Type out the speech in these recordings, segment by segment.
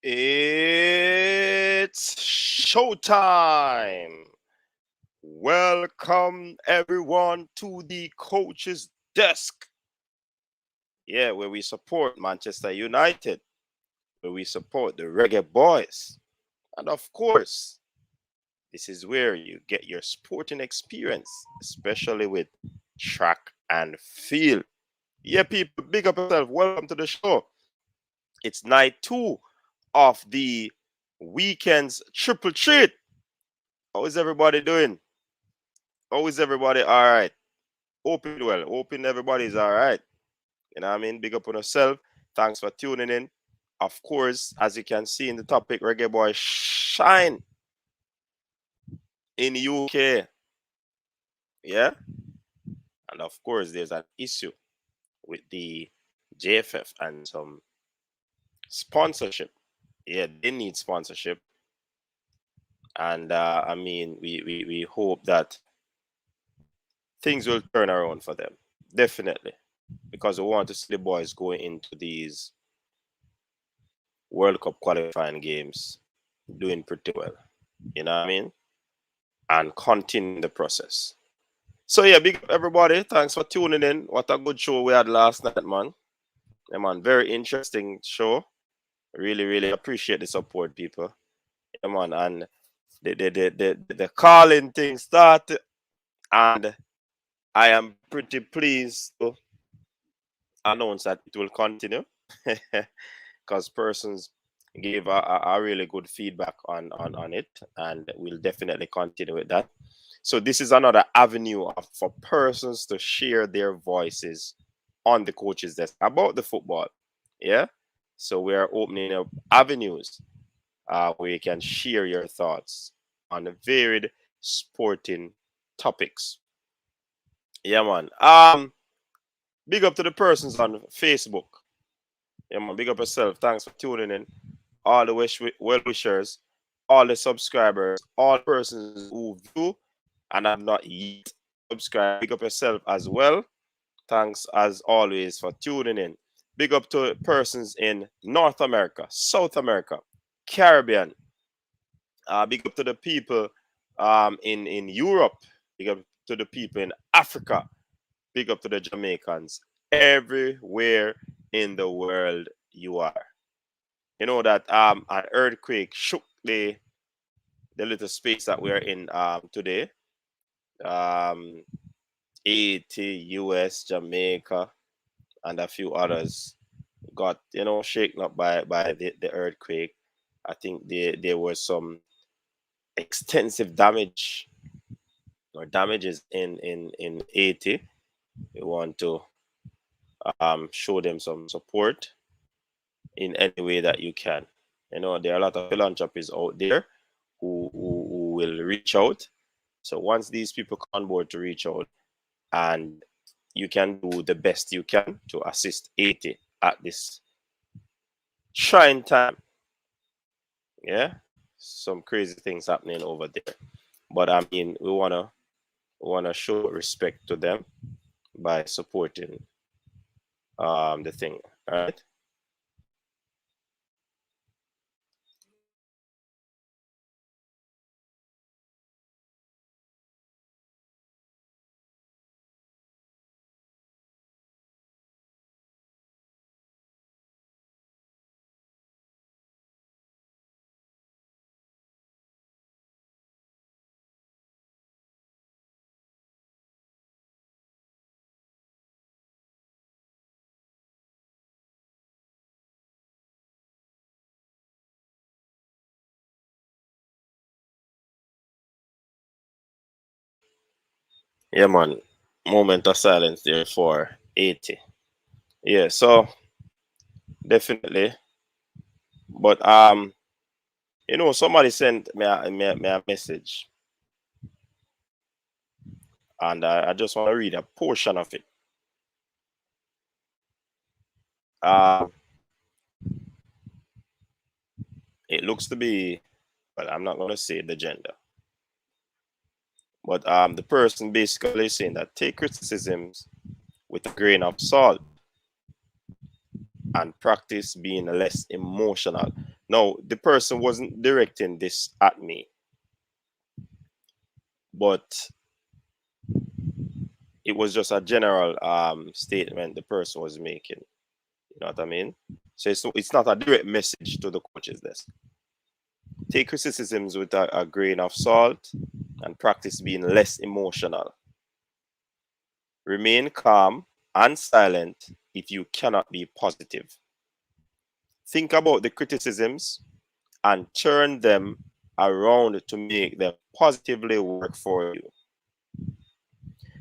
It's showtime. Welcome everyone to the coach's desk. Yeah, where we support Manchester United, where we support the Reggae Boyz. And of course, this is where you get your sporting experience, especially with track and field. Yeah, people, big up yourself. Welcome to the show. It's night two of the weekend's triple treat. How is everybody doing? How is everybody all right? Hoping well. Hoping everybody's all right. You know what I mean? Big up on yourself. Thanks for tuning in. Of course, as you can see in the topic, Reggae Boy shine in UK. Yeah? And of course, there's an issue with the JFF and some sponsorship. Yeah, they need sponsorship. And I mean, we hope that things will turn around for them. Definitely. Because we want to see the boys going into these World Cup qualifying games doing pretty well. You know what I mean? And continue the process. So yeah, big up everybody. Thanks for tuning in. What a good show we had last night, man. Yeah, man, very interesting show. Really, really appreciate the support, people. Yeah, man, and the calling thing started, and I am pretty pleased to announce that it will continue because persons gave a really good feedback on it, and we'll definitely continue with that. So this is another avenue for persons to share their voices on the coaches desk about the football. Yeah. So we are opening up avenues where you can share your thoughts on the varied sporting topics. Yeah, man. Big up to the persons on Facebook. Yeah, man. Big up yourself. Thanks for tuning in. All the well wishers, all the subscribers, all persons who view and have not yet subscribed. Big up yourself as well. Thanks as always for tuning in. Big up to persons in North America, South America, Caribbean. Big up to the people in Europe. Big up to the people in Africa. Big up to the Jamaicans. Everywhere in the world you are. You know that an earthquake shook the little space that we're in today. Um, Haiti, US, Jamaica, and a few others got shaken up by the earthquake. I think there was some extensive damage or damages in Haiti. We want to show them some support in any way that you can. There are a lot of philanthropists out there who will reach out. So once these people come on board to reach out, and you can do the best you can to assist Haiti at this trying time. Yeah, some crazy things happening over there. But I mean, we wanna show respect to them by supporting the thing. All right. Yeah, man. Moment of silence there for 80. Yeah, so definitely. But somebody sent me a message, and I just want to read a portion of it. Um, it looks to be, well, I'm not gonna say the gender, but the person basically saying that take criticisms with a grain of salt and practice being less emotional. No, the person wasn't directing this at me, but it was just a general statement the person was making. You know what I mean? So it's not a direct message to the coaches desk. Take criticisms with a grain of salt and practice being less emotional. Remain calm and silent if you cannot be positive. Think about the criticisms and turn them around to make them positively work for you.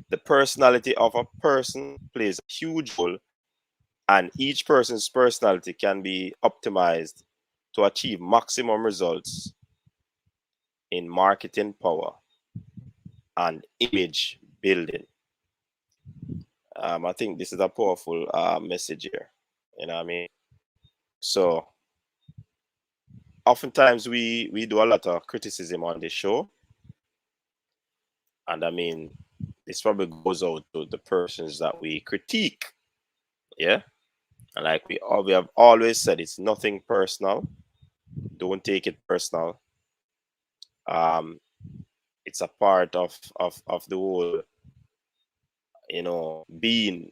The personality of a person plays a huge role, and each person's personality can be optimized to achieve maximum results in marketing power and image building. I think this is a powerful message here. You know what I mean? So oftentimes we do a lot of criticism on this show, and I mean this probably goes out to the persons that we critique. Yeah, and like we have always said, it's nothing personal. Don't take it personal. Um, it's a part of the whole, being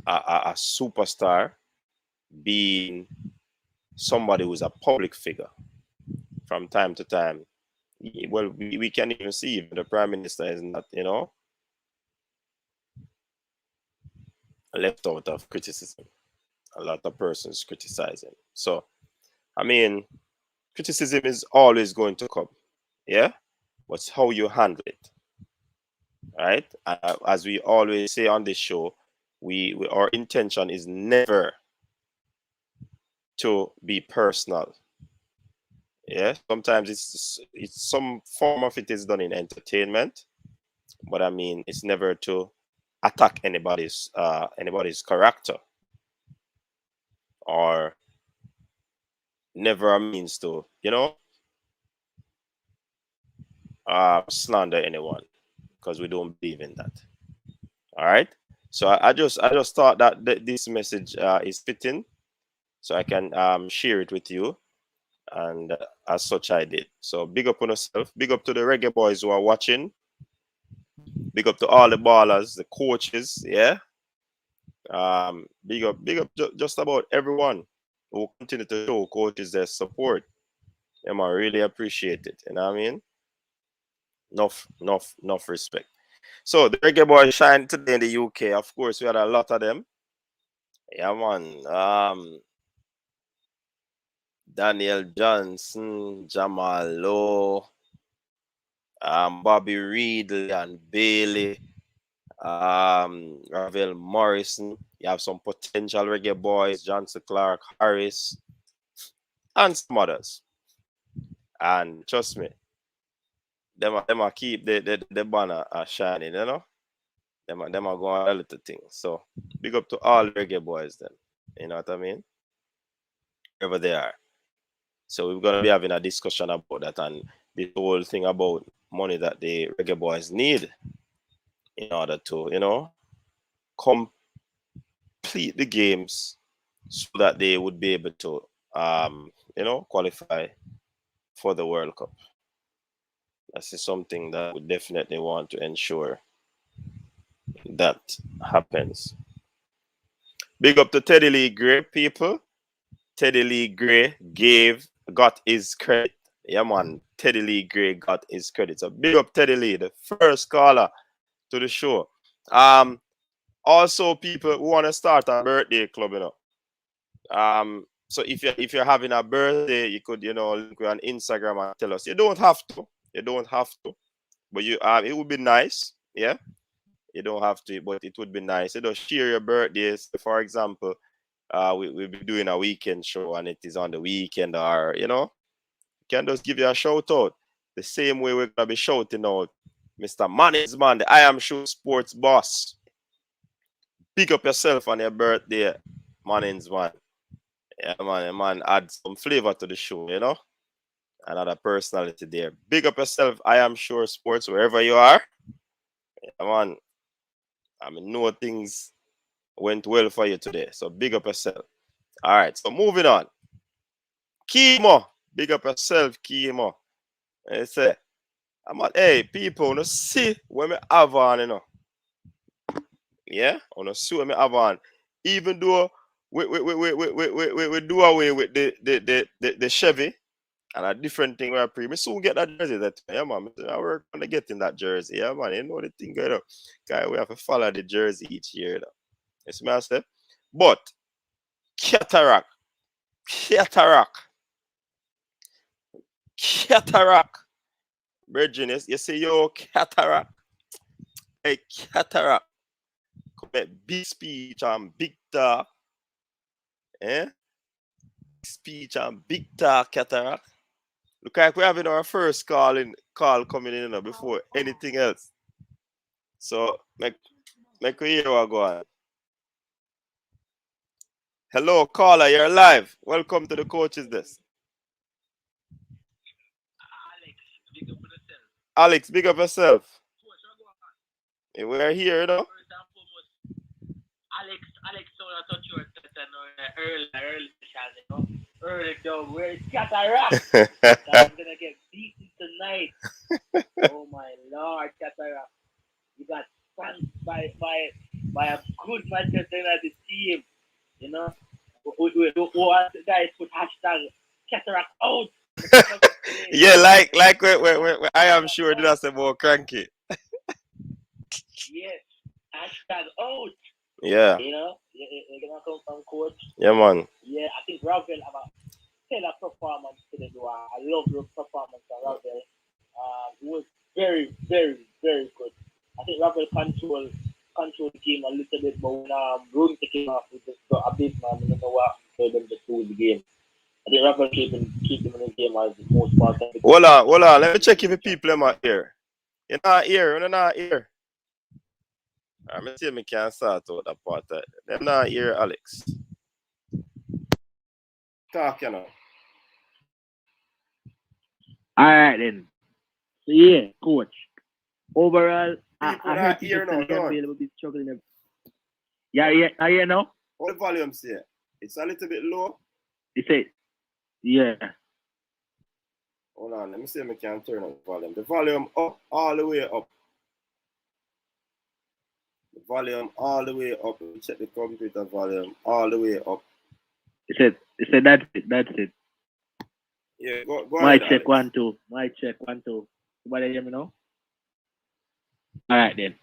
a superstar, being somebody who's a public figure from time to time. Well, we can even see if the prime minister is not, left out of criticism. A lot of persons criticizing. So, I mean, criticism is always going to come. Yeah. But it's how you handle it. Right. As we always say on this show, our intention is never to be personal. Yeah. Sometimes it's some form of it is done in entertainment, but I mean it's never to attack anybody's character, or never a means to slander anyone, because we don't believe in that. All right. So I just thought that this message is fitting, so I can share it with you, and as such I did. So big up on yourself. Big up to the Reggae Boys who are watching. Big up to all the ballers, the coaches. Yeah. Big up just about everyone who continue to show coaches their support. I really appreciate it. You know what I mean? Enough respect. So the Reggae Boys shine today in the UK. Of course, we had a lot of them. Yeah, man. Daniel Johnson, Jamal Lowe, Bobby Reid, and Bailey, Ravel Morrison. You have some potential Reggae Boys, Johnson Clark, Harris, and some others. And trust me, them are keep the banner shining, Them are going a little thing. So big up to all Reggae Boys then. You know what I mean? Wherever they are. So we're gonna be having a discussion about that, and this whole thing about money that the Reggae Boys need in order to, complete the games, so that they would be able to, qualify for the World Cup. That's something that we definitely want to ensure that happens. Big up to Teddy Lee Gray, people. Teddy Lee Gray got his credit. Yeah, man. Teddy Lee Gray got his credit. So big up Teddy Lee, the first caller to the show. Also, people who want to start a birthday club, so if you're having a birthday, you could, link with on Instagram and tell us. You don't have to. You don't have to. But it would be nice. Yeah. You don't have to, but it would be nice. Share your birthdays. For example, we'll be doing a weekend show and it is on the weekend, or can just give you a shout out. The same way we're gonna be shouting out Mr. Management, the I Am Sure Sports Boss. Pick up yourself on your birthday, Mannings, man. Yeah, man, add some flavor to the show, Another personality there. Big up yourself, I Am Sure Sports, wherever you are. Yeah, man. I mean, know things went well for you today. So big up yourself. All right, so moving on. Chemo. Big up yourself, Chemo. I say, I'm like, hey, people, you see when me have on, you know. Yeah, on a see when me have on. Even though we do away with the Chevy and a different thing where I soon get that jersey. That yeah, man. I work on getting that jersey. Yeah, man. You know the thing, you know. Guy, we have to follow the jersey each year, you know. Yes, master. But cataract, cataract, cataract. Virgin, you say yo cataract. Hey, cataract. Come make big speech and big talk. Eh? Speech and big talk, cataract. Look like we're having our first call coming in, you know, before anything else. So make we hear what go on. Hello, caller, you're live. Welcome to the coach's desk. Alex, big up yourself. We're here, you know. Alex, so I thought you were early, you know, early dog. Where it's cataract. I'm gonna get beaten tonight. Oh my lord, cataract. You got spanked by a good Manchester United team. You know, we guys put hashtag cataract out. Yeah, like I am sure that's about cranky. Yes, hashtag out. Yeah. You know, you're gonna come from coach. Yeah, man. Yeah, I think Ravel have a stellar performance today. I love the performance of Ravel. It was very, very, very good. I think Ravel control the game a little bit, but when Rooney came off, we just got a bit man. I don't know what made them just lose the game. I think Ravel keep them in the game as the most part of the game. Hold on. Let me check if the people in my ear. You're not here. You're not here. Let me see if I can start out that part. They're not here, Alex. Talk, you know. All right then. So yeah, coach. Overall, People I heard not people here say now, don't. Bale will be struggling. Yeah, I hear now. What the volume say? It's a little bit low. He said, yeah. Hold on, let me see if I can turn up the volume. The volume up, all the way up. The volume all the way up. Let me check the computer volume all the way up. He said that's it. Yeah, go My ahead, check Alex. 1 2. My check 1 2. Somebody hear me now? All right then.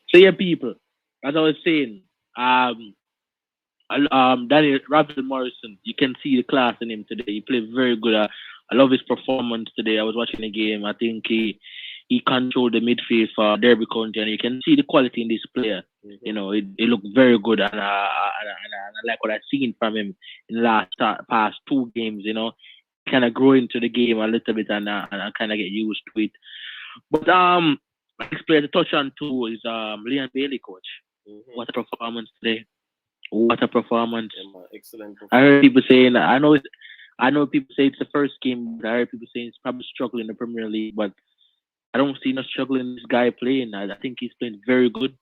So yeah, people, as I was saying, Daniel Ravel Morrison, you can see the class in him today. He played very good. I love his performance today. I was watching the game. I think he controlled the midfield for Derby County, and you can see the quality in this player. Mm-hmm. You know, it looked very good, and I like what I've seen from him in the past 2 games. You know, kind of grow into the game a little bit and kind of get used to it. But next player to touch on too is Leon Bailey, coach. Mm-hmm. What a performance today! What a performance! Yeah, excellent performance. I heard people saying I know people say it's the first game, but I heard people saying it's probably struggling in the Premier League, but I don't see no struggle in this guy playing. I think he's playing very good.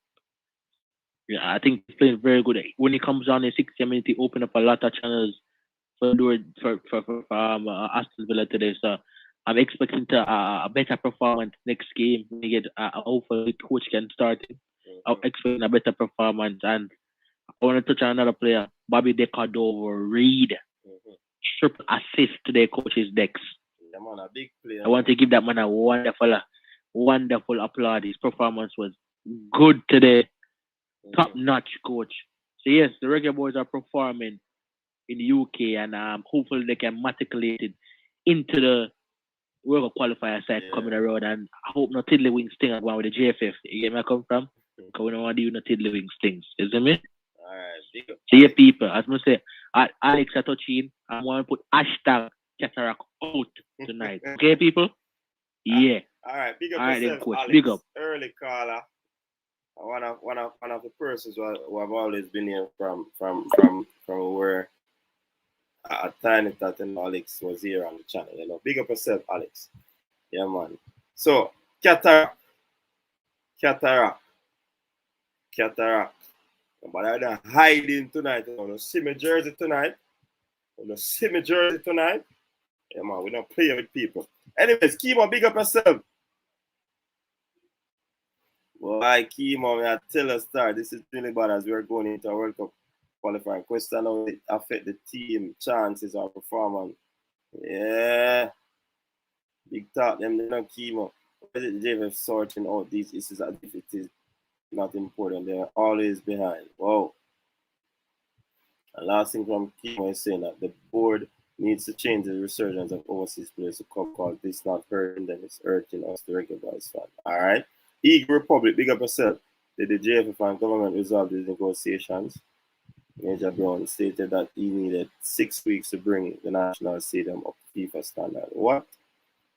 Yeah, I think he's playing very good. When he comes on in 60 minutes, he open up a lot of channels for Aston Villa today. So I'm expecting a better performance next game. When we get hopefully the coach can start it. I'm expecting a better performance, and I want to touch on another player, Bobby Decordova Reid. Triple assist to their coach's decks. Yeah, man, a big player. I want to give that man a wonderful applaud. His performance was good today. Top notch, coach. So yes, the Reggae Boyz are performing in the UK, and hopefully they can matriculate it into the World Qualifier side coming around. And I hope no tiddlywink sting are going with the JFF. You get where I come from? Because we don't want to do no tiddlywink stings. You see me? Alright, so yeah, people, as I say, Alex are touching. I want to put hashtag cataract out tonight. Okay, people? Yeah. Alright, big up yourself, yourself, coach. Alex. Big up. Early caller. One of the persons who have always been here from where at time that Alex was here on the channel. You know, big up yourself, Alex. Yeah, man. So cataract. But I'm not hiding tonight. You know, see my jersey tonight. Yeah, man, we don't play with people. Anyways, Kimo, big up yourself. Boy, Kimo, I tell us, start. This is really bad as we're going into a World Cup qualifying. Question how it affect the team chances or performance. Yeah. Big talk, them, they don't Kimo. JFF sorting out these issues as if it is not important. They're always behind. Wow. And last thing from Kimo is saying that the board needs to change the resurgence of overseas players to come because this not hurting them, it's hurting us, the Reggae Boyz fan. All right. Eagle Republic, big up yourself. Did the JFF and government resolve these negotiations? Major Brown stated that he needed 6 weeks to bring the national stadium up to FIFA standard. What?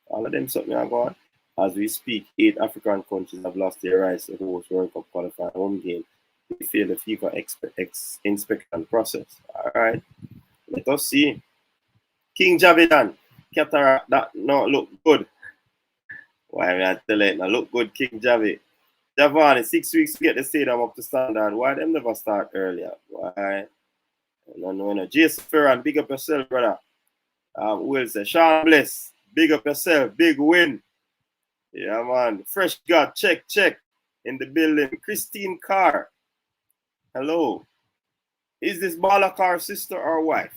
All of them something are going. As we speak, 8 African countries have lost their rights to host World Cup qualifying home game. They fail the FIFA inspection process. All right. Let us see. King Javidan, Cataract, that no look good. Why me I tell it now look good, King Javi. Javani, 6 weeks to get the stadium up to standard. Why them never start earlier? Why? No. Jason Ferran, big up yourself, brother. Will say, Sean Bliss, big up yourself, big win. Yeah, man. Fresh God, check. In the building. Christine Carr. Hello. Is this Bala Carr's sister or wife?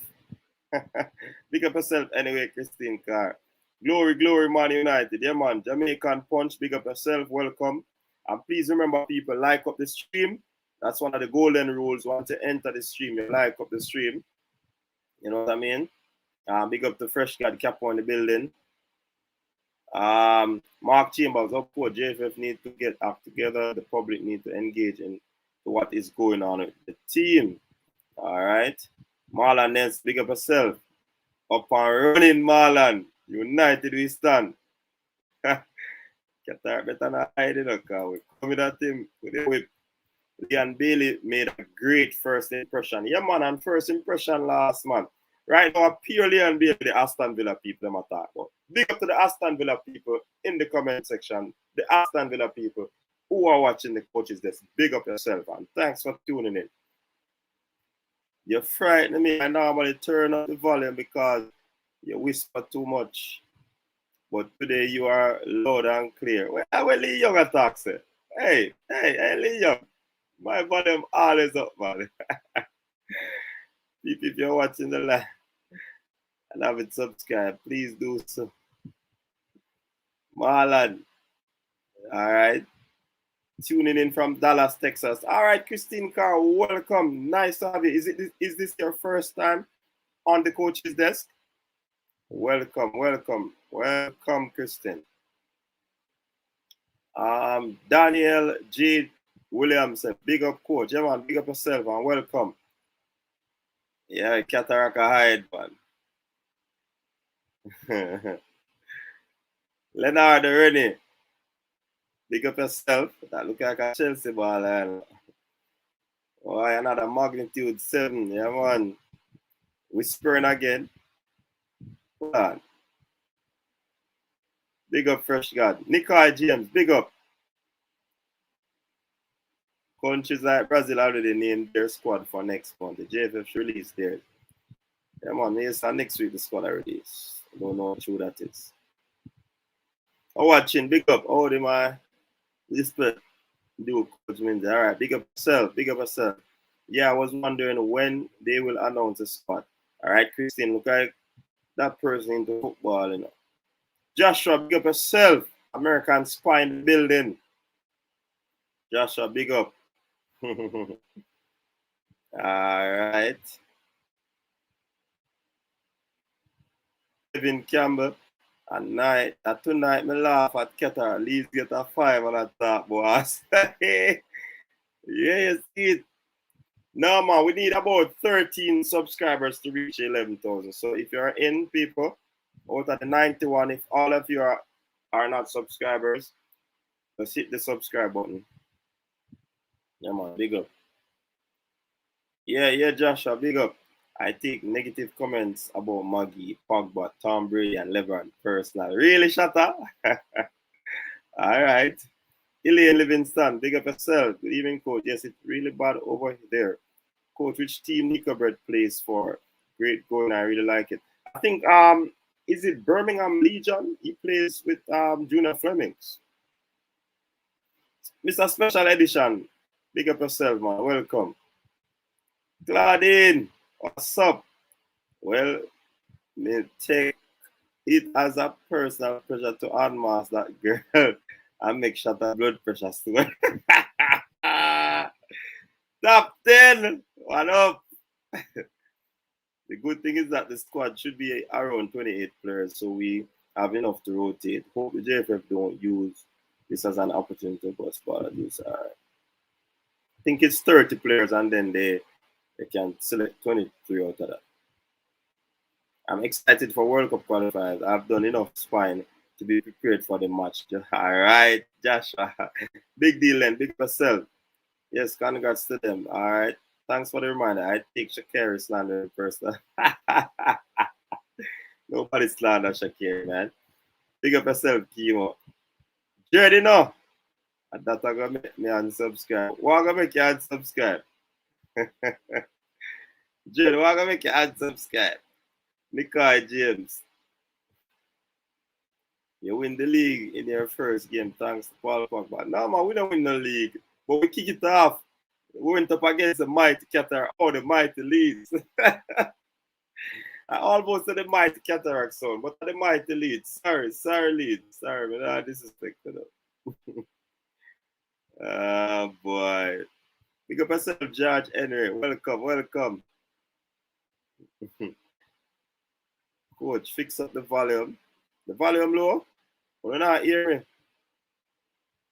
Big up yourself anyway, Christine Carr. Glory, Man United. Yeah, man. Jamaican Punch, big up yourself. Welcome. And please remember, people, like up the stream. That's one of the golden rules. Once you enter the stream, you like up the stream. You know what I mean? Big up the Fresh God Capo in the building. Mark Chambers, of course, JFF need to get act together. The public need to engage in what is going on with the team. All right. Marlon Ness, big up yourself. Up and running, Marlon. United we stand. Qatar better not hide it, because we coming at him with the whip. Leon Bailey made a great first impression. Yeah, man, and first impression last month. Right now, purely and Bailey, the Aston Villa people them attack. But big up to the Aston Villa people in the comment section. The Aston Villa people who are watching the coaches desk. Big up yourself, and thanks for tuning in. You frighten me. I normally turn up the volume because you whisper too much. But today you are loud and clear. Well, Lee Young attack, say. Hey, Lee Young. My volume always up, man. If you're watching the live and haven't subscribed, please do so. Marlon. All right. Tuning in from Dallas, Texas. All right, Christine Carr, welcome. Nice to have you. Is this your first time on the coach's desk? Welcome, Christine. Daniel J. Williamson, big up coach. Yeah, man, big up yourself and welcome. Yeah, Cataract hide, man. Leonard Rennie, big up yourself. That look like a Chelsea ball. Why another magnitude 7, yeah, man. Whispering again. Hold on. Big up Fresh God. Nikai James, big up. Countries like Brazil already named their squad for next month. The JFF released theirs. Yeah, man, next week the squad already is. I don't know who that is. Oh, watching, big up. Oh, my display. Do coach Minzy. All right, big up yourself. Yeah, I was wondering when they will announce the squad. All right, Christine, look like that person into football, you know. Joshua, big up yourself. American Spine Building. Joshua, big up. All right. Kevin Campbell. Tonight, me laugh at Qatar. At least get a 5 on that top, boss. Yeah, you see it. No, man, we need about 13 subscribers to reach 11,000. So if you're in, people, out of the 91, if all of you are not subscribers, just hit the subscribe button. Yeah, man, big up. Yeah, Joshua, big up. I take negative comments about Maggie, Pogba, Tom Brady, and LeBron personal. Really, Shatta? All right. Elaine Livingston, big up yourself. Good evening, coach. Yes, it's really bad over there. Coach, which team Nico Bread plays for? Great going. I really like it. I think is it Birmingham Legion? He plays with Junior Flemings. Mr. Special Edition, big up yourself, man. Welcome. Claudine, what's up? Well, me take it as a personal pleasure to unmask that girl and make sure that blood pressure still. Top 10! What up? The good thing is that the squad should be around 28 players, so we have enough to rotate. Hope the JFF don't use this as an opportunity to bust bodies. I think it's 30 players, and then they can select 23 out of that. I'm excited for World Cup qualifiers. I've done enough spine to be prepared for the match. All right, Joshua. Big deal then. Big yourself. Yes, congrats to them. All right. Thanks for the reminder. I take Shakira slander in person. Nobody slander Shakira, man. Big up yourself, Kimo. Jerry, no. And that's going to make me unsubscribe. What going to make you unsubscribe? Jerry, what going to make you unsubscribe? Nikai James. You win the league in your first game thanks to Paul Pogba. No, man, we don't win the league. But we kick it off. We went up against the mighty Cataract. Oh, the mighty Leeds. I almost said the mighty Cataract son, but the mighty Leeds. Sorry, Leeds. Sorry, man. I disrespected them. Boy. Pick up yourself, George Henry. Welcome. Coach, fix up the volume. The volume low? We're not hearing me.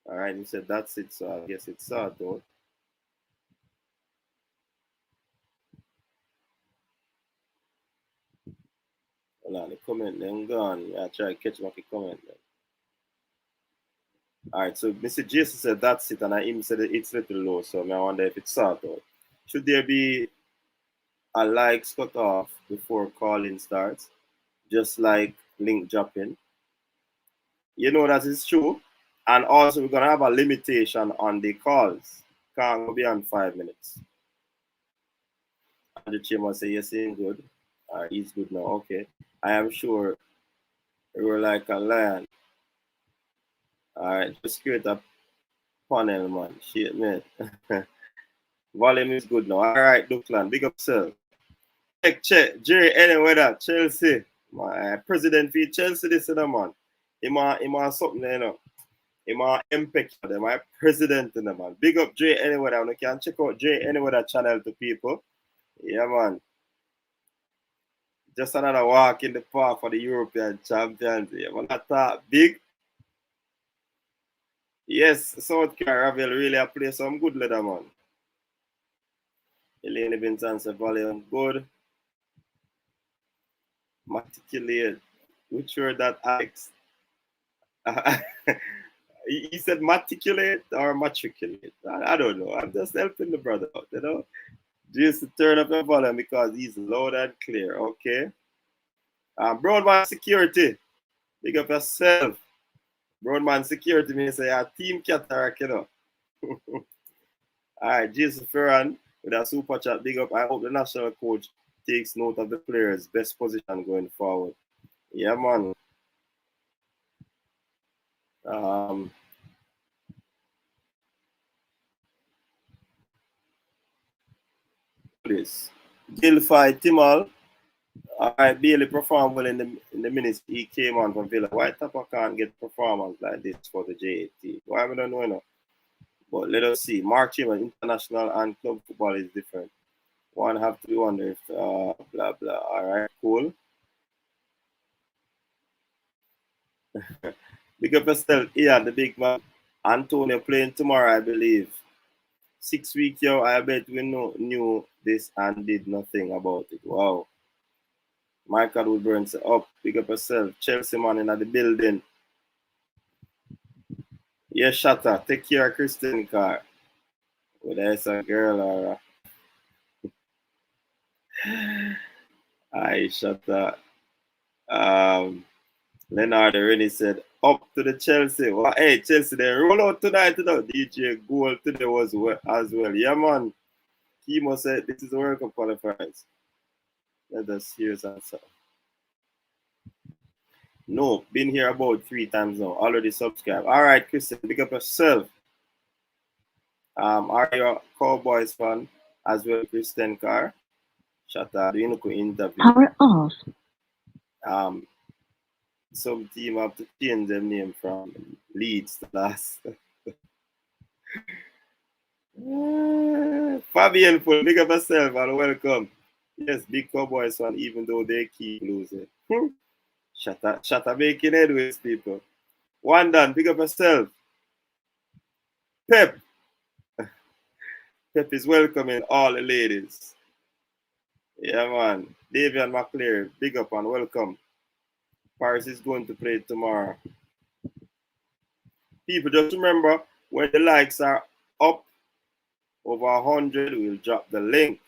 All right, he said that's it, so I guess it's though. Hold on, the comment then gone. I try to catch my comment then. All right, so Mr. Jason said that's it, and I even said it's a little low, so I wonder if it's out. Should there be a likes cut off before calling starts, just like link dropping? You know that is true, and also we're gonna have a limitation on the calls. Can't go beyond 5 minutes. And the chairman say yes, he's good. He's good now. Okay, I am sure you were like a lion. All right, just create a panel, man. Shit, man. Volume is good now. All right, Duckland, big up self. Check. Jerry, anyway, that Chelsea. My president for Chelsea, this is the man. Him something, you know. Him impeccable. My president, in the man. Big up Jerry, anyway. You can check out Jerry, anyway, that channel to people. Yeah, man. Just another walk in the park for the European champions. Yeah, man. That big. Yes, South Carolina Ravel really play some good leather, man. Elaine Vincent said volume good. Matriculate. Which word that Alex? He said matriculate or matriculate. I don't know. I'm just helping the brother out, you know. Just turn up the volume because he's loud and clear, okay? Broadman Security. Big up yourself. Broadman Security means say a team cataract, you know. All right, Jason Ferran with a super chat. Big up. I hope the national coach takes note of the players' best position going forward. Yeah, man. This Gilfy Timal. I barely performed well in the minutes he came on from Villa. Why Tapa can't get performance like this for the JAT? Why we don't know, you know? But let us see. Mark Chima, international and club football is different. One have to wonder if blah blah. All right, cool. Big up yourself, Ian, the big man. Antonio playing tomorrow, I believe. 6 weeks, yo. I bet we knew this and did nothing about it. Wow. Michael Woodburn said, up, big up yourself. Chelsea man in the building. Yes, Shatta, take care of Christian car. Whether it's a girl or Aye, Shatta. Leonard already said, up to the Chelsea. Well, hey, Chelsea, they roll out tonight, you know. DJ Goal today was as well. Yeah, man. Kimo said, this is the World Cup qualifiers. Let us hear answer. No, been here about 3 times now. Already subscribed. All right, Christian, pick up yourself. Are you a Cowboys fan as well, Christian Carr? Shut up. You know, interview. Power off. Um, some team have to change their name from Leeds to last. Fabian Full, big up yourself and welcome. Yes, big Cowboys fan, even though they keep losing. Shut up, making headways, people. One done, big up yourself. Pep. Pep is welcoming all the ladies. Yeah, man. Davian McClear, big up and welcome. Paris is going to play tomorrow. People, just remember, when the likes are up over 100, we'll drop the link.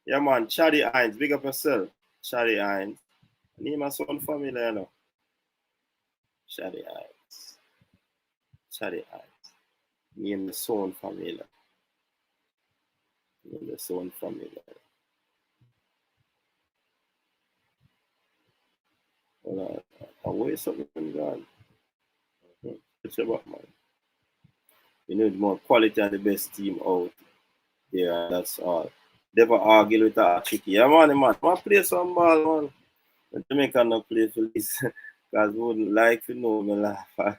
Yeah, man. Chaddy Hines, big up yourself. Chaddy Hines. Name my son familiar, you know. Chaddy Hines. Chaddy Hines. Name the son familiar. Name the son familiar. Hold on. Wait something gone. It's about, man. We need more quality and the best team out there. That's all. Never argue with that tricky. Yeah, man. I play some ball, man. The Jamaican not play for this. Because we wouldn't like to know me laugh.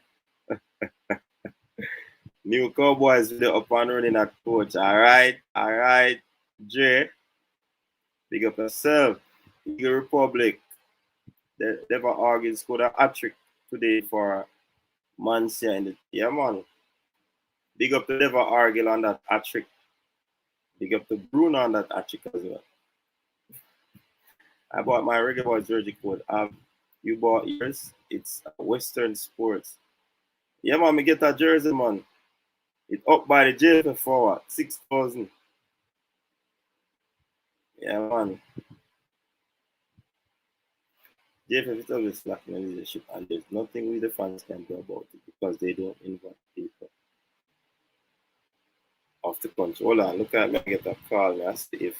New Cowboys with the up and running at coach. All right. Jay, big up yourself. Eagle Republic. They never argue. Scored a hat trick today for Mancia in the. Yeah, man. Big up to Never Argyle on that hat trick. Big up to Bruno on that hat trick as well. I bought my Reggae Boyz jersey code. You bought yours? It's Western Sports. Yeah, man, me get that jersey, man. It up by the JFF forward, 6,000. Yeah, man. JFF is always lacking leadership, and there's nothing we the fans can do about it because they don't invite people off the country. Hold on, look at me, I get a call. Me, I see if.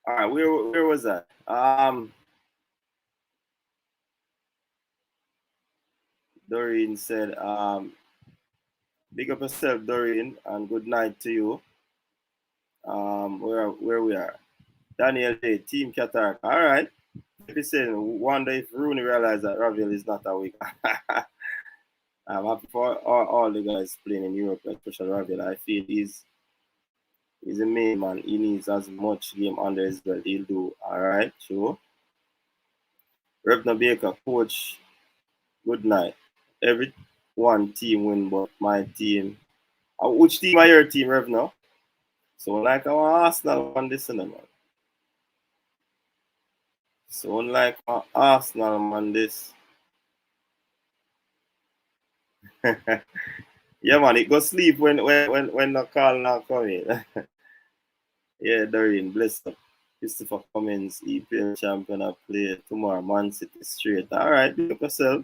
All right, where was that? Doreen said, big up yourself, Doreen, and good night to you. Where we are? Daniel Day, Team Qatar. All right. If you saying, wonder if Rooney realized that Ravel is not a week. I'm happy for all the guys playing in Europe, especially Ravel. I feel he's a main man. He needs as much game under his belt. He'll do all right. Sure. Revna Baker, coach. Good night. Every one team win, but my team. Which team are your team, Revna? So like our Arsenal on this, man. So unlike Arsenal man this. Yeah man, it go sleep when the call not coming. Yeah, Doreen, bless up. Christopher Cummins, EPL champion, I play tomorrow, Man City straight. All right, look yourself.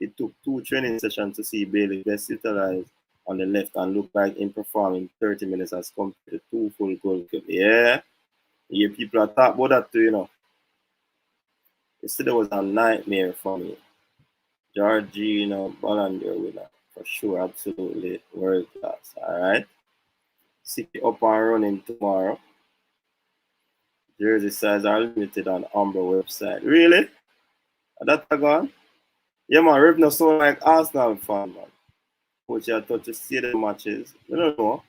It took 2 training sessions to see Bailey best utilized on the left and look like him performing 30 minutes as compared to 2 full goal. Yeah. Yeah, people are talking about that too, you know. Yesterday was a nightmare for me. Georgina Ballon d'Or winner. For sure, absolutely world class. Alright. City up and running tomorrow. Jersey size are limited on Umbro website. Really? That's gone? Yeah, man, Rip no so like Arsenal fan, man. Coach, I thought to see the matches. I don't know.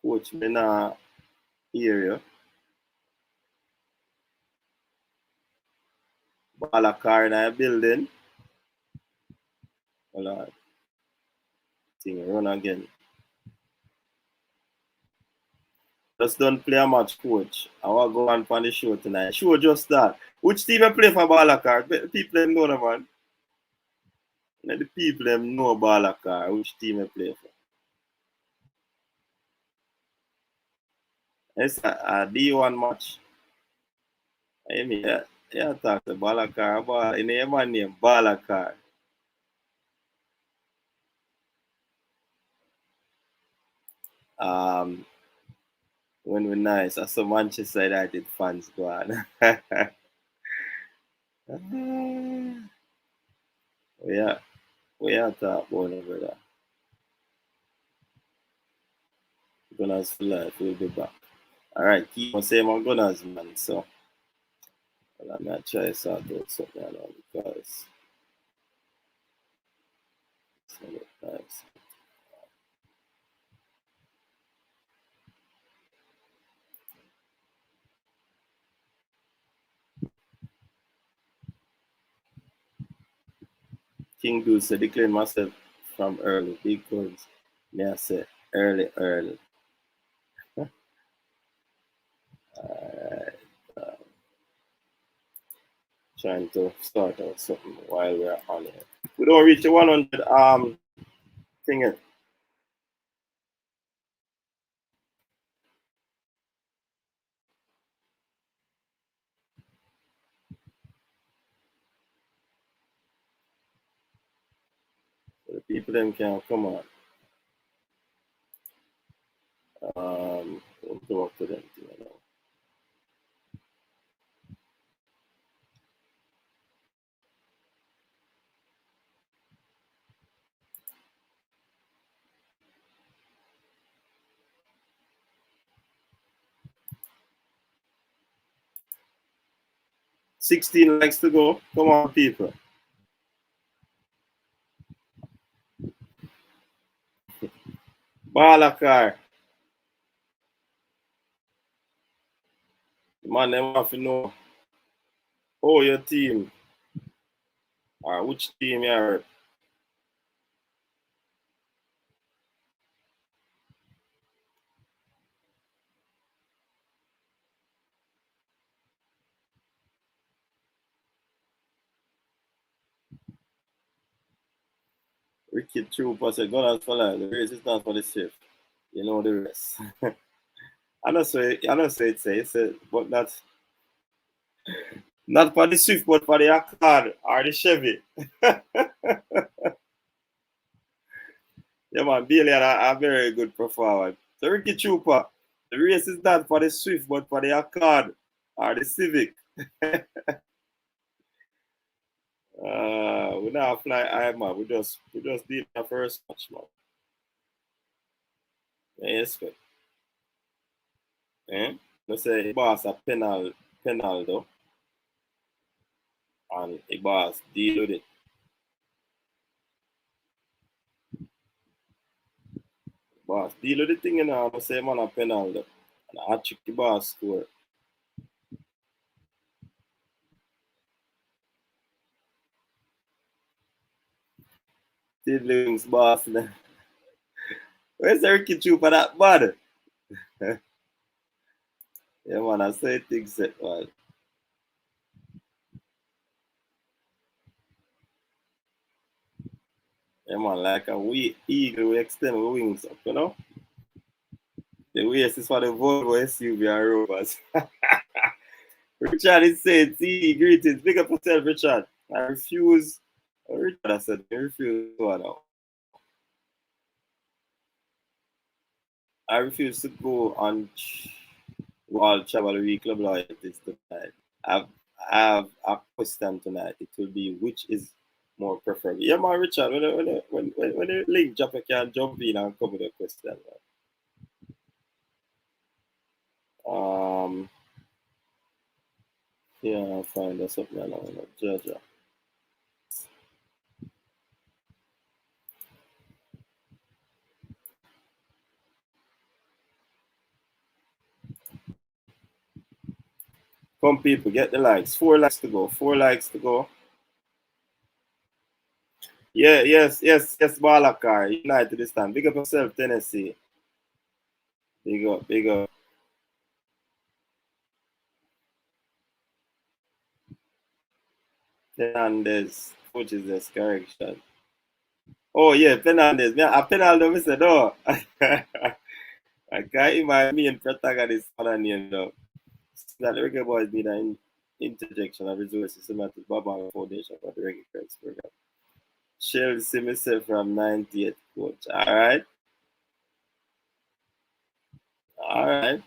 Coach, me not hear you. Ball a car in a building. Hold on. Thing run again. Just don't play a match, coach. I want to go on for the show tonight. Show just that. Which team you play for Balakar? People them know the man. Let the people them know Balakar. Which team you play for? It's a D1 match. I mean, yeah, talk to Balakar. In the man name Balakar. When we're nice, I saw Manchester United fans go on. Yeah, we are talk about it, brother. Gunners for life, we'll be back. Alright, keep on saying my Gunners, man. So, well, I'm not trying to sort out something now because it's not look nice. King Dude said, declare myself from early because me I said early. Alright, trying to start out something while we're on it. We don't reach the 100 thing it. So the people them can come on. We'll go up to them, you know. $16 likes to go. Come on, people. Balakar. The man, them have to know. Oh, your team. Or which team you are. Ricky Trooper said, Gunners for life. The race is not for the shift. You know the rest. I don't say it says, but that's not for the Swift, but for the Accord or the Chevy. Yeah, man, Bailey had a very good performance. So Ricky Trooper, the race is not for the Swift, but for the Accord or the Civic. We not fly high, man. We just did our first match, man. Yes, good. Eh? Let's say boss a penal though, and the boss deal with it. Boss deal with the thing, you know. I say man a penal though, and I check the boss score. Tiddlings boss. Where's the Ricky Trooper that bad? Yeah, man, I say things set, man. Yeah, man, like a eagle, we extend our wings up, you know? The waist is for the Volvo SUV and Rovers. Richard is saying, see, greetings. Big up yourself, Richard. I refuse. Richard, I said, I refuse to now. I refuse to go on all travel week club loyalties tonight. I've, I have a question tonight. It will be which is more preferable. Yeah, man, Richard, when the link drop, you can jump in and cover the question. Um, yeah, I'll find us something along Georgia. Come, people, get the likes. 4 likes to go. 4 likes to go. Yeah, yes, Balakar. United this time. Big up yourself, Tennessee. Big up, big up. Fernandez. Which is this correction? Oh, yeah, Fernandez. Me, I Fernando, I said, no. I can't imagine me and protagonist on a name, though. That the Reggae Boyz need an interjection of resources similar to Baba Foundation for the Reggae Curse program. Chelsea myself from 98 coach. Alright. Alright.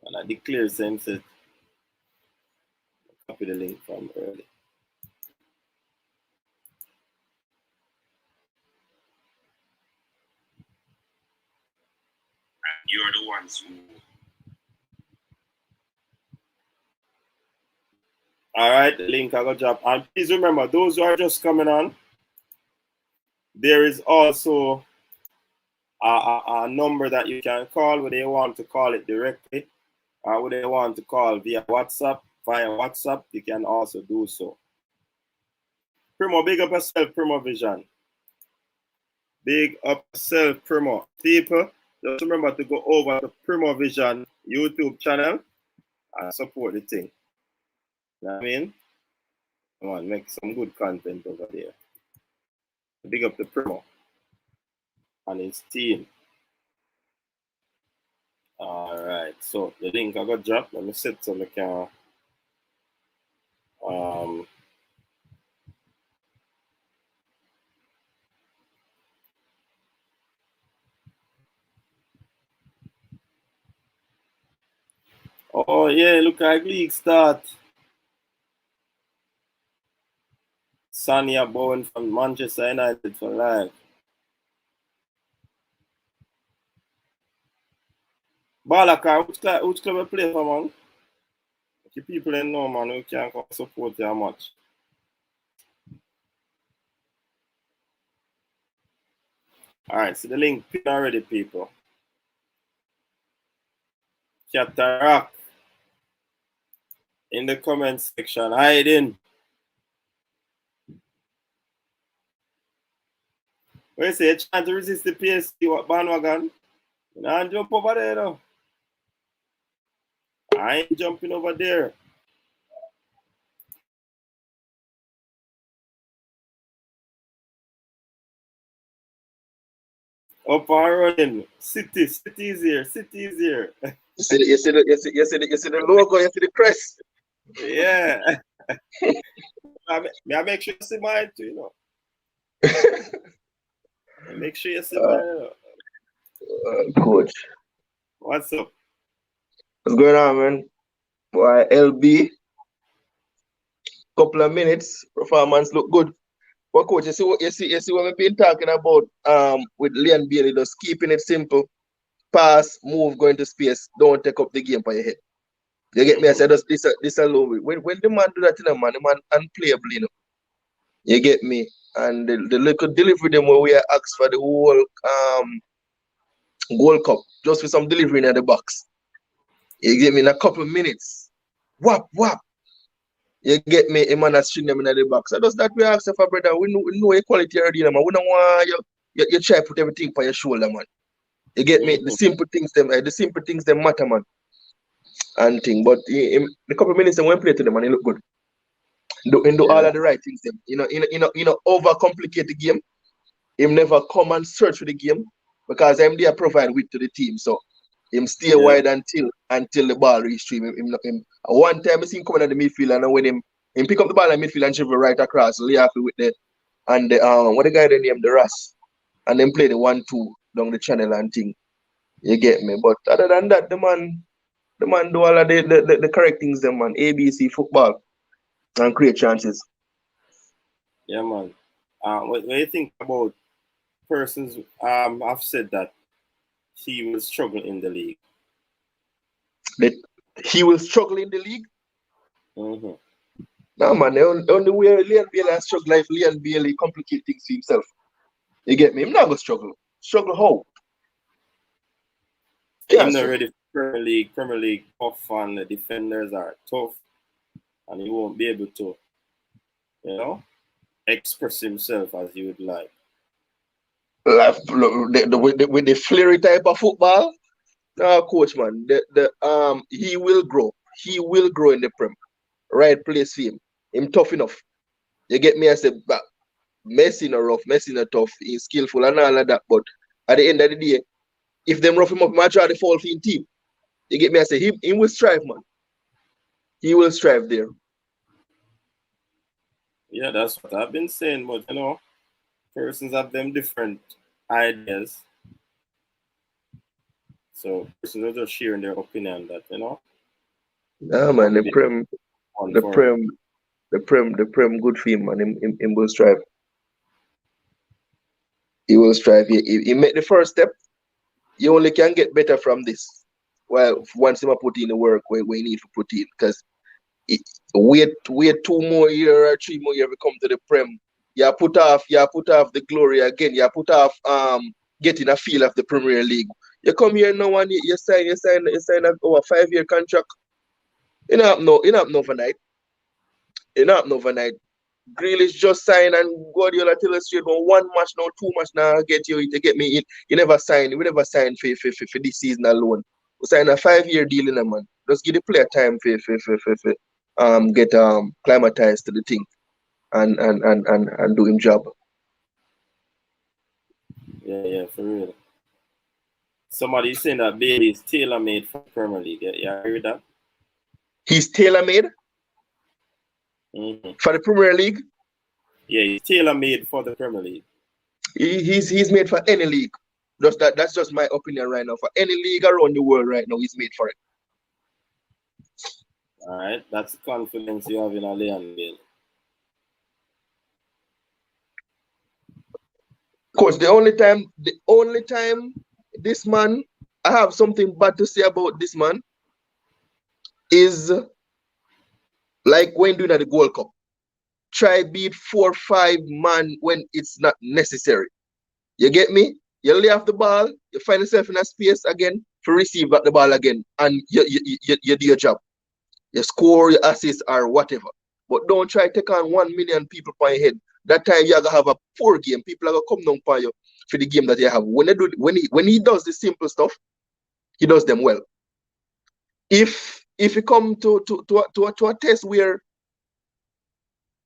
And I declare same set. Copy the link from early. You're the ones who. Alright, the link I got drop. And please remember, those who are just coming on, there is also a number that you can call whether you want to call it directly or whether you want to call via WhatsApp. Via WhatsApp, you can also do so. Primo, big up yourself, Primo Vision. Big up yourself, Primo. People, just remember to go over to Primo Vision YouTube channel and support the thing. You know what I mean? Come on, make some good content over there. Big up the Primo and his team. Alright, so the link I got dropped. Let me set so I can oh yeah, look at league start. Sonia Bowen from Manchester United for life. Balakar, which club you play for, man? The people in know, man, who can't support you much. Alright, so the link pin already, people. Cataract in the comment section, hiding. What you say, you're trying to resist the PSG, what bandwagon? You know, jump over there, though. I ain't jumping over there. Up and running. City is here. City is here. You see the logo, you see the crest. Yeah. I make sure you see mine too, you know. Make sure you see mine. Coach. What's up? What's going on, man? Boy, LB. Couple of minutes, performance look good. But coach, you see what we've been talking about with Leon Bailey, just keeping it simple. Pass, move, go into space, don't take up the game for your head. You get me? I said this alone. When the man do that, the man unplayable, you know. You get me? And the little delivery them where we are asked for the whole Gold Cup, just with some delivery in the box. You get me? In a couple of minutes. Whap. You get me? A man has string them in the box. So that's that we ask for, brother. We know your quality already, man. We don't want you try to put everything on your shoulder, man. You get me? The simple things them matter, man. And thing. But in a couple of minutes, when we play to them, man, he look good. Do all of the right things, them. You know, overcomplicate the game. Him never come and search for the game because I'm there provide width to the team. So him stay wide until the ball reach him. One time I see him coming at the midfield and when him He pick up the ball in midfield and dribble right across, lay off with the and the what the guy they named the Ras, and then play the 1-2 down the channel and thing. You get me? But other than that, the man do all of the correct things, them man. ABC football and create chances. Yeah, man. What do you think about persons? I've said that he will struggle in the league. That he will struggle in the league. Mm-hmm. No, man. The only way Leon Bailey struggle life, Leon Bailey complicate things for himself. You get me? I'm not gonna struggle. Struggle how? He's not ready for Premier League. Premier League tough, and the defenders are tough, and he won't be able to, express himself as he would like. With the flirty type of football, no, coach, man. He will grow. He will grow in the Prem. Right place for him. Him tough enough. You get me? I said, Messi no rough, Messi no tough. He's skillful and all of that. But at the end of the day, if them rough him up, might try to fall for him team. You get me? I say, he will strive, man. He will strive there. Yeah, that's what I've been saying, but persons have them different ideas. So persons are just sharing their opinion that, Nah, man, the Prem good for him, man. Him will strive. He will strive. He make the first step. You only can get better from this. Well, once him put in the work where he need to put in, because wait 2 more years or 3 more years to come to the Prem. You put off the glory again. You put off getting a feel of the Premier League. You come here now and you sign a 5-year contract. You know overnight. Grealish just signed and Guardiola tell us straight on 1 match now, 2 match now get you to get me in. We never signed for this season alone. We signed a 5-year deal in a man. Just give the player time for get climatized to the thing and do him job. Yeah, for real. Somebody saying that Bailey is tailor-made for Premier League. You agree with that? He's tailor-made for the Premier League? Yeah, he's tailor-made for the Premier League. He's made for any league. That's just my opinion right now. For any league around the world right now, he's made for it. All right, that's the confidence you have in Leon Bailey. Of course, the only time this man, I have something bad to say about this man, is like when doing at the Gold Cup. Try beat 4-5 man when it's not necessary. You get me? You lay off the ball, you find yourself in a space again to receive back the ball again, and you do your job. You score, your assist, or whatever. But don't try to take on 1 million people on your head. That time you're gonna have a poor game. People are gonna come down for you for the game that you have. When he does the simple stuff, he does them well. If you come to a test where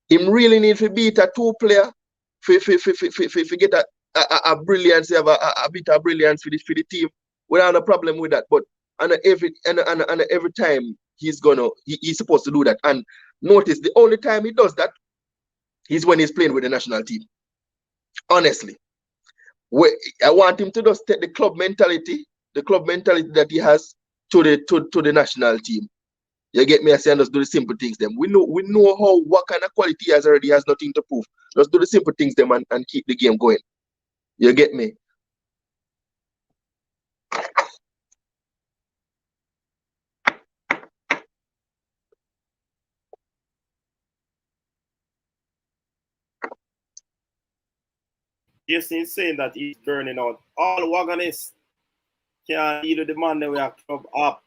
him really need to beat a 2-player for get a brilliance, have a bit of brilliance for the team, we don't have a problem with that. But every time he's supposed to do that. And notice the only time he does that is when he's playing with the national team. Honestly. I want him to just take the club mentality that he has to the national team. You get me? I say, and just do the simple things them. We know what kind of quality he has already. He has nothing to prove. Just do the simple things them and keep the game going. You get me? Jason is saying that he's burning out all wagonists. Can't deal with the man that we have club up.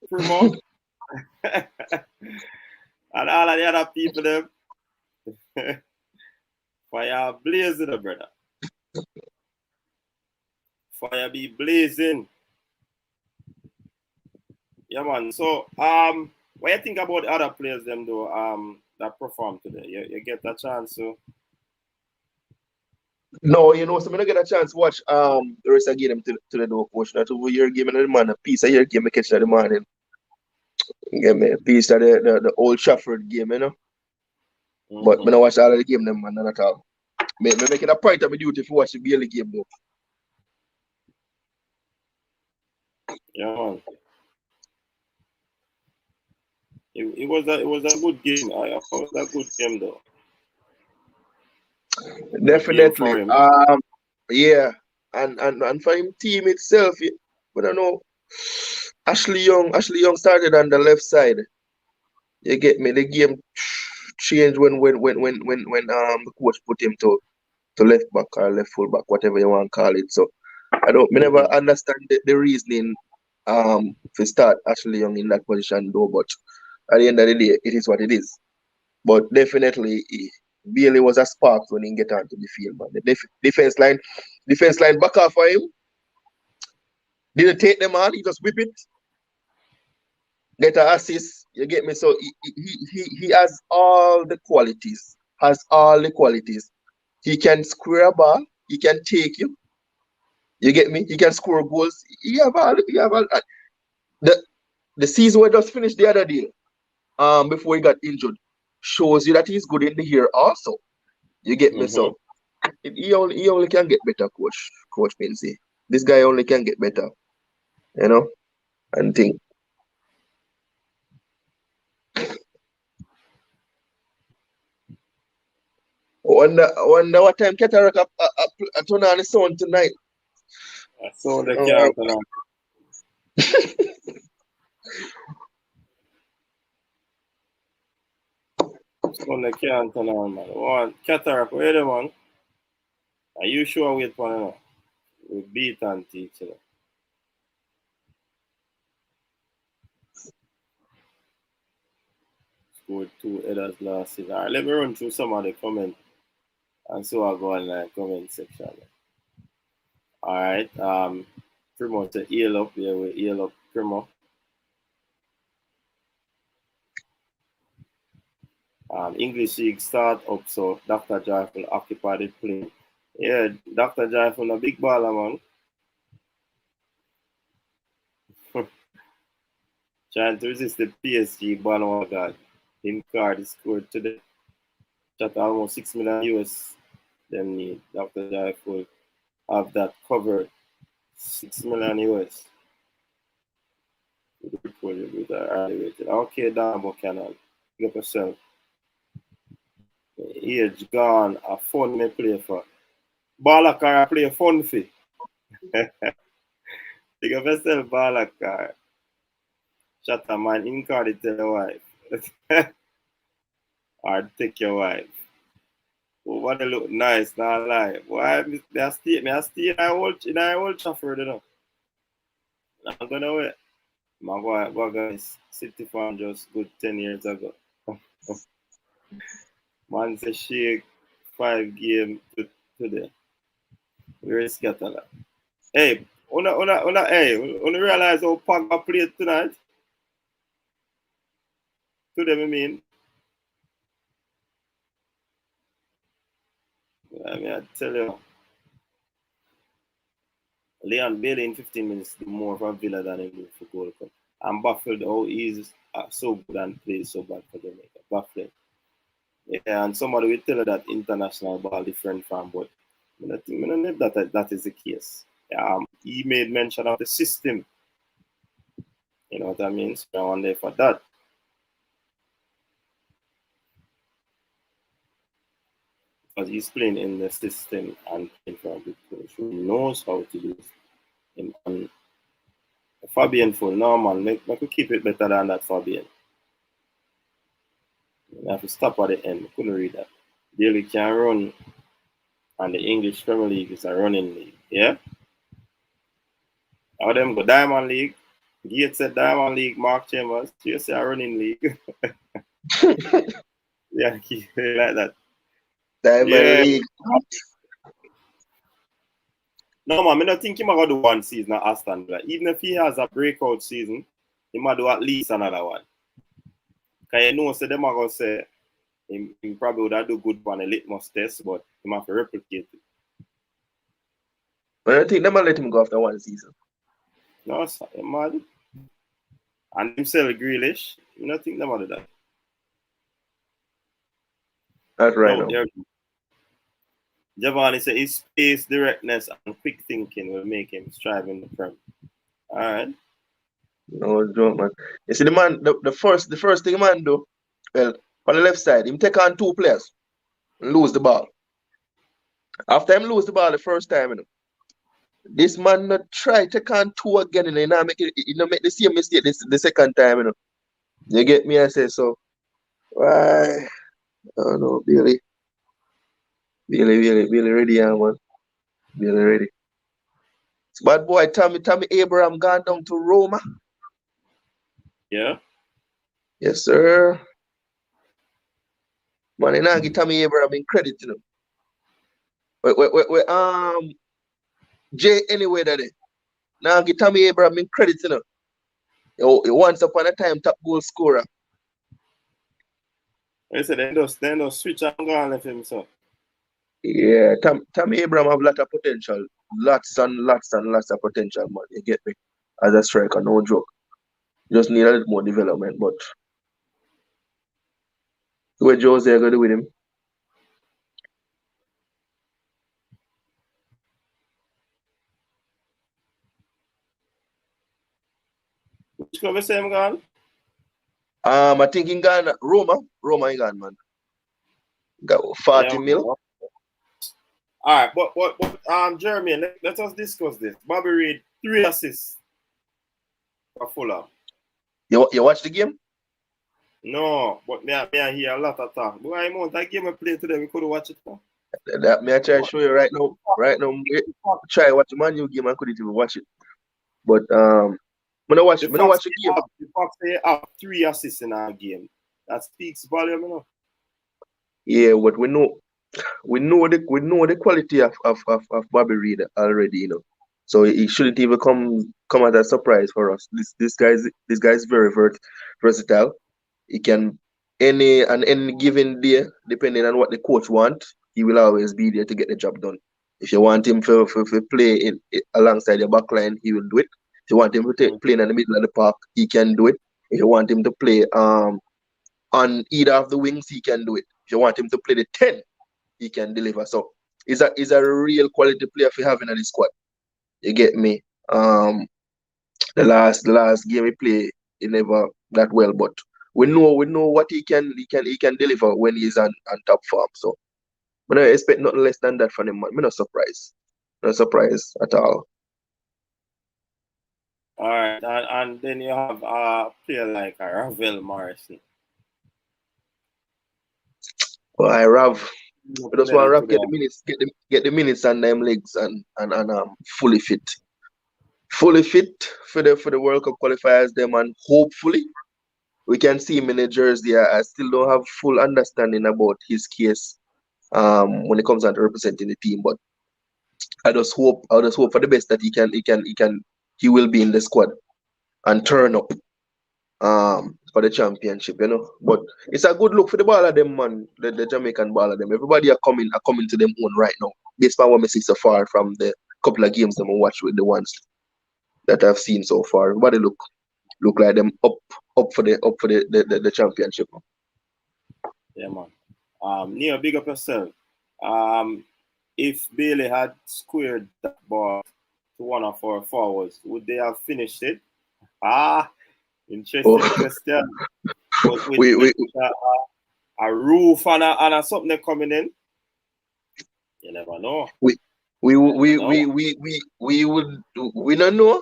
Promote. And all of the other people them. Fire blazing, brother. Fire be blazing. Yeah, man. So, what do you think about the other players them though? That performed today. You get a chance to. No, so I'm not get a chance to watch the rest of the game to the door coach. Not over your game and the man a piece of your game I catch in the morning. Get me? Piece of the Old Trafford game, you know. But Mm-hmm. when I watch all of the game, them man, not at all. Me make it a point of my duty to watch the Bailey game though. Yeah, man. It was a good game. It was a good game though. Good game Definitely. for him. Yeah. And for him team itself, but I know Ashley Young started on the left side. You get me? The game changed when the coach put him to left back or left full back, whatever you want to call it. So I don't me never Mm-hmm. understand the reasoning to start Ashley Young in that position though, but at the end of the day, it is what it is. But definitely Bailey was a spark when he get onto the field, man. The defense line back off for him. Didn't take them on, he just whip it, get an assist. You get me? So he has all the qualities. Has all the qualities. He can square a ball, he can take you. You get me? He can score goals. He have all the season we just finished the other day, before he got injured, shows you that he's good in the here also. You get me? Mm-hmm. So he only can get better, Coach Pinsey. This guy only can get better, you know, and think. Wonder what time Cataract turn on the sound tonight. I saw the Uh, count and on the count and all, man. One cataract, where the man? Are you sure wait for now? We beat and teach you. Scored 2 headers last season. Alright, let me run through some of the comments and so I'll go in the comment section. Alright, Primo to heal up. Yeah, we heal up Primo. English League start up, so Dr. Joyful occupied the plane. Yeah, Dr. Joyful, a big baller, man. Trying to resist the PSG bandwagon. Him card scored today. Shot almost 6 million US. Them need Dr. Joyful have that covered. 6 million US. Okay, Dambo Canal. Pick up yourself. Age gone. A fun me play for. Balakar play fun for. Pick up yourself, Balakar. Shut up, man. In card tell your wife. Or take your wife. Oh, what they look nice, not lie. Why me I stay in a old Trafford, you know. I'm gonna wait. My boy guys City fan just good 10 years ago. Man say shake 5 game today. We're scattered. Hey, una realize how Pogba played tonight? Today, I mean. I tell you, Leon Bailey in 15 minutes did more for Villa than he did for Gold Cup. I'm baffled how he's so good and plays so bad for Jamaica. Baffling. Yeah, and somebody will tell you that international ball different from, but I think that is the case. He made mention of the system. You know what I mean? So I wonder for that. Because he's playing in the system and playing for a good coach who knows how to use him. And Fabian full, no man, make we keep it better than that Fabian. You have to stop at the end. I couldn't read that. Daily can run, and the English Premier League is a running league. Yeah? How them go Diamond League? Gates said Diamond League, Mark Chambers. You say a running league. Yeah, keep it like that. Diamond Yeah. League. No man, I don't think he might do one season at Aston Villa. Even if he has a breakout season, he might do at least another one. Because you know, so them are going to say he probably would have do good on a litmus test, but he might have to replicate it. I don't think they might let him go after one season. No, sir, you mad? And himself Grealish. You don't think about that. That's right No, now. there. Giovanni said his pace, directness, and quick thinking will make him strive in the Prem. All right. No joke, man. You see the man, the first thing the man do, well, on the left side, him take on 2 players and lose the ball. After him lose the ball the first time, this man not try take on 2 again, and he not make it, he not make the same mistake the second time, You get me? I say so. Why? Oh no, Billy ready, yeah, man. Billy ready. Bad boy, Tommy Abraham gone down to Roma. Yeah. Yes, sir. Man, you not give Tommy Abraham in credit, Jay anyway that day. Now give Tommy Abraham in credit, He once upon a time top goal scorer. I said they don't switch and go and left him so. Yeah, Tommy Abraham have lot of potential. Lots and lots of potential, man. You get me? As a striker, no joke. Just need a little more development, but what Jose gonna do with him? Which club is him gone? I think in Ghana, Roma in Ghana, man. Got 40 mil. All right, but Jeremy, let us discuss this. Bobby Reid, 3 assists for Fulham. You watch the game? No, but me I hear a lot of talk. But I want that game I played today, we could watch it for. That may I try to show you right now. Right now, try watch the Man U game and couldn't even watch it. But I'm gonna watch the game. The Fox say have 3 assists in our game. That speaks volume, Yeah, but we know the quality of Bobby Reid already, So he shouldn't even come as a surprise for us. This guy's very versatile. He can any given day, depending on what the coach wants, he will always be there to get the job done. If you want him to play alongside your back line, he will do it. If you want him to play in the middle of the park, he can do it. If you want him to play on either of the wings, he can do it. If you want him to play the 10, he can deliver. So he's a real quality player for having in the squad. You get me? The last game he played, he never that well, but we know what he can deliver when he's on top form. So I don't expect nothing less than that from him, man. I'm not surprised. Not surprised at all. All right, and then you have a player like Ravel Morrison. Well, I Rav. I just want Rav get the minutes and them legs and fully fit. Fully fit for the World Cup qualifiers them, and hopefully we can see him in the jersey. I still don't have full understanding about his case when it comes down to representing the team, but I just hope for the best that he will be in the squad and turn up for the championship, But it's a good look for the ball of them, man. The Jamaican ball of them. Everybody are coming to them own right now. Based on what I see so far from the couple of games that I watch with the ones that I've seen so far. Everybody look like them up for the championship. Yeah, man. Neil, big up yourself. If Bailey had squared that ball to one of our forwards, would they have finished it? Interesting question. But with a roof and a something coming in, you never know. We don't know,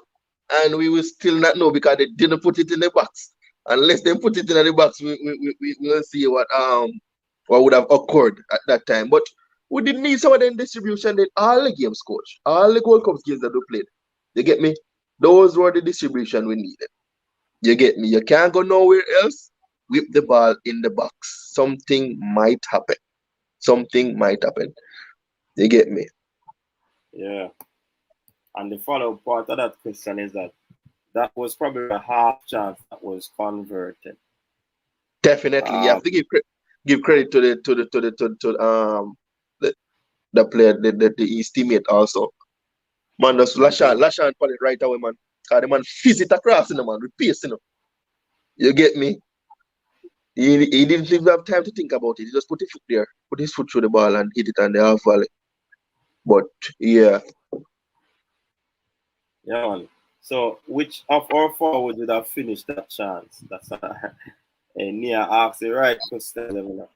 and we will still not know because they didn't put it in the box. Unless they put it in the box, we will see what would have occurred at that time. But we didn't need some of them distribution that all the games, coach, all the Gold Cup games that we played. You get me? Those were the distribution we needed. You get me? You can't go nowhere else. Whip the ball in the box. Something might happen. You get me? Yeah. And the follow-up part of that question is that was probably a half chance that was converted. Definitely, you have to give credit to the player, his teammate also. Man, just Lashan put it right away, man. Cause the man fizz it across, man, with pace, You get me? He didn't even have time to think about it. He just put his foot there, put his foot through the ball and hit it on the half volley. But yeah, Yeah, man. So, which of our forwards would have finished that chance? That's a near ask the right question. You know.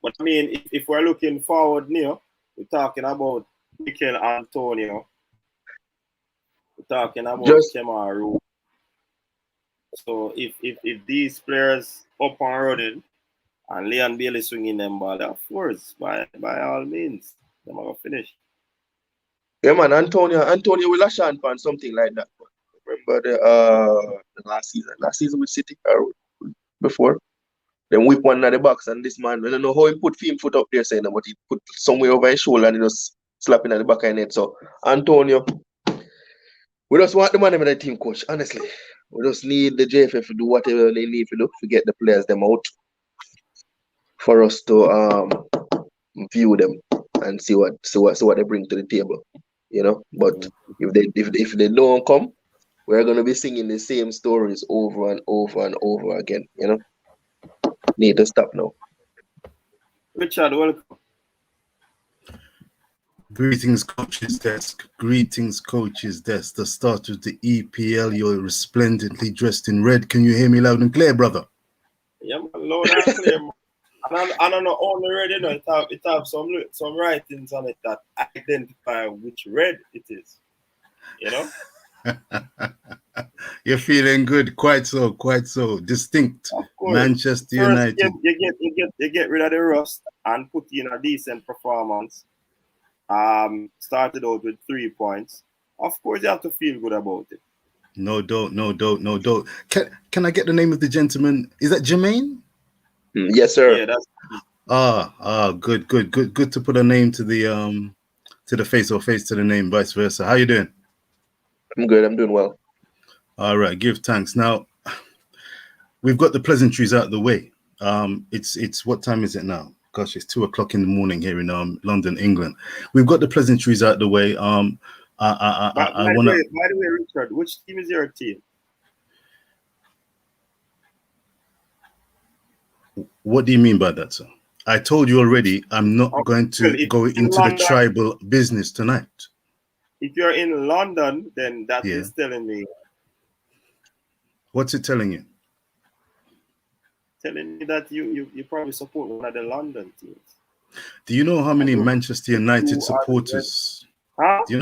But I mean, if we're looking forward, Neo, we're talking about Mikel Antonio, we're talking about just Kemaru. So, if these players up and running and Leon Bailey swinging them ball, of course, by all means, they're going to finish. yeah, man. Antonio will lash on something like that. Remember the last season? Last season with City or before? Then whip one at the box and this man, I don't know how he put him foot up there saying that, but he put somewhere over his shoulder and he just slapping at the back of his head. So Antonio, we just want the man in the team, coach. Honestly, we just need the JFF to do whatever they need to do to get the players them out for us to view them and see what they bring to the table. You know, but if they don't come, we're gonna be singing the same stories over and over and over again. You know, need to stop now. Richard, welcome. Greetings, Coach's Desk. Greetings, Coach's Desk. The start of the EPL. You're resplendently dressed in red. Can you hear me loud and clear, brother? Yeah, man, loud and clear, man. And I don't know only red, you know, it have some writings on it that identify which red it is. You know? You're feeling good, quite so, distinct. Of course. Manchester First, United. You get rid of the rust and put in a decent performance. Started out with 3 points. Of course, you have to feel good about it. No doubt. Can I get the name of the gentleman? Is that Jermaine? Yes, sir. Yeah, that's good to put a name to the face or face to the name, vice versa. How you doing? I'm good. I'm doing well. All right, give thanks. Now we've got the pleasantries out of the way. It's what time is it now? Gosh, it's 2 o'clock in the morning here in London, England. We've got the pleasantries out of the way. By the way, Richard, which team is your team? What do you mean by that, sir? I told you already. I'm not going to go into the tribal business tonight. If you're in London, then that is telling me. What's it telling you? Telling me that you probably support one of the London teams. Do you know how many Manchester United supporters? Huh? Do you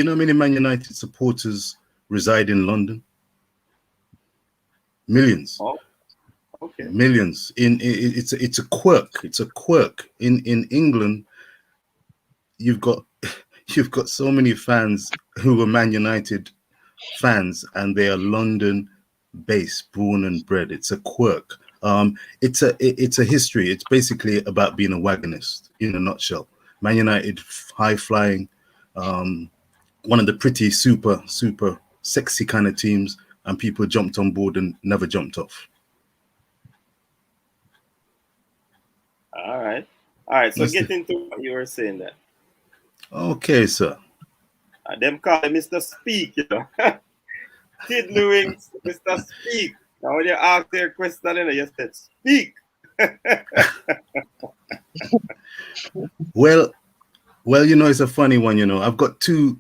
know how many Man United supporters reside in London? Millions. Oh, okay. Millions. It's a quirk. It's a quirk. In England, you've got so many fans who are Man United fans, and they are London based, born and bred. It's a quirk. It's a history. It's basically about being a wagonist in a nutshell. Man United, high flying, one of the pretty super sexy kind of teams, and people jumped on board and never jumped off. All right. So get into what you were saying there. Okay, sir. Them call him Mr. Speak, you know. Tiddlywinks, Mr. Speak. Now when you ask their question, you said speak. Well, you know, it's a funny one, you know. I've got two,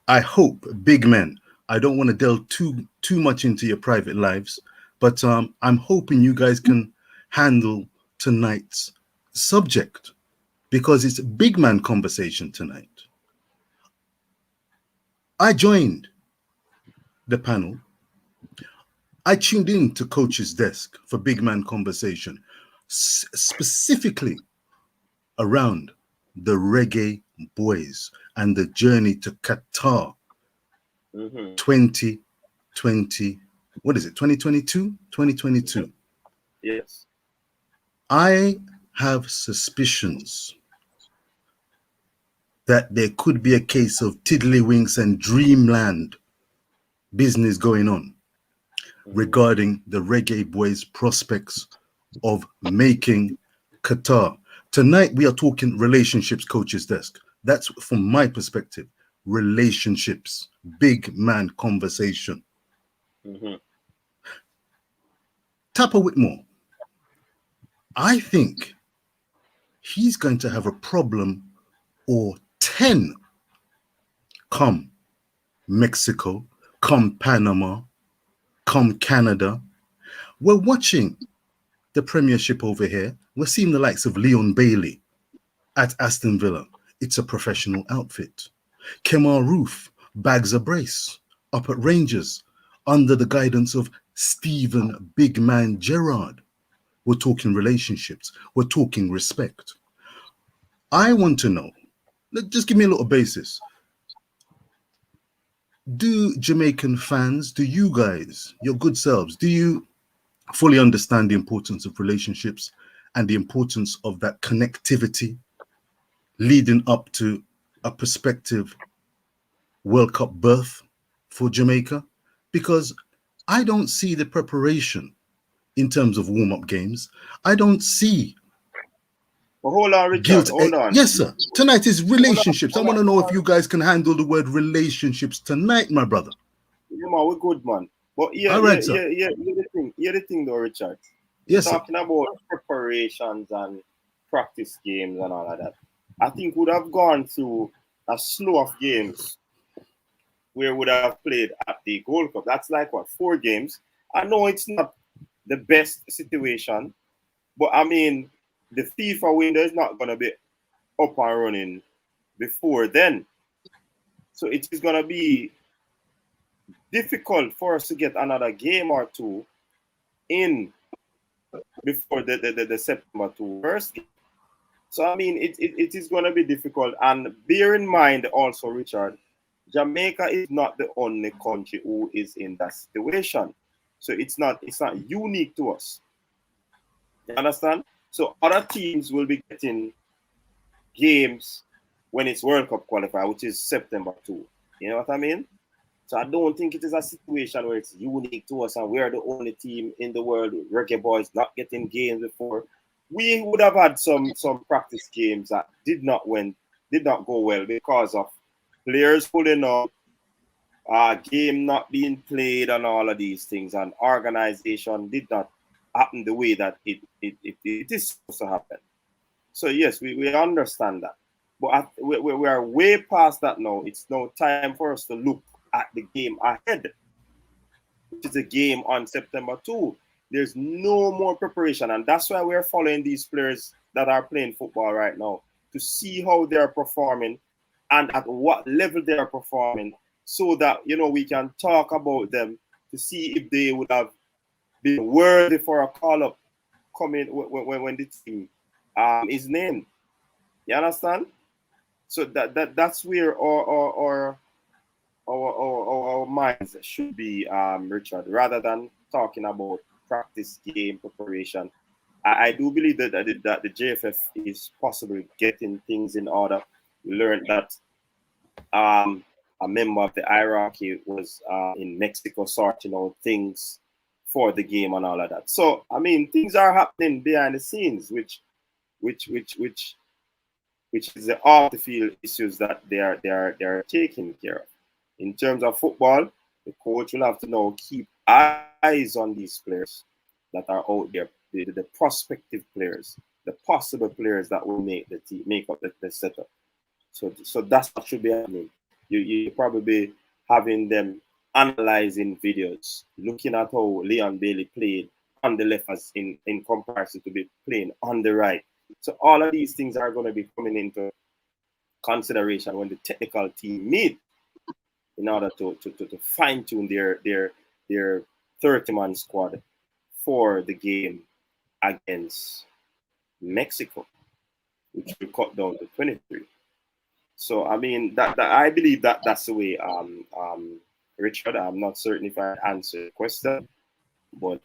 I hope, big men. I don't want to delve too much into your private lives, but I'm hoping you guys can handle tonight's subject, because it's a big man conversation tonight. I joined the panel. I tuned in to Coach's Desk for Big Man Conversation, specifically around the Reggae Boyz and the journey to Qatar 2020. What is it? 2022? 2022. Yes. I have suspicions that there could be a case of tiddlywinks and dreamland business going on regarding the Reggae Boyz prospects of making Qatar. Tonight, we are talking relationships, Coach's Desk. That's from my perspective, relationships, big man conversation. Tapper Whitmore, I think he's going to have a problem or 10 come Mexico, come Panama, come Canada. We're watching the Premiership over here. We're seeing the likes of Leon Bailey at Aston Villa. It's a professional outfit. Kemar Roof bags a brace up at Rangers under the guidance of Stephen Big Man Gerrard. We're talking relationships. We're talking respect. I want to know, just give me a little basis. Do Jamaican fans, do you guys, your good selves, do you fully understand the importance of relationships and the importance of that connectivity leading up to a prospective World Cup berth for Jamaica? Because I don't see the preparation in terms of warm-up games. I don't see But hold on, Richard. guilt. Hold on. Yes, sir. Tonight is relationships. Hold I on, want to know if you guys can handle the word relationships tonight, my brother. Yeah, man, we're good, man. But yeah, All right, sir. yeah, the thing though, Richard. Yes, sir. Talking about preparations and practice games and all of that. I think would have gone through a slew of games where would have played at the Gold Cup. That's like what, 4 games. I know it's not the best situation, but I mean the FIFA window is not gonna be up and running before then. So it is gonna be difficult for us to get another game or two in before the September 2 first game. So I mean it is gonna be difficult. And bear in mind also, Richard, Jamaica is not the only country who is in that situation. So it's not unique to us. You understand? So other teams will be getting games when it's World Cup qualifier, which is September 2. You know what I mean? So I don't think it is a situation where it's unique to us and we're the only team in the world, Reggae Boyz, not getting games before. We would have had some practice games that did not go well because of players pulling up, game not being played and all of these things, and organization did not happen the way that it is supposed to happen. So yes, we understand that. But we are way past that now. It's now time for us to look at the game ahead, which is a game on September 2. There's no more preparation, and that's why we're following these players that are playing football right now to see how they're performing and at what level they are performing, so that we can talk about them to see if they would have been worthy for a call-up coming when the team is named. You understand? So that's where our minds should be, Richard, rather than talking about practice game preparation. I do believe that the JFF is possibly getting things in order. We learned that a member of the hierarchy was in Mexico sorting out things for the game and all of that. So I mean, things are happening behind the scenes, which is the off the field issues that they are taking care of. In terms of football, the coach will have to now keep eyes on these players that are out there, the prospective players, the possible players that will make the team, make up the setup. So that's what should be happening. You probably be having them analyzing videos, looking at how Leon Bailey played on the left as in comparison to be playing on the right. So all of these things are going to be coming into consideration when the technical team meet in order to fine-tune their 30-man squad for the game against Mexico, which will cut down to 23. So I mean that I believe that's the way. Richard, I'm not certain if I answered the question, but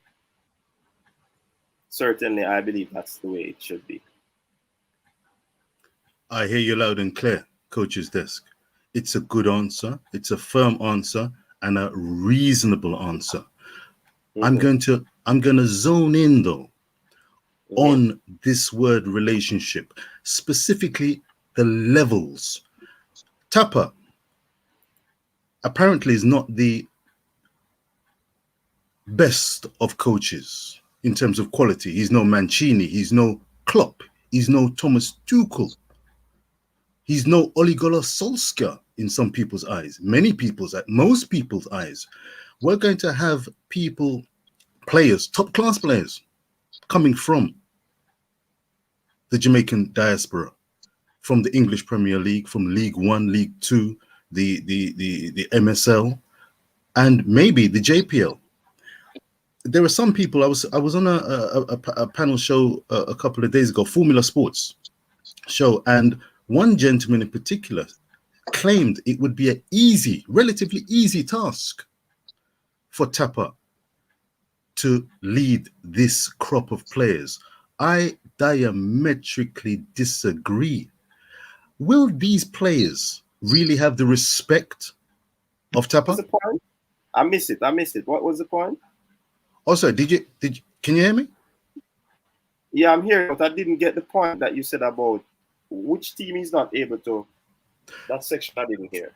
certainly I believe that's the way it should be. I hear you loud and clear, Coach's Desk. It's a good answer. It's a firm answer and a reasonable answer. Mm-hmm. I'm going to zone in though on this word relationship, specifically the levels. Tapper apparently is not the best of coaches. in terms of quality. He's no Mancini. He's no Klopp. He's no Thomas Tuchel. He's no Ole Gunnar Solskjaer in some people's eyes. Most people's eyes. We're going to have players, top-class players, coming from the Jamaican diaspora, from the English Premier League, from League One, League Two, the MSL, and maybe the JPL. There are some people. I was on a panel show a couple of days ago, Formula Sports show, and one gentleman in particular claimed it would be a relatively easy task for Tapper to lead this crop of players. I diametrically disagree. Will these players really have the respect of Tapper? What's the point? I missed it. What was the point? Also, can you hear me? Yeah, I'm here, but I didn't get the point that you said about which team is not able to. That section I didn't hear.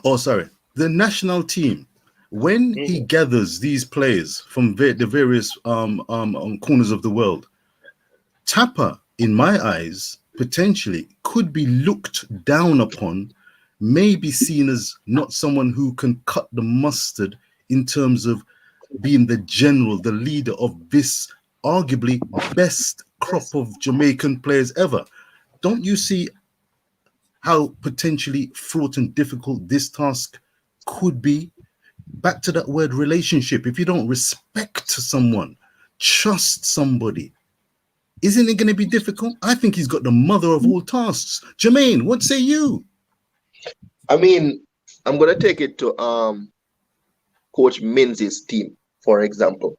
Oh, sorry. The national team, when he gathers these players from the various corners of the world, Tapper, in my eyes, potentially could be looked down upon, maybe seen as not someone who can cut the mustard in terms of being the general, the leader of this arguably best crop of Jamaican players ever. Don't you see how potentially fraught and difficult this task could be? Back to that word relationship. If you don't respect someone, trust somebody, isn't it going to be difficult? I think he's got the mother of all tasks. Jermaine, what say you? I mean, I'm going to take it to Coach Menzies' team, for example.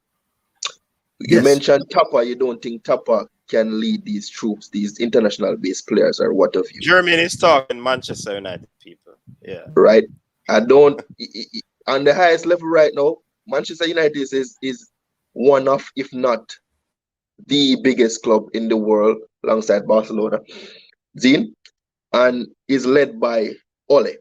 You mentioned Tapper. You don't think Tapper can lead these troops, these international-based players, or what have you? Germany is talking Manchester United people. Yeah. Right. I don't. On the highest level right now, Manchester United is one of, if not the biggest club in the world, alongside Barcelona, Zine, and is led by Ole.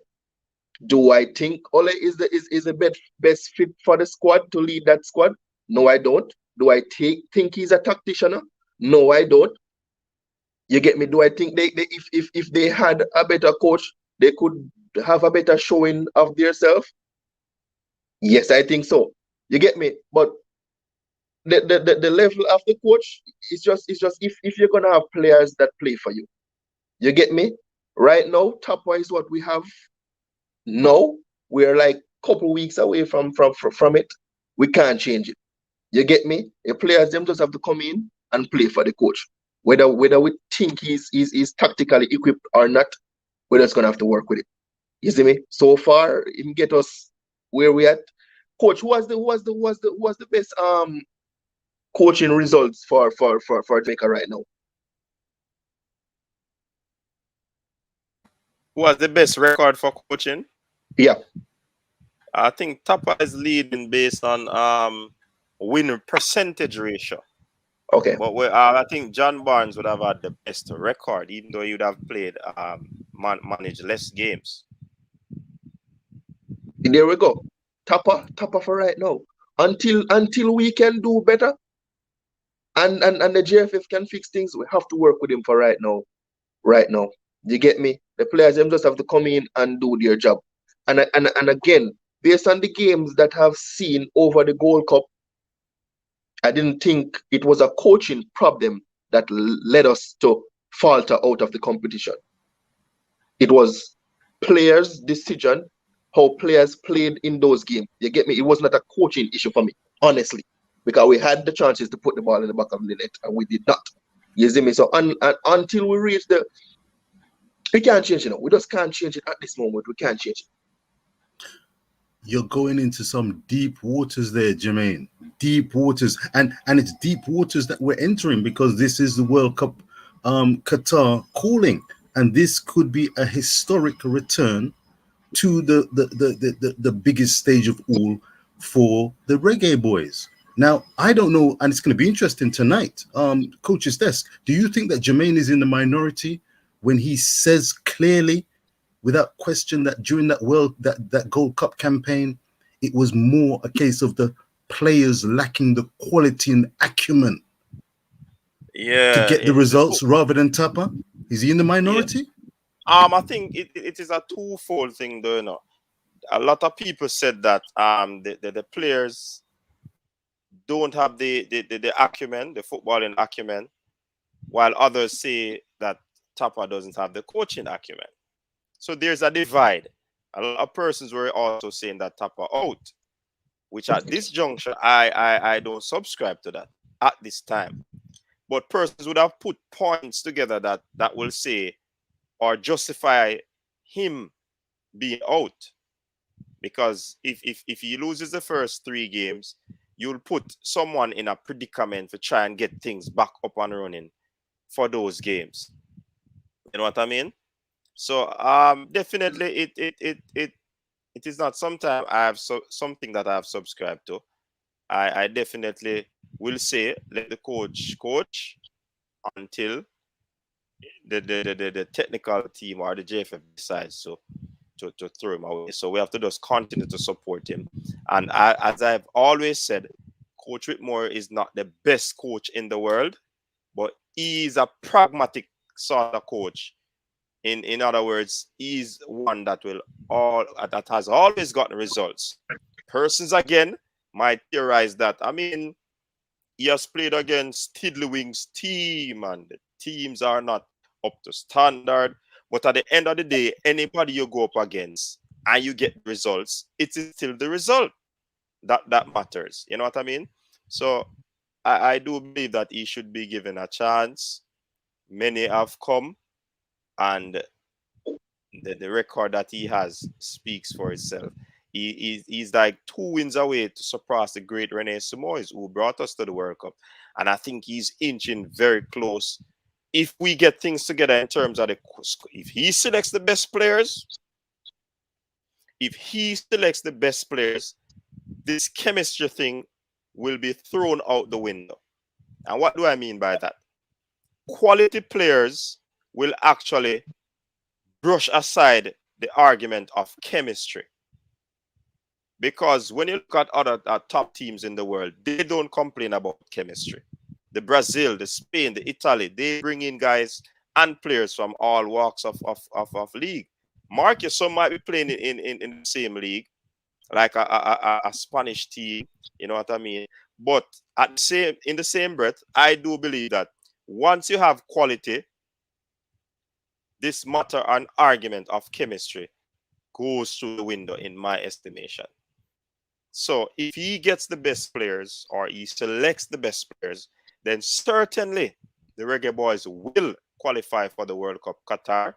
Do I think Ole is the best fit for the squad to lead that squad? No, I don't. Do I think he's a tactician? No, I don't. You get me? Do I think if they had a better coach, they could have a better showing of themselves? Yes, I think so. You get me? But the level of the coach is just if you're gonna have players that play for you. You get me? Right now, Tapper is what we have. No, we're like a couple weeks away from it. We can't change it. You get me? The players them just have to come in and play for the coach. Whether we think he's tactically equipped or not, we're just gonna have to work with it. You see me? So far, he can get us where we at. Coach, who was the best coaching results for Jamaica right now? Who has the best record for coaching? Yeah. I think Tapper is leading based on win percentage ratio. Okay. But I think John Barnes would have had the best record, even though he would have played managed less games. There we go. Tapper for right now. Until we can do better, and the JFF can fix things, we have to work with him for right now. Right now. You get me? The players them just have to come in and do their job. And again, based on the games that have seen over the Gold Cup, I didn't think it was a coaching problem that led us to falter out of the competition. It was players' decision, how players played in those games. You get me? It was not a coaching issue for me, honestly, because we had the chances to put the ball in the back of the net and we did not. You see me? So until we reach we can't change it. We just can't change it at this moment. We can't change it. You're going into some deep waters there, Jermaine. Deep waters. And it's deep waters that we're entering because this is the World Cup Qatar calling. And this could be a historic return to the biggest stage of all for the Reggae Boyz. Now, I don't know, and it's going to be interesting tonight. Coach's desk, do you think that Jermaine is in the minority when he says clearly, without question, that during that Gold Cup campaign, it was more a case of the players lacking the quality and acumen Yeah, to get the results rather than Tapper? Is he in the minority? I think it is a twofold thing, though. You know, a lot of people said that the players don't have the acumen, the footballing acumen, while others say that Tapper doesn't have the coaching acumen. So there's a divide. A lot of persons were also saying that Tapper out, which at this juncture I don't subscribe to that at this time. But persons would have put points together that will say or justify him being out. Because if he loses the first 3 games, you'll put someone in a predicament to try and get things back up and running for those games. You know what I mean? So definitely it is not something I have something that I have subscribed to. I definitely will say let the coach until the technical team or the JFF decides to throw him away. So we have to just continue to support him. And as I've always said, Coach Whitmore is not the best coach in the world, but he's a pragmatic sort of coach. In other words, he's one that has always gotten results. Persons again might theorize that. I mean, he has played against Tiddlywing's team, and the teams are not up to standard. But at the end of the day, anybody you go up against and you get results, it is still the result that matters. You know what I mean? So I do believe that he should be given a chance. Many have come, and the record that he has speaks for itself. He's like 2 wins away to surpass the great Rene Simoes, who brought us to the World Cup. And I think he's inching very close. If we get things together in terms of if he selects the best players, this chemistry thing will be thrown out the window. And what do I mean by that? Quality players will actually brush aside the argument of chemistry. Because when you look at other top teams in the world, they don't complain about chemistry. The Brazil, the Spain, the Italy, they bring in guys and players from all walks of league. Marcus, some might be playing in the same league, like a Spanish team, you know what I mean? But in the same breath, I do believe that once you have quality, this matter and argument of chemistry goes through the window in my estimation. So if he gets the best players or he selects the best players, then certainly the Reggae Boyz will qualify for the World Cup Qatar.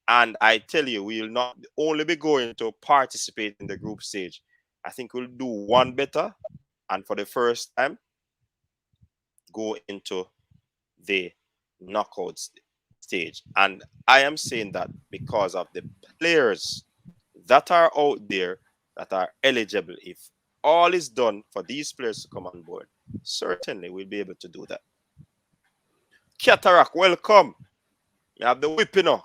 And I tell you, we will not only be going to participate in the group stage. I think we'll do one better, and for the first time, go into the knockout stage. And I am saying that because of the players that are out there that are eligible. If all is done for these players to come on board, certainly we'll be able to do that. Cataract, welcome. You have the whip, you know.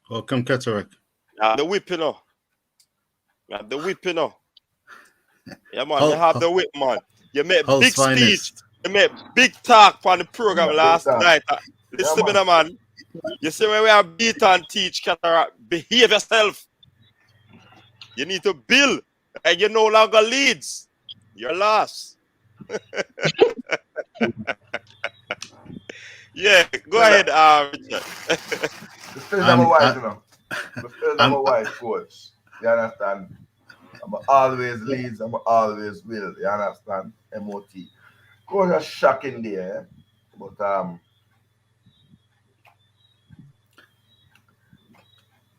Welcome, Cataract. You have the whip, you know. You have the whip, you know. Yeah, man, you have the whip, man. You made big speech. You made big talk on the program last night. Listen to me, man. You see when we have beat and teach, Cataract, behave yourself. You need to build, and you no longer leads. You're lost. Yeah, go ahead, Richard. The still number wise, you know. The still number wise, coach. You understand? I'm always leads, I'm always will. You understand? MOT. Coach is shocking there, but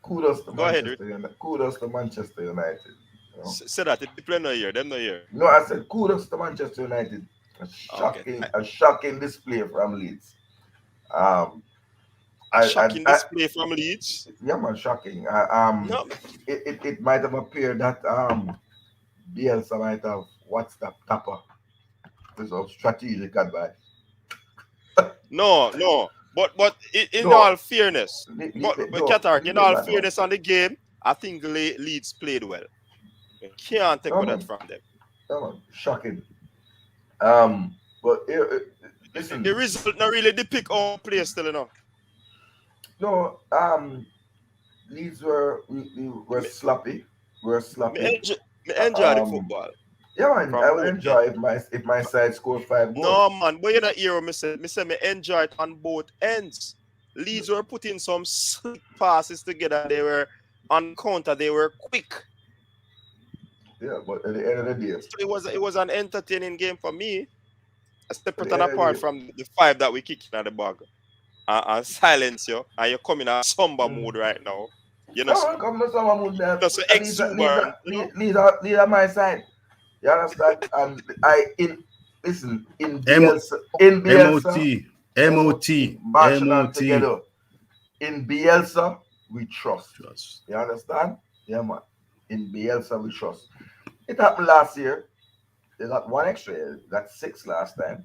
kudos to Manchester United. Kudos to Manchester United. You know? Say that the people no here, them no here. No, I said kudos to Manchester United. A shocking display from Leeds. Shocking display from Leeds. Yeah, man, shocking. No. It might have appeared that Bielsa might have watched that Tapper. This was strategic advice. No. But in all fairness, Qatar, in all fairness on the game, I think Leeds played well. You can't take that from them. Yeah, man, shocking. But listen, The result not really depict our play still, you know. no, Leeds we were Me, sloppy. We were sloppy. me enjoy the Um, football yeah, man, from I would both enjoy ends. if my side scored 5 goals. No man, but you not hear what me say me enjoy it on both ends. Leeds were putting some slick passes together. They were on counter, they were quick. Yeah, but at the end of the day, So it was an entertaining game for me. at Separate the and end of the apart day, from the five that we kicking at the bag. And silence you, and you're coming out somber mm. mood right now. You know, No, so, man, come to some mood, man. that's so At least, exuberant, you know. Leeds are my side. You understand? And listen, M In MOT Bielsa, MOT marching on MOT. together. In Bielsa, we trust. Just You understand? Yeah, man. In Bielsa, we trust. It happened last year. They got one extra. They got 6 last time.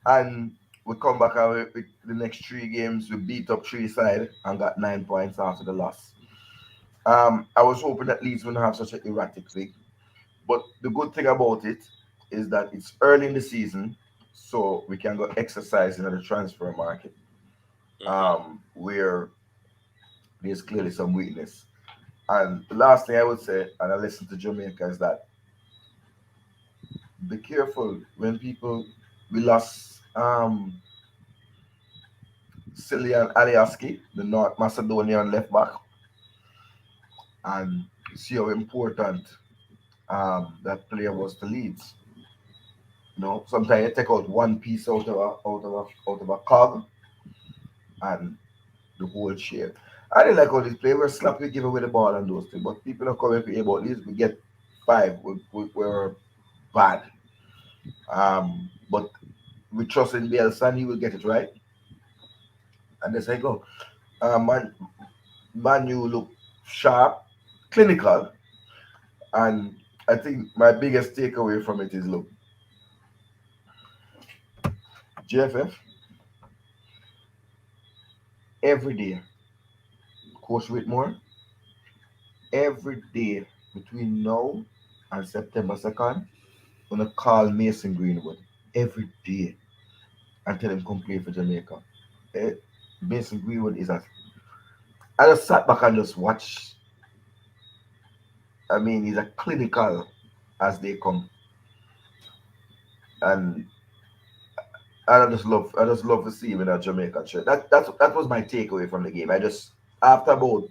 And we come back and the next 3 games, we beat up 3 side and got 9 points after the loss. I was hoping that Leeds wouldn't have such an erratic week. But the good thing about it is that it's early in the season, so we can go exercising at the transfer market, Mm-hmm. where there's clearly some weakness. And the last thing I would say, and I listen to Jamaica, is that be careful when people we lost Silian Alioski, the North Macedonian left back, and see how important that player was to Leeds. You know, sometimes you take out one piece out of a cog and the whole share. I didn't like all these players were sloppy, give away the ball and those things. But people are coming for about this. We get 5. We were bad. But we trust in Bielsa and he will get it right. And that's how you go. Man, you look sharp, clinical, and I think my biggest takeaway from it is look, JFF every day, Coach Whitmore, every day between now and September 2nd, gonna call Mason Greenwood every day and tell him come play for Jamaica. Eh, Mason Greenwood is a. I just sat back and just watch. I mean, he's a clinical as they come, and I just love to see him in a Jamaican shirt. That was my takeaway from the game. I just after about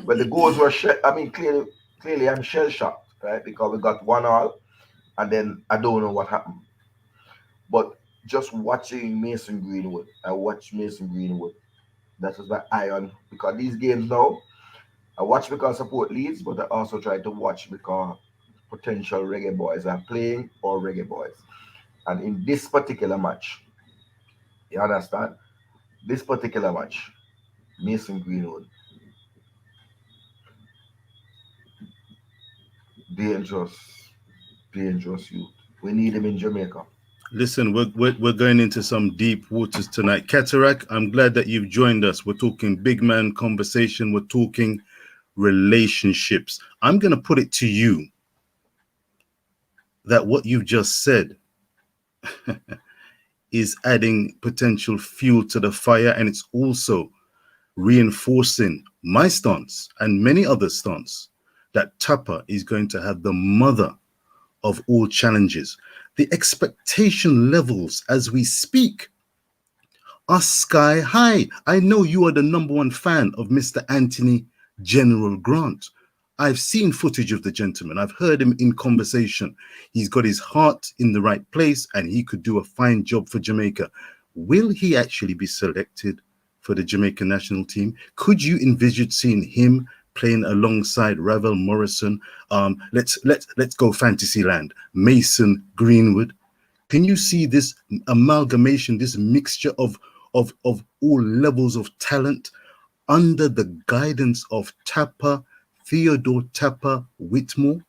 when the goals were, I mean, clearly I'm shell shocked, right? Because we got 1-1, and then I don't know what happened. But just watching Mason Greenwood, I watch Mason Greenwood. That was my eye on because these games now, I watch because I support Leeds, but I also try to watch because potential Reggae Boys are playing or Reggae Boys. And in this particular match, you understand? This particular match, Mason Greenwood, dangerous, dangerous youth. We need him in Jamaica. listen, we're going into some deep waters tonight. Cataract, I'm glad that you've joined us. We're talking big man conversation. We're talking relationships. I'm going to put it to you that what you've just said is adding potential fuel to the fire, and it's also reinforcing my stance and many other stance that Tapa is going to have the mother of all challenges. The expectation levels as we speak are sky high. I know you are the number one fan of Mr. Anthony General Grant. I've seen footage of the gentleman. I've heard him in conversation. He's got his heart in the right place and he could do a fine job for Jamaica. Will he actually be selected for the Jamaican national team? Could you envisage seeing him playing alongside Ravel, Morrison? Let's go fantasy land. Mason Greenwood. Can you see this amalgamation, this mixture of all levels of talent under the guidance of Theodore Tapper Whitmore?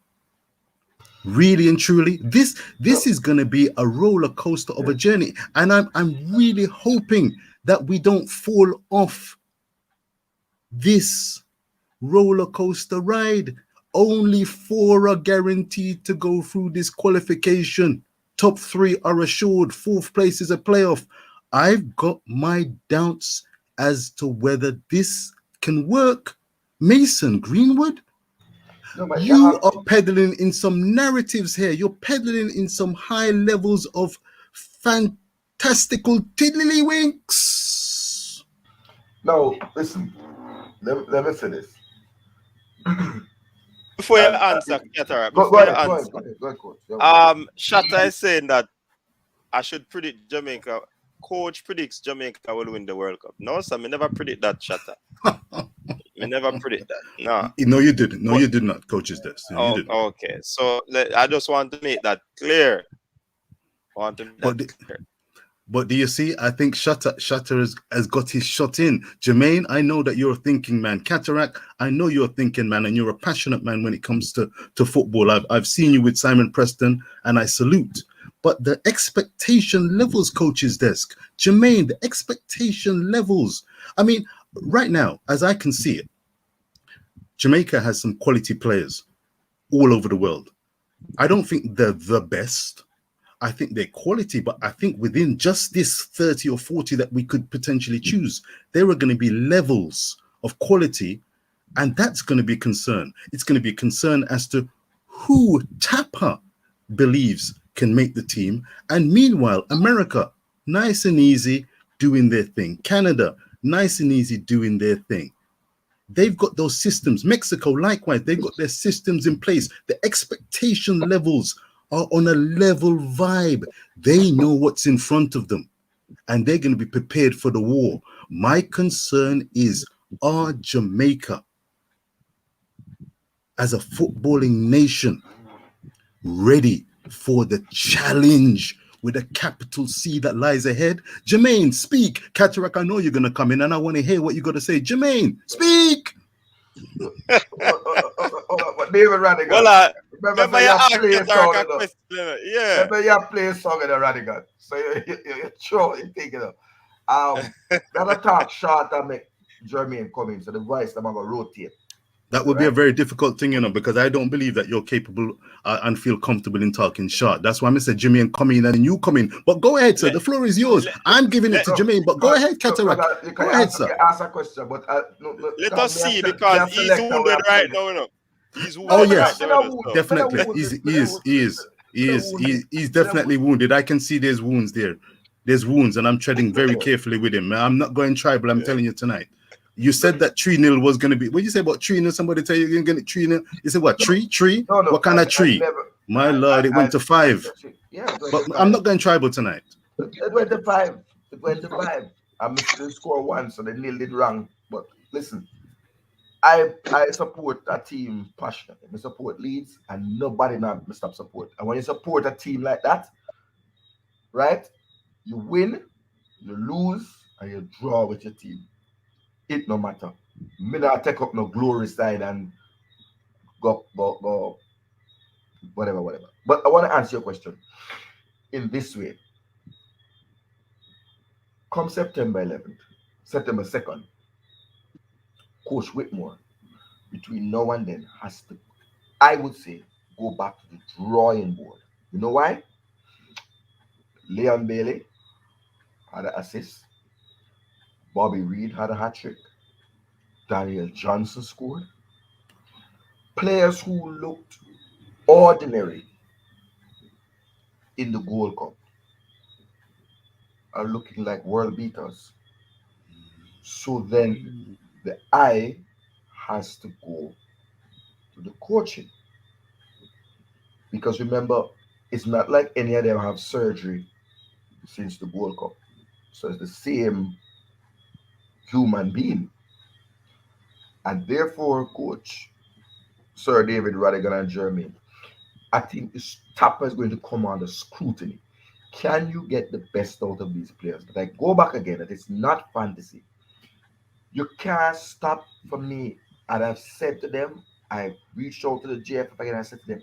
Really and truly, this No, is going to be a roller coaster of yeah. a journey, and I'm really hoping that we don't fall off this roller coaster ride. Only 4 are guaranteed to go through this qualification. Top 3 are assured. 4th place is a playoff. I've got my doubts as to whether this can work. Mason Greenwood, No, but you are peddling in some narratives here. You're peddling in some high levels of fantastical tiddlywinks. No, listen. Let me say this. Before you answer, Cataract, Go before you ahead, answer, go ahead, coach. Shatta is saying that I should predict Jamaica. Coach predicts Jamaica will win the World Cup. No, sir, me never predict that, Shatta. Me never predict that. No. No, you didn't. No, you did not, coaches. This. No, you didn't. Okay. So I just want to make that clear. But do you see? I think Shatter has got his shot in. Jermaine, I know that you're a thinking man. Cataract, I know you're a thinking man, and you're a passionate man when it comes to football. I've seen you with Simon Preston, and I salute. But the expectation levels, coach's desk, Jermaine, the expectation levels. I mean, right now, as I can see it, Jamaica has some quality players all over the world. I don't think they're the best. I think they're quality, but I think within just this 30 or 40 that we could potentially choose, there are going to be levels of quality, and that's going to be a concern. It's going to be a concern as to who Tapper believes can make the team. And meanwhile, America, nice and easy, doing their thing. Canada, nice and easy, doing their thing. They've got those systems. Mexico, likewise, they've got their systems in place. The expectation levels are on a level vibe. They know what's in front of them, and they're going to be prepared for the war. My concern is, are Jamaica, as a footballing nation, ready for the challenge with a capital C that lies ahead? Jermaine, speak. Cataract, I know you're going to come in, and I want to hear what you got to say. Jermaine, speak. But David Radigan. Well, remember you play a song, yeah. Remember you play a song in the Radigan. So you throw it, take it up. Never talk short and make Jermaine come in. So the voice them are going to rotate. That would be a very difficult thing, because I don't believe that you're capable and feel comfortable in talking short. That's why I said Jermaine come in and then you come in. But go ahead, sir. The floor is yours. I'm giving it to Jermaine, but go ahead, Cataract. Go ahead, sir. Ask a question, but let us see, because he's wounded right now. He's wounded. Oh yes, right now, definitely. He's definitely wounded. I can see there's wounds there. There's wounds, and I'm treading very carefully with him. I'm not going tribal. I'm telling you tonight. You said that 3-0 was going to be. What did you say about 3-0? Somebody tell you you're going to 3-0. You said what? Tree? No, what kind of tree? My Lord, it went to 5. Yeah, but I'm not going tribal tonight. It went to 5. It went to 5. I missed the score once, so they nailed it wrong. But listen, I support a team passionately. I support Leeds, and nobody now stop support. And when you support a team like that, right, you win, you lose, and you draw with your team. It no matter. Me not take up no glory side and go whatever. But I want to answer your question in this way. Come September 11th, September 2nd, Coach Whitmore, between now and then, has to, I would say, go back to the drawing board. You know why? Leon Bailey had an assist. Bobby Reid had a hat trick. Daniel Johnson scored. Players who looked ordinary in the Gold Cup are looking like world beaters. So then the eye has to go to the coaching. Because remember, it's not like any of them have surgery since the Gold Cup. So it's the same human being. And therefore, Coach Sir David Radigan and Jermaine, I think the Tapper is going to come under scrutiny. Can you get the best out of these players? But I go back again, that it's not fantasy. You can't stop for me. And I've said to them, I reached out to the JFF again, I said to them,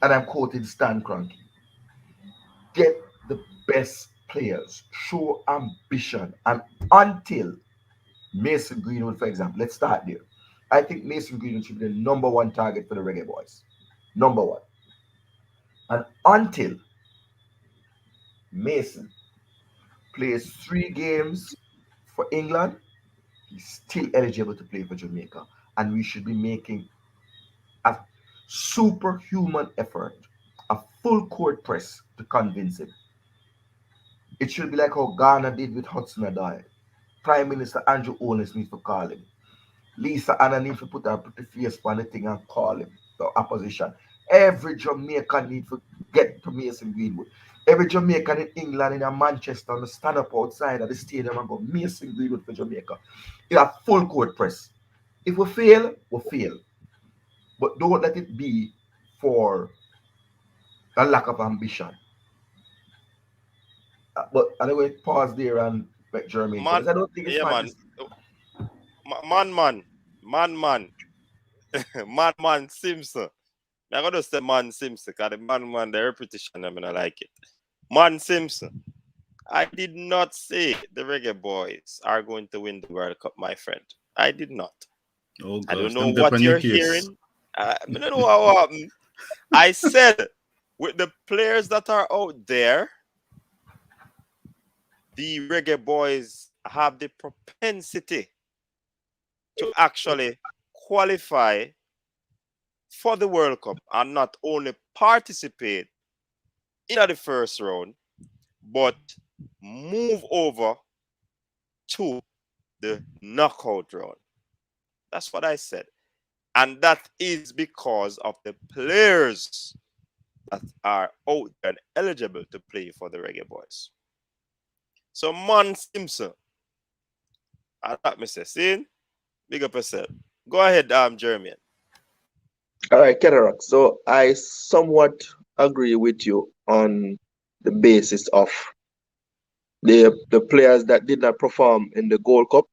and I'm quoting Stan Kroenke, get the best players, show ambition, and until Mason Greenwood, for example, let's start there. I think Mason Greenwood should be the number one target for the Reggae Boyz. Number one. And until Mason plays 3 games for England, he's still eligible to play for Jamaica. And we should be making a superhuman effort, a full court press to convince him. It should be like how Ghana did with Hudson Odoi. Prime Minister Andrew Owens needs to call him. Lisa Anna needs to put her pretty face on the thing and call him, the opposition. Every Jamaican needs to get to Mason Greenwood. Every Jamaican in England, in Manchester, and stand up outside of the stadium and go, Mason Greenwood for Jamaica. It's a full court press. If we fail, we fail. But don't let it be for a lack of ambition. But anyway, pause there and let Jeremy. Man, I don't think it's man Simpson. I'm gonna say Man Simpson because the man the repetition I'm gonna like it. Man Simpson. I did not say the Reggae Boyz are going to win the World Cup, my friend. I did not. Oh, I don't gosh, know what you're hearing. I don't know what happened. I said with the players that are out there, the Reggae Boyz have the propensity to actually qualify for the World Cup and not only participate in the first round, but move over to the knockout round. That's what I said. And that is because of the players that are out there and eligible to play for the Reggae Boyz. So, Man Simpson, I thought Mr. Sin, big up yourself. Go ahead, Jeremy. All right, Cataract. So I somewhat agree with you on the basis of the players that did not perform in the Gold Cup.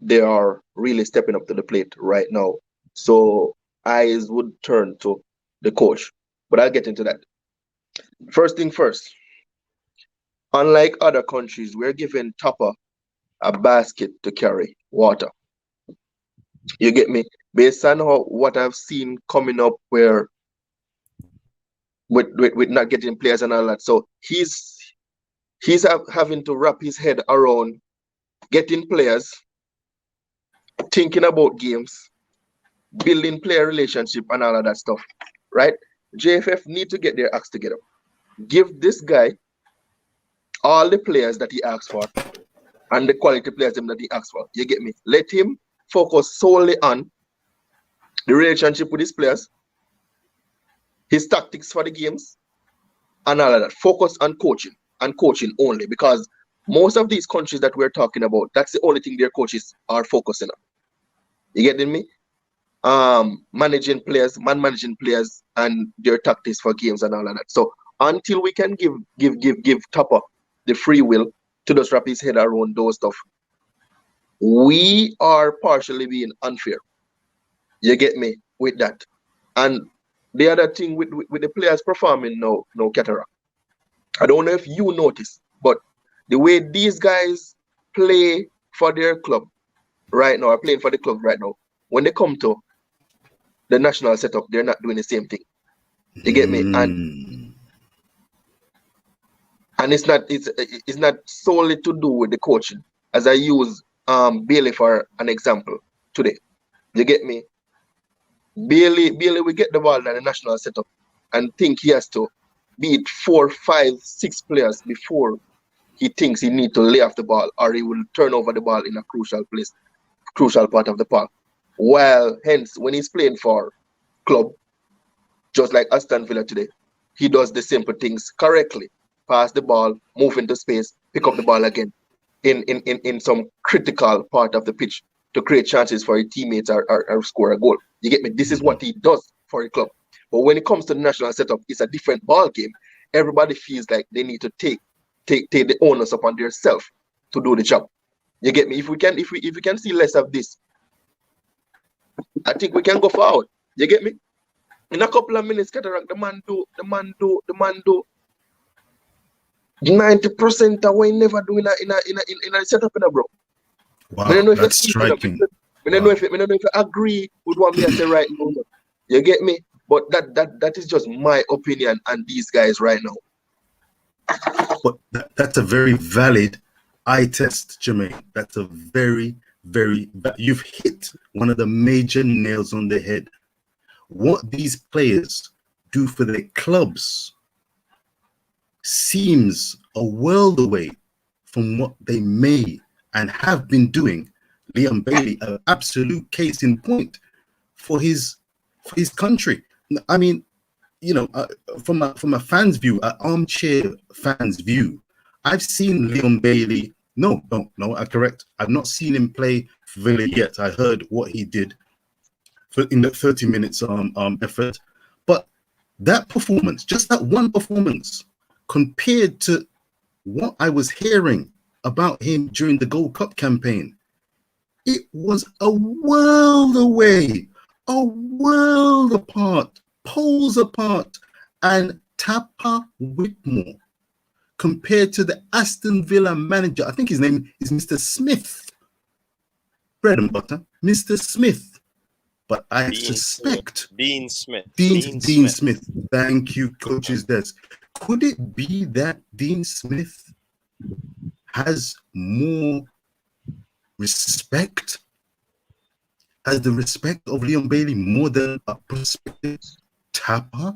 They are really stepping up to the plate right now. So eyes would turn to the coach. But I'll get into that. First thing first. Unlike other countries, we're giving Topper a basket to carry water. You get me? Based on what I've seen coming up where with not getting players and all that. So he's having to wrap his head around getting players, thinking about games, building player relationship and all of that stuff. Right? JFF need to get their acts together. Give this guy all the players that he asks for and the quality players that he asks for. You get me? Let him focus solely on the relationship with his players, his tactics for the games, and all of that. Focus on coaching and coaching only, because most of these countries that we're talking about, that's the only thing their coaches are focusing on. You getting me? Managing players and their tactics for games and all of that. So until we can give Topper the free will to just wrap his head around those stuff, we are partially being unfair. You get me with that. And the other thing with the players performing now, Cataract, I don't know if you notice, but the way these guys play for their club right now, are playing for the club right now, when they come to the national setup, they're not doing the same thing. You get me? And it's not solely to do with the coaching. As I use Bailey for an example today. You get me? Bailey will get the ball in the national setup and think he has to beat 4, 5, 6 players before he thinks he needs to lay off the ball, or he will turn over the ball in a crucial part of the park. While hence when he's playing for club, just like Aston Villa today, he does the simple things correctly. Pass the ball, move into space, pick up the ball again in some critical part of the pitch to create chances for his teammates or score a goal. You get me? This is what he does for a club. But when it comes to the national setup, it's a different ball game. Everybody feels like they need to take the onus upon themselves to do the job. You get me? If we can see less of this, I think we can go forward. You get me? In a couple of minutes, Cataract, the man do 90% of what he never do in a setup, bro. Wow, that's striking. I don't know if I agree with what me I say right now. You get me? But that is just my opinion on these guys right now. But that's a very valid eye test, Jermaine. That's a very, you've hit one of the major nails on the head. What these players do for their clubs seems a world away from what they may and have been doing. Liam Bailey, an absolute case in point for his country. I mean, you know, from a fan's view, an armchair fan's view, I've seen Leon Bailey. No, I'm correct. I've not seen him play for Villa yet. I heard what he did in the 30 minutes effort, but that performance, just that one performance, compared to what I was hearing about him during the Gold Cup campaign, it was a world away, a world apart, poles apart, and Tapa Whitmore compared to the Aston Villa manager. I think his name is Mr. Smith. Bread and butter, Mr. Smith. But I suspect Dean Smith. Dean Smith. Thank you, Coach's Desk. Could it be that Dean Smith has more respect, has the respect of Leon Bailey more than a prospective tapper?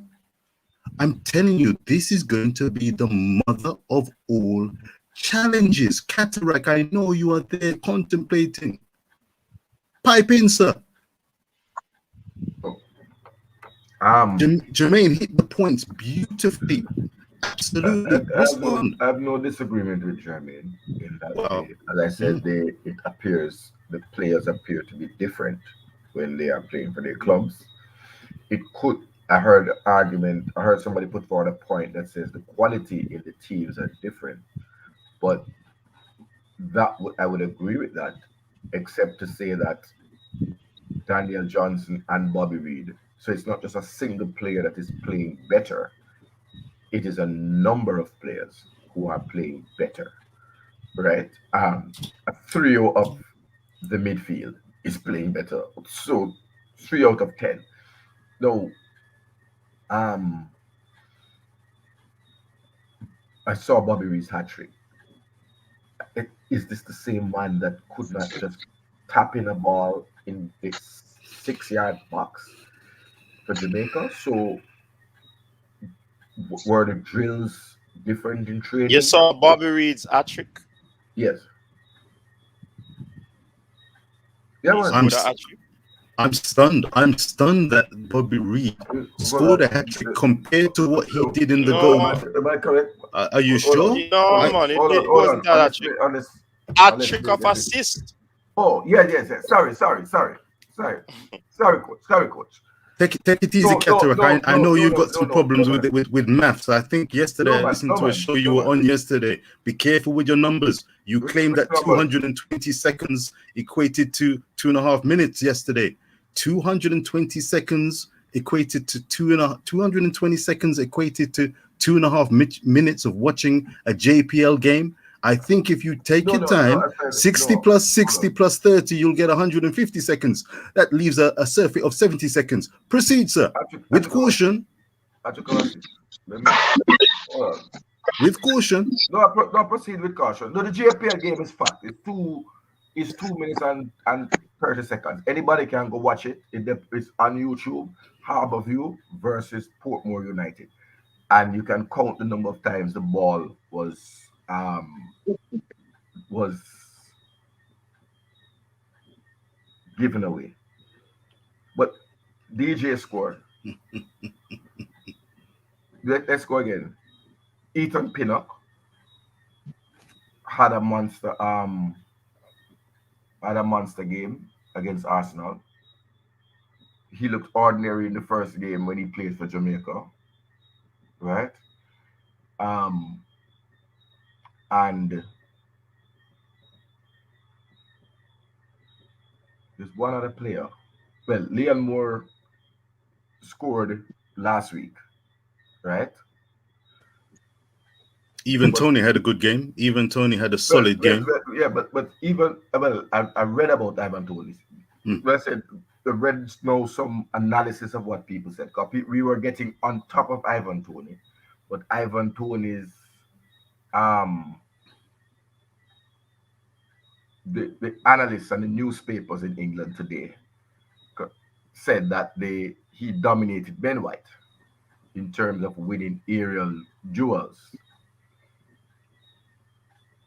I'm telling you, this is going to be the mother of all challenges. Cataract, I know you are there contemplating. Pipe in, sir. Jermaine hit the points beautifully. Absolutely. I have no disagreement with Jermaine in that way. As I said, the players appear to be different when they are playing for their clubs. I heard somebody put forward a point that says the quality in the teams are different, but I would agree with that, except to say that Daniel Johnson and Bobby Reid. So it's not just a single player that is playing better. It is a number of players who are playing better, right? A trio of the midfield is playing better. So 3 out of 10. No. I saw Bobby Reid's hat trick. Is this the same man that could not just tap in a ball in the 6-yard box for Jamaica? So were the drills different in training? You saw Bobby Reid's hat trick? Yes. Yeah, I'm stunned. I'm stunned that Bobby Reid scored a hat trick compared to what he did in the goal. Am I correct? Are you sure? No, man. It wasn't that hat trick. Hat trick of assist. Oh, yes. Sorry, coach. Take it easy, Cataract. I know you've got some problems with maths. I think yesterday I listened to a show you were on yesterday. Be careful with your numbers. You claimed that 220 seconds equated to 2.5 minutes yesterday. 220 seconds equated to 220 seconds equated to 2.5 minutes of watching a JPL game. I think if you take your time, 60 plus 60 plus 30, you'll get 150 seconds. That leaves a surfeit of 70 seconds. Proceed, sir. With caution. With caution. No, proceed with caution. No, the JPL game is fast. It's 2 minutes and 30 seconds. Anybody can go watch it. It's on YouTube. Harbourview versus Portmore United. And you can count the number of times the ball was given away. But DJ scored. Let's go again. Ethan Pinnock had a monster game against Arsenal. He looked ordinary in the first game when he played for Jamaica. Right? And there's one other player. Well, Leon Moore scored last week, right? Even Tony had a good game. Even Tony had a solid game. But I read about Ivan Tony. I said the Reds know some analysis of what people said. 'Cause we were getting on top of Ivan Toney, but Ivan Toney's um the analysts and the newspapers in England today said that he dominated Ben White in terms of winning aerial duels.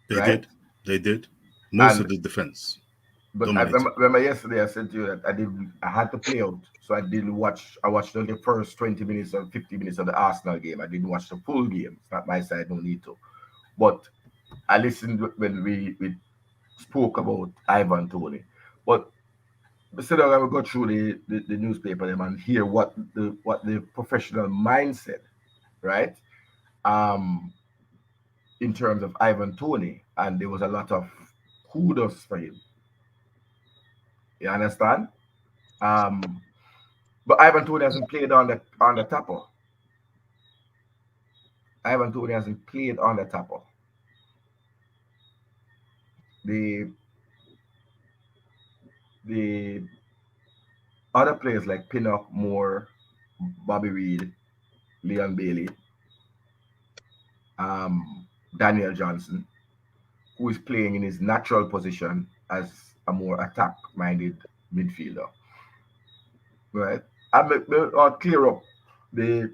They Right? did. They did. Most And of the defense but I dominated. remember yesterday I said to you that I had to play out, so I didn't watch. I watched only the first 20 minutes or 50 minutes of the Arsenal game. I didn't watch the full game. It's not my side, no need to. But I listened when we spoke about Ivan Toney. But instead of I will go through the newspaper them and hear what the professional mind said, right? Um, in terms of Ivan Toney, and there was a lot of kudos for him. You understand? Um, but Ivan Toney hasn't played on the tapper. Ivan Toney hasn't played on the tapper. The the other players like Pinnock, Moore, Bobby Reid, Leon Bailey, Daniel Johnson, who is playing in his natural position as a more attack-minded midfielder. Right? I'll clear up the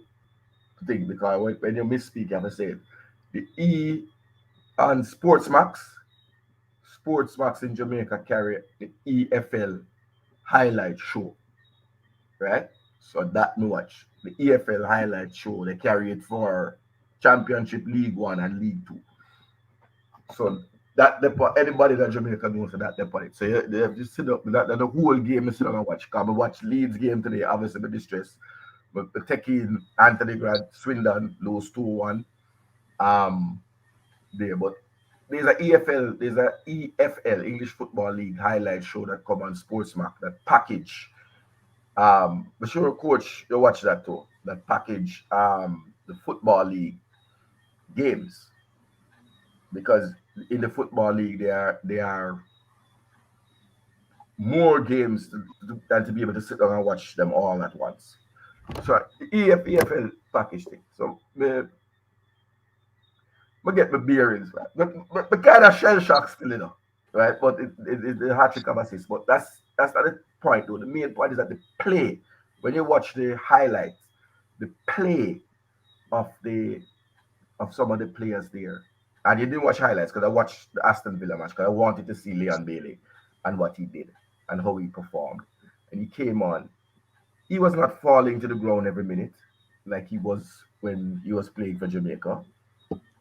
thing because when you misspeak, you have to say it. The E on Sportsmax in Jamaica carry the EFL highlight show, right? So that me watch the EFL highlight show. They carry it for Championship League One and League Two. So that anybody that Jamaica knows that deposit. So they have just sit up that the whole game is sit down and watch. Come and watch Leeds game today. Obviously, with distress, but taking Anthony Grant Swindon lose 2-1. There, but there's a EFL English Football League highlight show that come on Sportsmark that package. But sure, coach, you watch that too. That package the football league games because in the football league there are more games than to be able to sit down and watch them all at once. So EFL package thing. So I get my bearings, right? But kind of shell shock still, right? But it's the hat trick of assist. But that's not the point, though. The main point is that the play, when you watch the highlights, the play of some of the players there, and you didn't watch highlights because I watched the Aston Villa match because I wanted to see Leon Bailey and what he did and how he performed. And he came on. He was not falling to the ground every minute like he was when he was playing for Jamaica.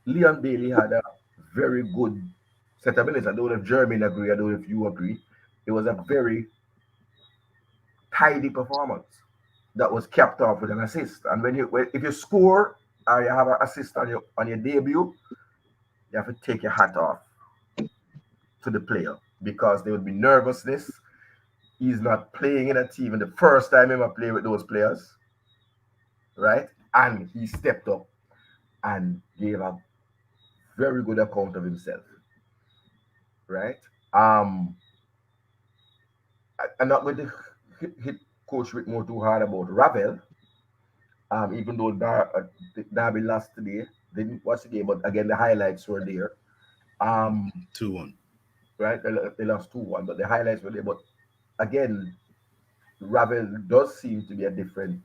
Leon Bailey had a very good set of minutes. I don't know if Jeremy agree. I don't know if you agree. It was a very tidy performance that was capped off with an assist. And if you score or you have an assist on your debut, you have to take your hat off to the player because there would be nervousness. He's not playing in a team, and the first time he ever played with those players, right? And he stepped up and gave a very good account of himself, right? I'm not going to hit Coach Whitmore too hard about Ravel, even though Derby lost today. Didn't watch the game, but again, the highlights were there. 2-1. Right? They lost 2-1, but the highlights were there. But again, Ravel does seem to be a different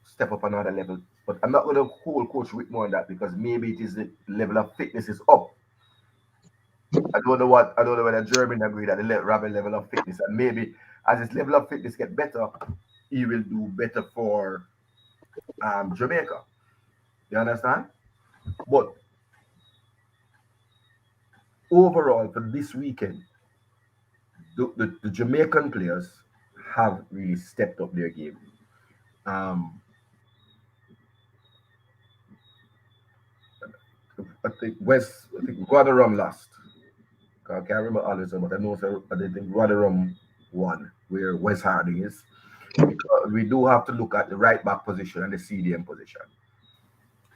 step up another level. But I'm not going to hold Coach Whitmore on that because maybe it is the level of fitness is up. I don't know whether German agree that the Ravel level of fitness, and maybe as his level of fitness get better, he will do better for Jamaica. You understand? But overall, for this weekend, the Jamaican players have really stepped up their game. I think Rotherham lost. I can't remember all of them, but I think Rotherham won, where West Harding is. Because we do have to look at the right back position and the CDM position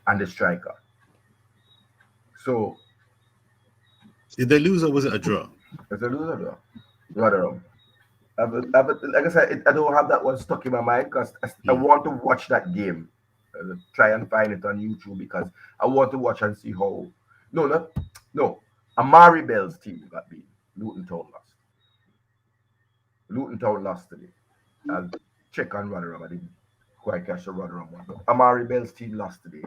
and the striker. So, did they lose or was it a draw? it's a loser, though. Rotherham. Like I said, I don't have that one stuck in my mind because I want to watch that game. Try and find it on YouTube because I want to watch and see how. No. Amari Bell's team got beat. Luton Town lost. Luton Town lost today. I'll check on Rotherham. I didn't quite catch the Rotherham one. But Amari Bell's team lost today.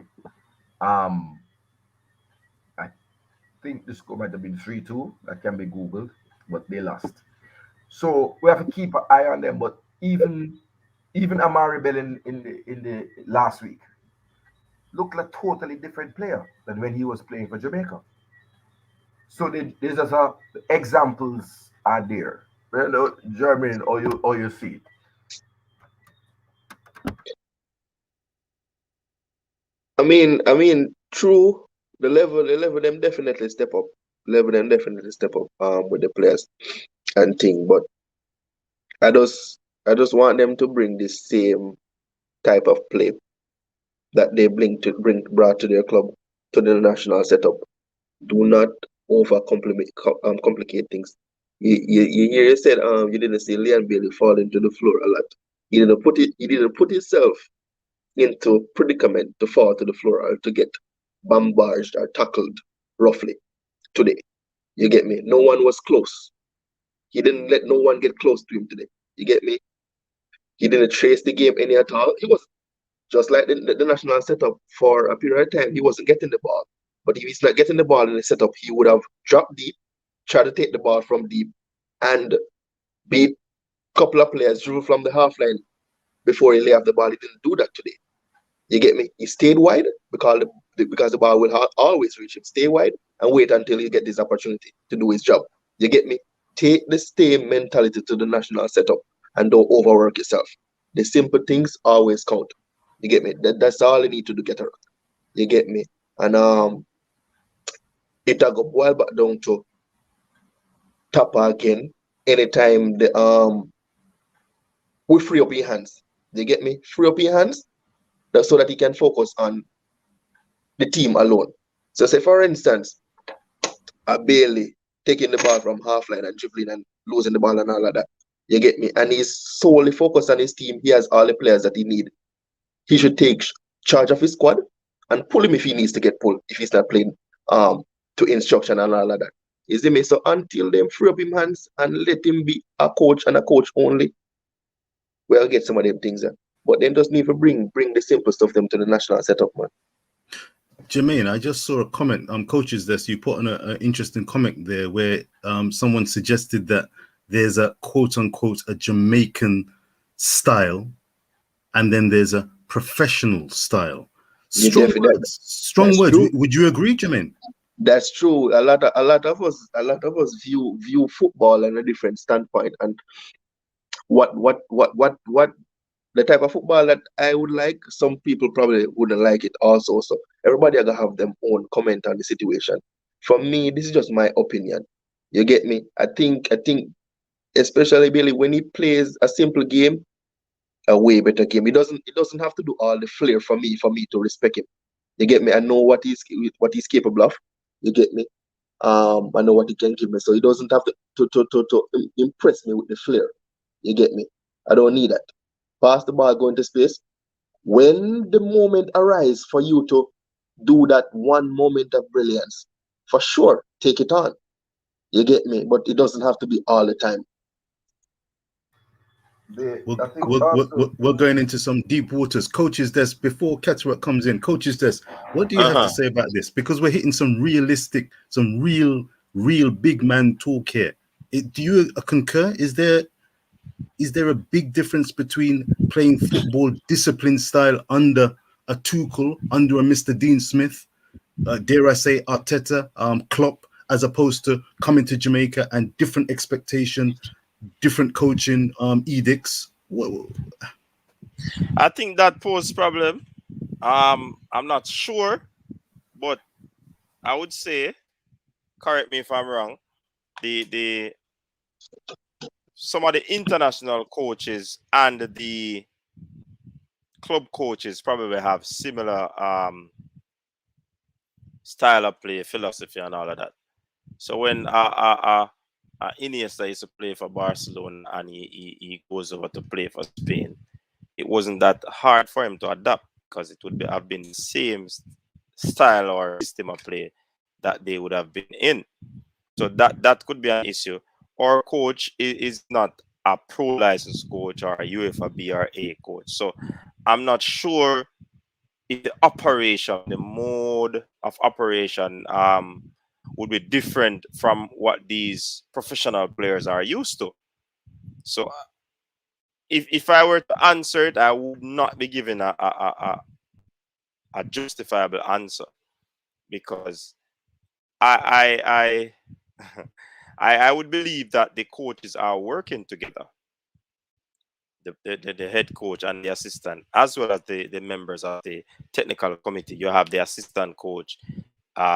Um, I think the score might have been 3-2. That can be Googled, but they lost. So we have to keep an eye on them. But even Amari Bell in the last week looked like a totally different player than when he was playing for Jamaica. So there's just examples are there. You know, German or you see. True. The level them definitely step up. Level them definitely step up. With the players and thing, but I just want them to bring the same type of play that they brought to their club to the national setup. Do not complicate things. You said you didn't see Leon Bailey fall into the floor a lot. He didn't put himself into predicament to fall to the floor or to get bombarded or tackled roughly today. You get me? No one was close. He didn't let no one get close to him today. You get me? He didn't chase the game any at all. He was just like the national setup for a period of time. He wasn't getting the ball. But if he's not getting the ball in the setup, he would have dropped deep, tried to take the ball from deep, and beat a couple of players drew from the half line before he lay off the ball. He didn't do that today. You get me? He stayed wide because the ball will always reach him. Stay wide and wait until he get this opportunity to do his job. You get me? Take the same mentality to the national setup and don't overwork yourself. The simple things always count. You get me? That's all you need to do get around. You get me? And it will go boil back down to Tapa again anytime we free up your hands. You get me? Free up your hands so that he can focus on the team alone. So say for instance, a Bailey taking the ball from half line and dribbling and losing the ball and all of that. You get me? And he's solely focused on his team. He has all the players that he need. He should take charge of his squad and pull him if he needs to get pulled, if he's not playing to instruction and all of that. You see me? So until them free up him hands and let him be a coach and a coach only, we'll get some of them things. But then just need to bring the simple stuff them to the national setup, man. Jermaine, I just saw a comment. Coaches Desk, you put on an interesting comment there where someone suggested that there's a quote unquote a Jamaican style, and then there's a professional style. Strong words. Strong words. Would you agree, Jermaine? That's true. A lot of us view football in a different standpoint, and what the type of football that I would like, some people probably wouldn't like it also. So everybody are gonna have their own comment on the situation. For me, this is just my opinion. You get me? I think especially Billy, when he plays a simple game, a way better game. It doesn't have to do all the flair for me to respect him. You get me? I know what he's capable of. You get me? I know what he can give me. So he doesn't have to impress me with the flair. You get me? I don't need that. Pass the ball, go into space. When the moment arises for you to do that one moment of brilliance, for sure, take it on. You get me? But it doesn't have to be all the time. We're going into some deep waters. Coaches Desk, before Cataract comes in, Coaches Desk, what do you have to say about this? Because we're hitting some realistic, some real big man talk here. Do you concur? Is there a big difference between playing football discipline style under a Tuchel, under a Mr. Dean Smith, dare I say Arteta, Klopp, as opposed to coming to Jamaica and different expectation, different coaching edicts? I think that poses problem. I'm not sure, but I would say, correct me if I'm wrong, the some of the international coaches and the club coaches probably have similar style of play, philosophy, and all of that. So when Iniesta used to play for Barcelona and he goes over to play for Spain. It wasn't that hard for him to adapt because it would have been the same style or system of play that they would have been in. So that could be an issue. Or coach is not a pro licensed coach or a UEFA B or A coach. So I'm not sure if the operation, the mode of operation would be different from what these professional players are used to. So if I were to answer it, I would not be giving a justifiable answer because I I would believe that the coaches are working together, the head coach and the assistant, as well as the members of the technical committee. You have the assistant coach,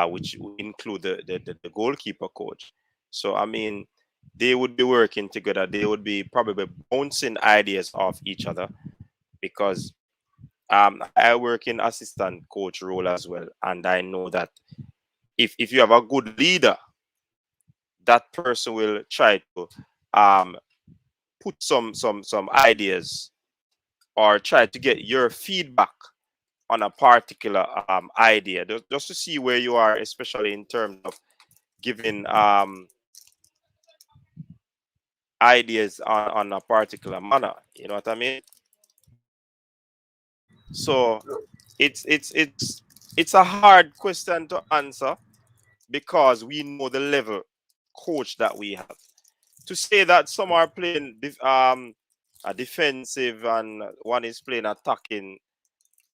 which would include the goalkeeper coach. So, I mean, they would be working together. They would be probably bouncing ideas off each other because I work in assistant coach role as well. And I know that if you have a good leader, that person will try to um, put some ideas or try to get your feedback on a particular idea, just to see where you are, especially in terms of giving ideas on a particular manner. You know what I mean? So it's a hard question to answer because we know the level coach that we have. To say that some are playing a defensive and one is playing attacking,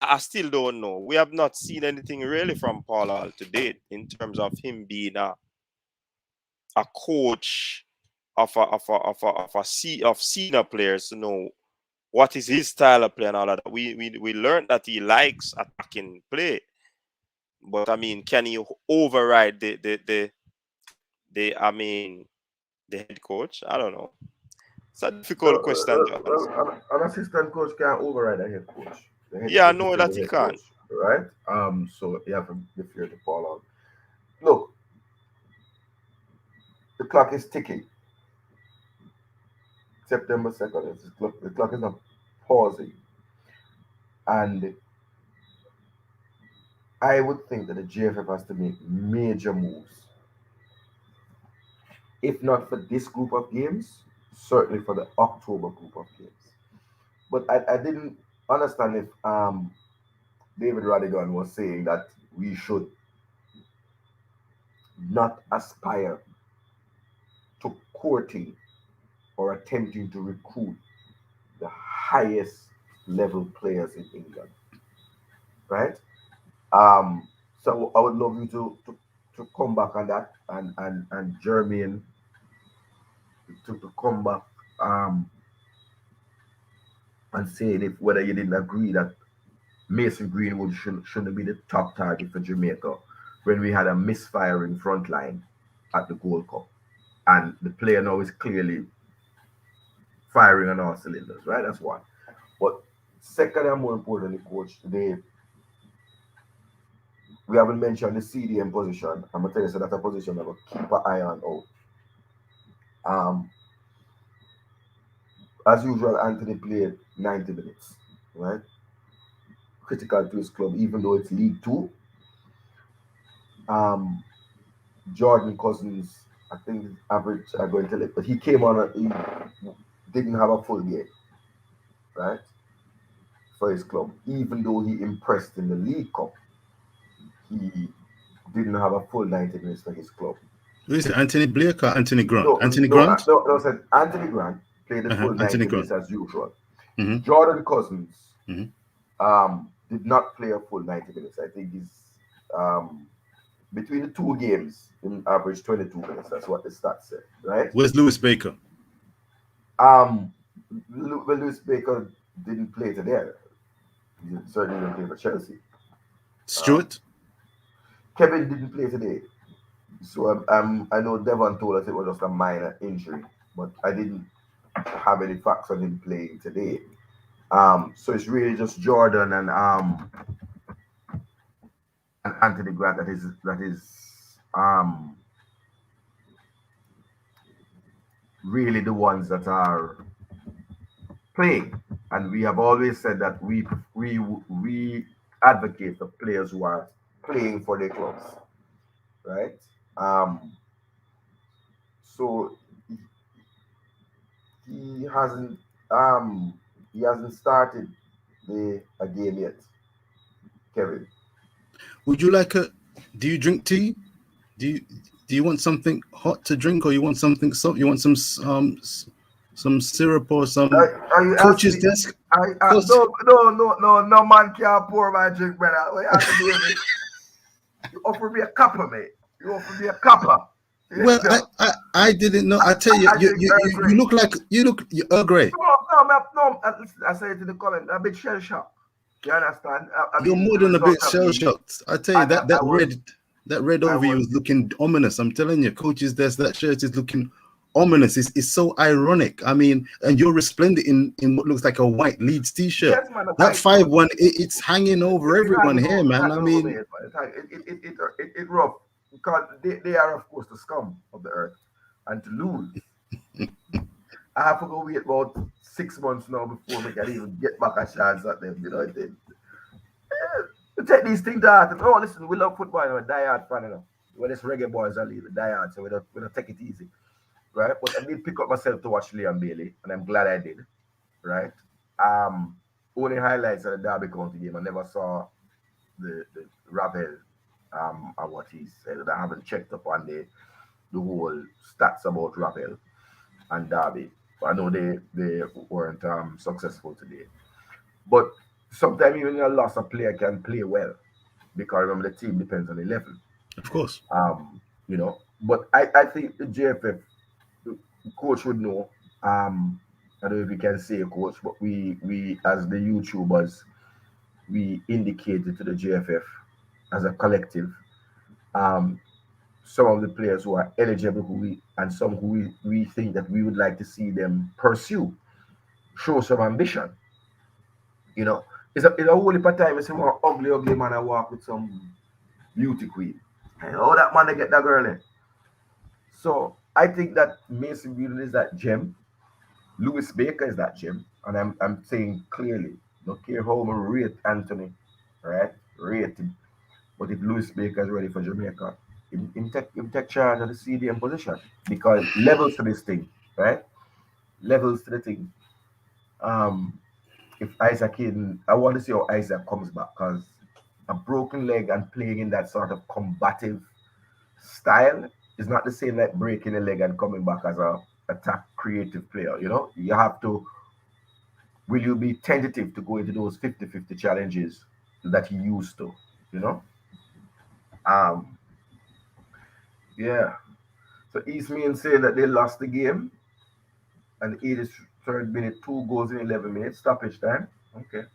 I still don't know. We have not seen anything really from Paul Hall to date in terms of him being a coach of senior players to know what is his style of play and all of that. We learned that he likes attacking play, but I mean, can he override the I mean the head coach? I don't know. It's a difficult question to answer. An assistant coach can't override a head coach. The head Yeah, I coach is know still that the he head can. coach, right? So you have to be fair to Paul out. Look, the clock is ticking. September 2nd. The clock is not pausing. And I would think that the JFF has to make major moves. If not for this group of games, certainly for the October group of games. But I didn't understand if David Radigan was saying that we should not aspire to courting or attempting to recruit the highest level players in England, right? So I would love you to come back on that and Jermaine to come back um, and saying if whether you didn't agree that Mason Greenwood shouldn't be the top target for Jamaica when we had a misfiring front line at the Gold Cup. And the player now is clearly firing on all cylinders, right? That's one. But second and more importantly, coach, today we haven't mentioned the CDM position. I'm gonna tell you so that's a position that will keep an eye on out. Um, as usual, Anthony played 90 minutes, right? Critical to his club, even though it's League Two. Um, Jordan Cousins, I think his average, I'm going to tell it, but he came on, he didn't have a full game, right? For his club, even though he impressed in the League Cup, he didn't have a full 90 minutes for his club. Who is it? Anthony Blake or Anthony Grant? No, Anthony no, Grant? no, said Anthony Grant played the full 90 Anthony minutes Grant. as usual. Mm-hmm. Jordan Cousins Mm-hmm. did not play a full 90 minutes. I think he's between the two games, in average 22 minutes. That's what the stats said, right? Where's Lewis Baker? Lewis Baker didn't play today. He certainly didn't play for Chelsea. Stewart? Kevin didn't play today. So I know Devon told us it was just a minor injury, but I didn't have any facts on him playing today. So it's really just Jordan and Anthony Grant that is really the ones that are playing. And we have always said that we advocate for players who are playing for their clubs, right? So he hasn't he hasn't started a game yet, Kevin. Would you like a? Do you drink tea? Do you do you want something hot to drink, or you want something soft? You want some syrup or some Are you asking coach's me? desk? No man can't pour my drink, brother. What you have to do with it? You offer me a cuppa, mate. You offer me a cuppa. Well, I didn't know. I tell you, I drink Earl Grey. you look like you Earl Grey. No. Listen, I say it in the comment. A bit shell shock. You understand? You're more than a bit shell shocked. I tell you and that I was- that red I over you was- is looking ominous. I'm telling you, coach's desk, that shirt is looking ominous. It's so ironic. I mean, and you're resplendent in what looks like a white Leeds t-shirt. Yes, man, That 5-1, it's hanging over everyone here, man. I mean, it rough because they are, of course, the scum of the earth, and to lose, I have to go wait about 6 months now before we can even get back a chance at them. You know, we take these things to heart. Oh, listen, we love football. We're die-hard fan, you know. When it's Reggae Boyz, I leave it die-hard, so we don't take it easy, right? But I did pick up myself to watch Liam Bailey, and I'm glad I did, right? Only highlights of the Derby County game. I never saw the Ravel and what he said. I haven't checked up on the whole stats about Ravel and Derby. I know they weren't successful today. But sometimes even a loss, a player can play well because remember the team depends on the level. of course. You know. But I think the JFF coach would know. I don't know if we can say coach, but we as the YouTubers, we indicated to the JFF as a collective some of the players who are eligible and some who we think that we would like to see them pursue, show some ambition. You know, it's a whole heap of time. It's some ugly man I walk with some beauty queen. And all that man they get that girl in. So I think that Mason Beadle is that gem. Lewis Baker is that gem. And I'm saying clearly, don't care how I rate Anthony, right? Rate him. But if Lewis Baker is ready for Jamaica, him take charge of the CDM position. Because levels to this thing, right? Levels to the thing. If Isaac Hayden, I want to see how Isaac comes back because a broken leg and playing in that sort of combative style is not the same like breaking a leg and coming back as a attack creative player. You know, you have to. Will you be tentative to go into those 50-50 challenges that he used to? You know. Yeah. So Eastmean saying that they lost the game and the 83rd minute, 2 goals in 11 minutes, stoppage time. Okay.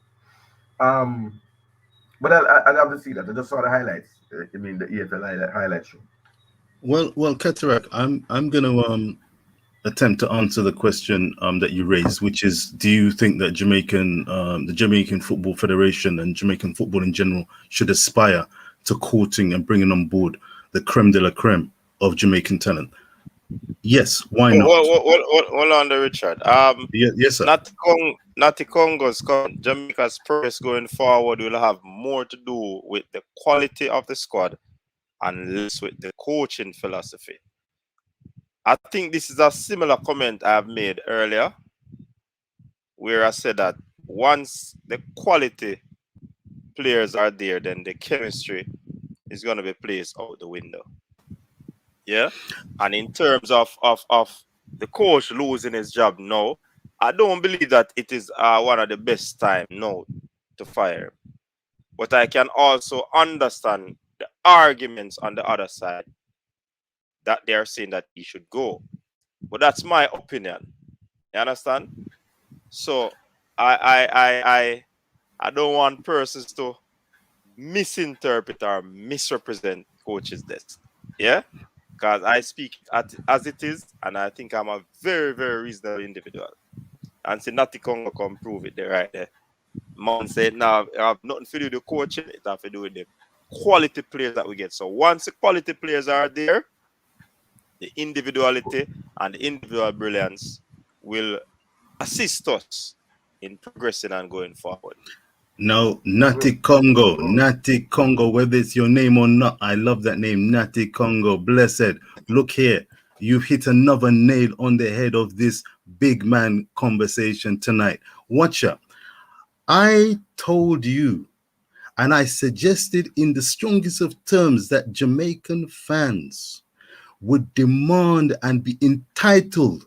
But I'll have to see that. I just saw the highlights. I mean the EFL highlight show. Well, Cataract, I'm gonna attempt to answer the question that you raised, which is, do you think that the Jamaican Football Federation and Jamaican football in general should aspire to courting and bringing on board the creme de la creme of Jamaican talent? Yes, why not? Hold on there, Richard. Yes, sir. Not the Congo's Jamaica's progress going forward will have more to do with the quality of the squad and less with the coaching philosophy. I think this is a similar comment I have made earlier, where I said that once the quality players are there, then the chemistry is going to be placed out the window. Yeah. And in terms of the coach losing his job now, I don't believe that it is one of the best time now to fire him. But I can also understand the arguments on the other side that they are saying that he should go. But that's my opinion. You understand? So I don't want persons to misinterpret or misrepresent coach's desk. Yeah? Because I speak as it is, and I think I'm a very, very reasonable individual. And say Natty Congo come prove it there right there. Man said, now I have nothing to do with the coaching, it have to do with the quality players that we get. So once the quality players are there, the individuality and the individual brilliance will assist us in progressing and going forward. No, Natty Congo, whether it's your name or not, I love that name, Natty Congo, blessed. Look here, you've hit another nail on the head of this big man conversation tonight. Watch out. I told you, and I suggested in the strongest of terms, that Jamaican fans would demand and be entitled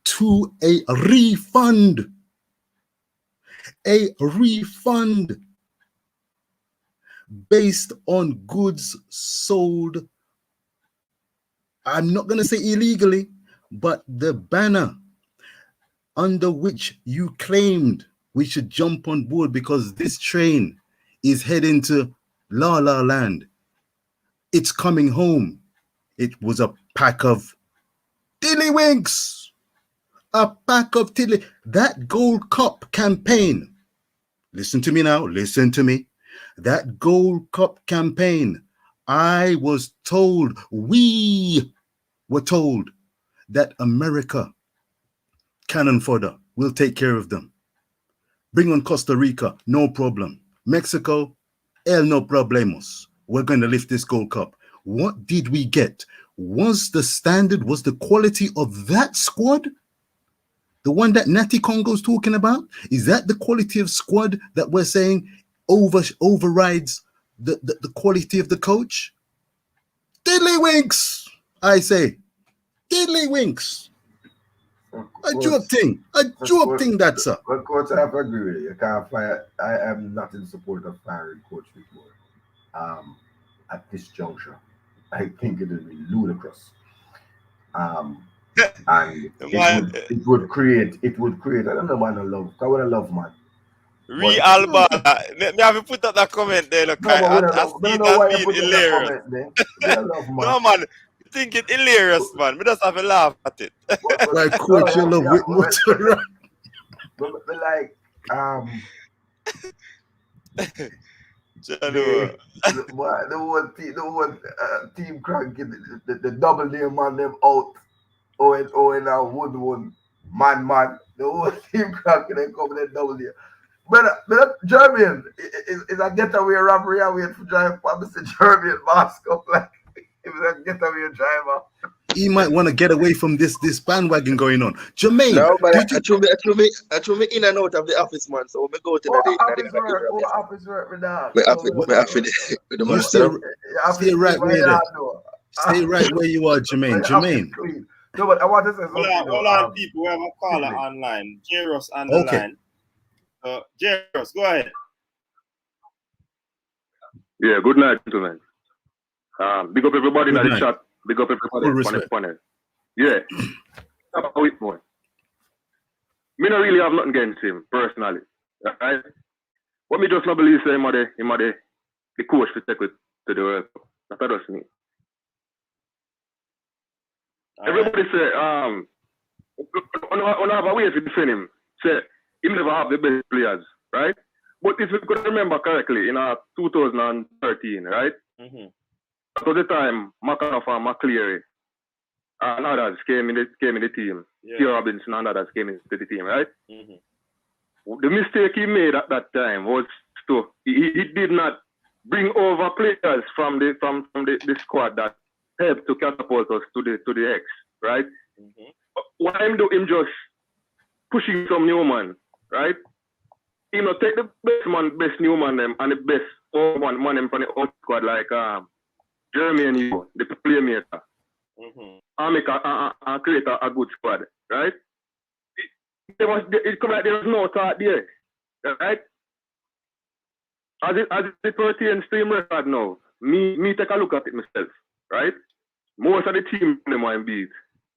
to a refund. A refund based on goods sold, I'm not going to say illegally, but the banner under which you claimed we should jump on board because this train is heading to La La Land. It's coming home. It was a pack of tiddlywinks. A pack of tiddly. That Gold Cup campaign. Listen to me now. Listen to me. That Gold Cup campaign, I was told, we were told that America, cannon fodder, will take care of them. Bring on Costa Rica, no problem. Mexico, no problemos. We're going to lift this Gold Cup. What did we get? Was the standard, was the quality of that squad, the one that Natty Congo's talking about? Is that the quality of squad that we're saying overrides the quality of the coach? Tiddlywinks, I say. Tiddlywinks. A joke thing, that's a. But coach, I have to agree with you. You can't fire. I am not in support of firing Coach Victor. At this juncture, I think it would be ludicrous. And it would create. I don't know, man. I want to love, man. Reid Alba, me have to put out that comment there. Look, I don't know why you put hilarious. That comment there. Love, man. No, man. Think it hilarious, man. We just have a laugh at it. Like Coach, you love with motor. But like, the whole team cranking the double name man them out. Owen Woodwood man. The whole team cranking and coming in double name. But German is a getaway robbery. I wait for drive for Mr. German mask up like. If a getaway driver, he might want to get away from this bandwagon going on. Jermaine, no, but I threw me in and out of the office, man. So we go to the office work with that. With the monster. Stay right where there. Stay right where you are, Jermaine. No, but I want to say something. Hold on, people. We have a caller online. Jairus on the line. Jairus, go ahead. Yeah, good night, gentlemen. Big up everybody in the chat. Big up everybody on the panel. Yeah. About it, boy. Me not really have nothing against him, personally. Right? What me just not believe say him the coach to take it to the World Cup. That's just me. Everybody say, on have a way to defend him. Say, he never have the best players, right? But if you could remember correctly, in 2013, right? Mm-hmm. At the time, McAnuff and McCleary and others came in the team. Yeah. Theo Robinson and others came into the team, right? Mm-hmm. The mistake he made at that time was he did not bring over players from the squad that helped to catapult us to the X, right? Mm-hmm. Why him just pushing some new man, right? Take the best new man them and the best man them from the old squad like Jeremy and you, the playmaker, and make and create a good squad, right? It come like there was no thought there, right? As it pertains to him record now, me take a look at it myself, right? Most of the team them want beat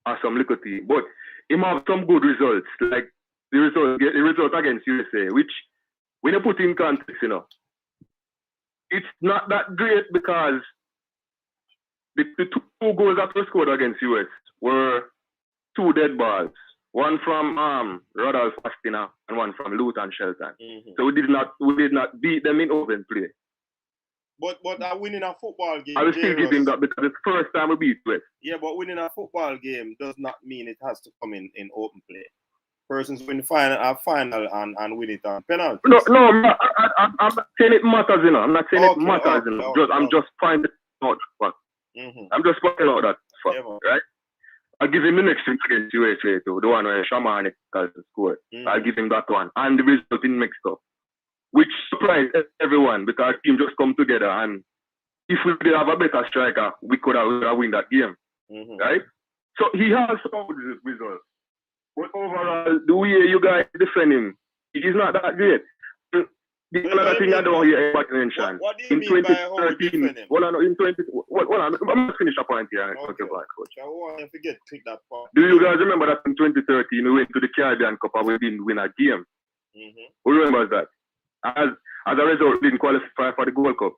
are some little team, but him have some good results, like the result against USA, which when you put in context, it's not that great because the two goals that were scored against US were two dead balls. One from Rodolph Pastina and one from Luton Shelton. Mm-hmm. So we did not beat them in open play. But winning a football game, I will still give him that because it's the first time we beat West. Yeah, but winning a football game does not mean it has to come in open play. Persons win final and win it on penalties. No, I'm not saying it matters, you know. I'm not saying it matters, you know. I'm just finding out that. I'm just finding out that fact, right? I'll give him the next thing against USA too, the one where Shaman has scored. I'll give him that one. And the result in mixed up. Which surprised everyone because the team just come together, and if we did have a better striker, we could have won that game. Right? So he has some results. But overall, the way you guys defend him, it is not that great. The other thing I don't hear anybody mention. What do you mean by how we defend him? I'm going to finish a point here. Okay, coach. I want to forget to take that part. Do you guys remember that in 2013 we went to the Caribbean Cup and we didn't win a game? Who remembers that? As a result, we didn't qualify for the Gold Cup.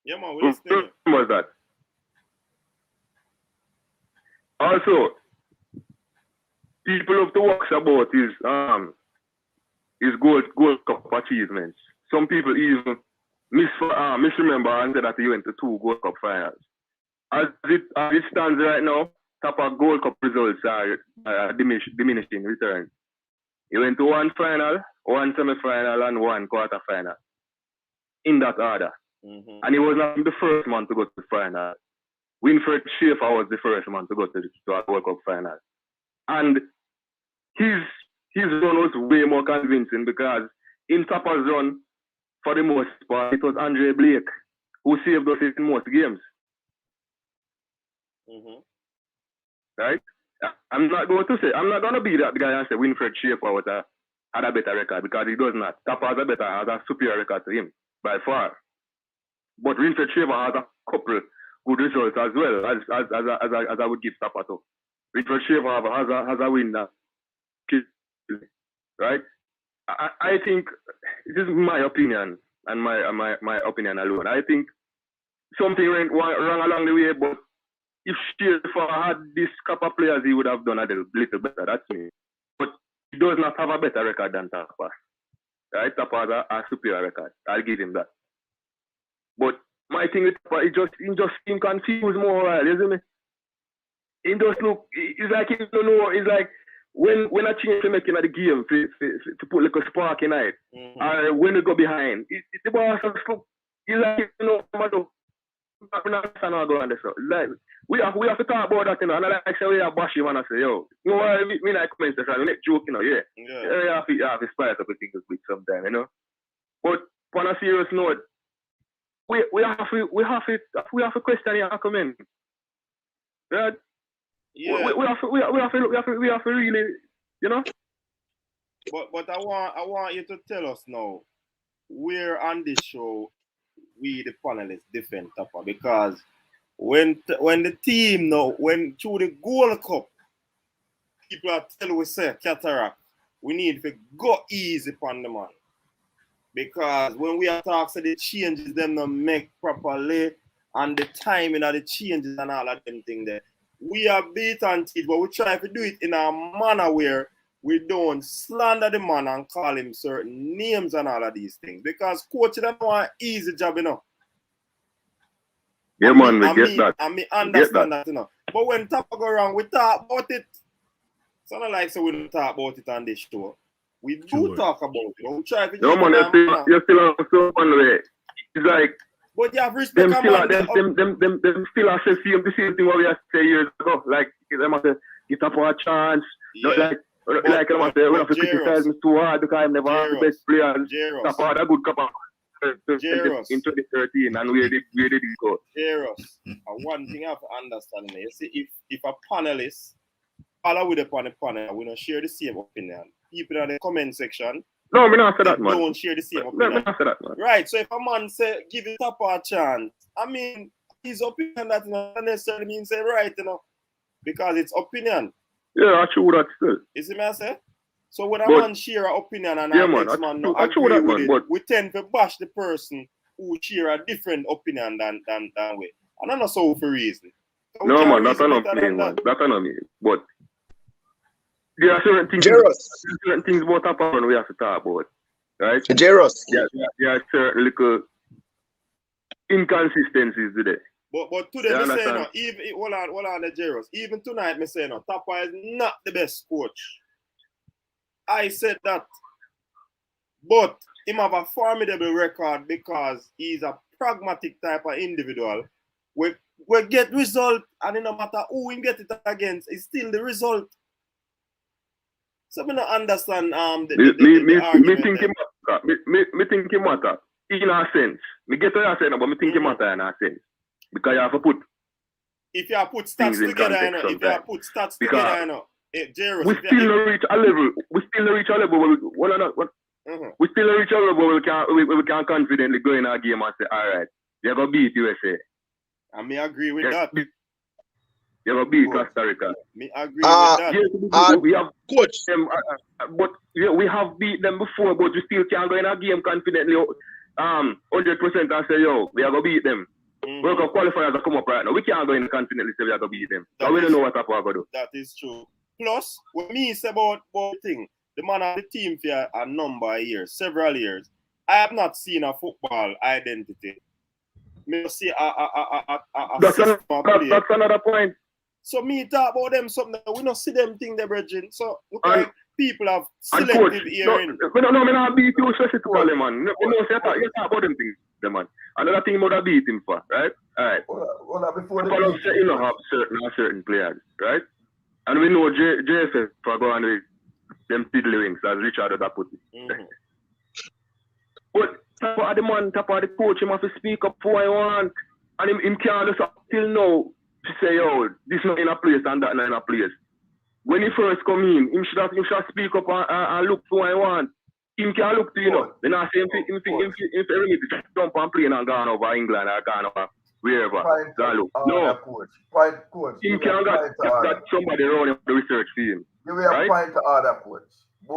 Yeah, man, we're listening. Who remembers that? Also, people have to work about his Gold Cup achievements. Some people even misremember and say that he went to 2 Gold Cup finals. As it stands right now, top of Gold Cup results are diminishing returns. He went to 1 final, 1 semi-final, and 1 quarter-final. In that order. And he was not the first man to go to the final. Winfred Schaefer was the first man to go to a World Cup final. And his run was way more convincing because in Tapper's run, for the most part, it was Andre Blake who saved us in most games. Right? I'm not going to be that guy and say Winfred Schaefer had a better record because he does not. Tapper has a superior record to him by far. But Winfred Schaefer has a couple good results as well as I would give Tapper to. Winfred Schaefer has a win now. Right? I think this is my opinion and my opinion alone. I think something went wrong along the way, but if Schaefer had this couple of players, he would have done a little better. That's me. But he does not have a better record than Tapper. Right? Tapper has a superior record. I'll give him that. But my thing with Tapper, he just seems confused more, isn't it? He just look, it's like he don't know, it's like when I change to making the game to put like a spark in it, or when we go behind, the boss just look, it's like, you know, like, we have to talk about that, you know, and I like say we have bash him and I say, yo, you know what, we like comment section, we make joke, you know, yeah. You have to spice up the things a bit sometime, you know. But on a serious note, we have to question your comment. Right? Yeah. We have to really, you know. But I want you to tell us now, where on this show we the panelists defend Tapper, because when the team now when through the Gold Cup, people are telling we say cataract, we need to go easy upon the man. Because when we are talking the changes them not make properly and the timing of the changes and all of them things there, we are beat and teach, but we try to do it in a manner where we don't slander the man and call him certain names and all of these things. Because coaching them want an easy job, you know. Yeah, man, we get that. And me understand that, you know. But when Tapper go around, we talk about it. It's not like so we don't talk about it on this show. We do talk about it. We try to no, man, you're still on so one way. It's like, but you have respect. Them still are saying the same thing what we have said years ago. Like, them have to get up for a chance. Yeah. Like them have to, we have to criticize me too hard because I'm never have the best players. Tapper had a good cup of in 2013 and where did it go? One thing I have to understand, you see, if a panelist follow with upon the panel, we don't share the same opinion. People in the comment section, no, we don't say that, man. Don't share the same opinion. No, say that, man. Right, so if a man say give it Tapper a chance, I mean his opinion that not necessarily means say right, you know, because it's opinion. Yeah, I true that still. You see me I say? So when a man share an opinion and next man not agree with it, we tend to bash the person who share a different opinion than we. And I'm not so for reason. So no, man, that's not me, man. That's not me. But there are certain things about Tapper we have to talk about. right? Jairus. There are certain little inconsistencies today. But today, me say no, even hold on, the Jairus. Even tonight, me say no, Tapa is not the best coach. I said that, but him have a formidable record because he's a pragmatic type of individual. We get result, and no matter who we get it against, it's still the result. So me not understand the argument. Me think it matter in a sense. Me get what you're saying, but me think it matter in a sense. Because you have to put if you put stats together, you know, if you put stats together, you know, Jairus, we still don't reach a level. We still don't reach a level where we still don't reach a level where we can confidently go in our game and say, all right, you're gonna beat USA. I may agree with that. You're gonna beat Costa Rica. Me agree with that. Yes, we have coach them, but we have beat them before, but we still can't go in our game confidently, 100% and say, yo, we are gonna beat them. We're going to qualify as a come up right now. We can't go in confidently say we are going to beat them. But we don't know what we're going to do. That is true. Plus, what me say about the thing, the man of the team for a number of years, several years, I have not seen a football identity. Me see that's another point. So me talk about them something we don't see them thing they're bridging. So look like people have selective hearing. No, me not beat you specifically, man. You talk about them things, man. Another thing about beat him for, right? Alright. Well, before the you know have certain players, right? And we know JFF for going with them tiddlywinks, as Richard had put it. But top of the coach, him have to speak up for what I want. And him can't just till now to say, yo, this not in a place and that not in a place. When he first come in, him should speak up and look for what I want. Him can look to, you know, then I say if every to jump and play and gone over England or gone over wherever. No, coach. Him can got somebody around the research team. You will have point to other coach.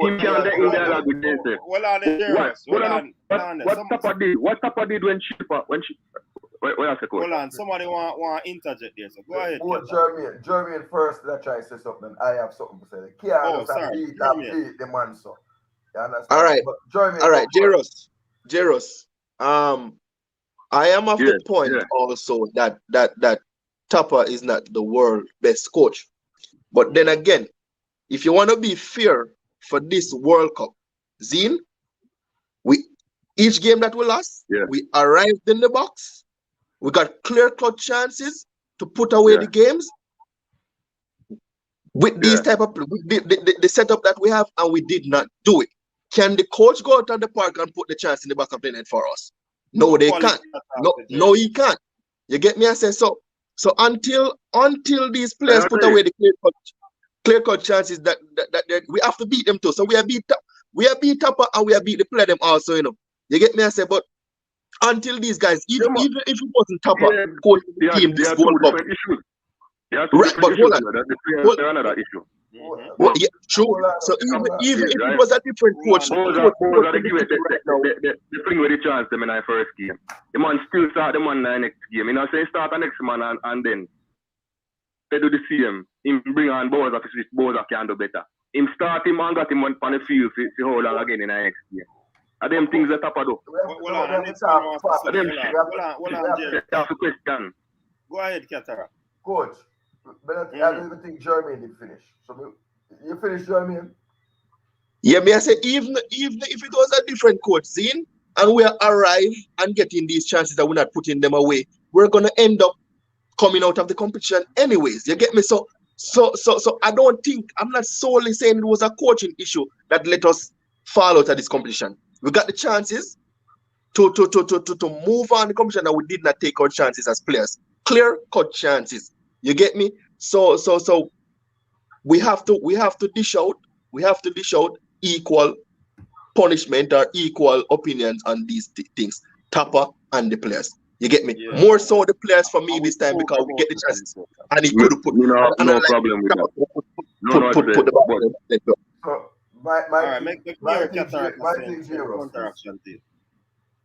Him can get in dialogue with himself. What Tapa did when she hold on, somebody want interject there, so go ahead. Jermaine first that try to say something. I have something to say. Beat the man, so. All right, Jairus. I am of the point also that Tapa is not the world best coach. But then again, if you want to be fair for this World Cup, Zine, each game that we lost, we arrived in the box. We got clear-cut chances to put away the games with these type of the setup that we have, and we did not do it. Can the coach go out on the park and put the chance in the back of the net for us? No, they can't. No, he can't. You get me? I say so. So until these players put away the clear-cut chances that we have to beat them too. So we are beat Tapa and we are beat the player them also. You know. You get me? I say, but until these guys, even if it wasn't Tapa coach the team this World Cup. Right, but hold on. That's another issue. Well, yeah, true. So even if it was a different coach, the thing with the chance them in our first game. The man still start the man in the next game. You know, say start the next man and then they do the same. Him bring on Boza to switch. Boza can do better. Him start him and got him on the field to hold on again in the next game. And them things that Tapa do. Hold on, that's the question. Go ahead, Katara. Coach. But I don't even think Jermaine did finish. So you finished, Jermaine? Yeah, me I say even if it was a different coach, Zine, and we arrive and getting these chances that we're not putting them away, we're gonna end up coming out of the competition anyways. You get me? So I don't think I'm not solely saying it was a coaching issue that let us fall out of this competition. We got the chances to move on the competition, and we did not take our chances as players. Clear cut chances. You get me? So we have to dish out. We have to dish out equal punishment or equal opinions on these things. Tapa and the players. You get me? Yeah. More so the players for me this time because we get the chances. And he could put no problem with that. Put the ball. My thing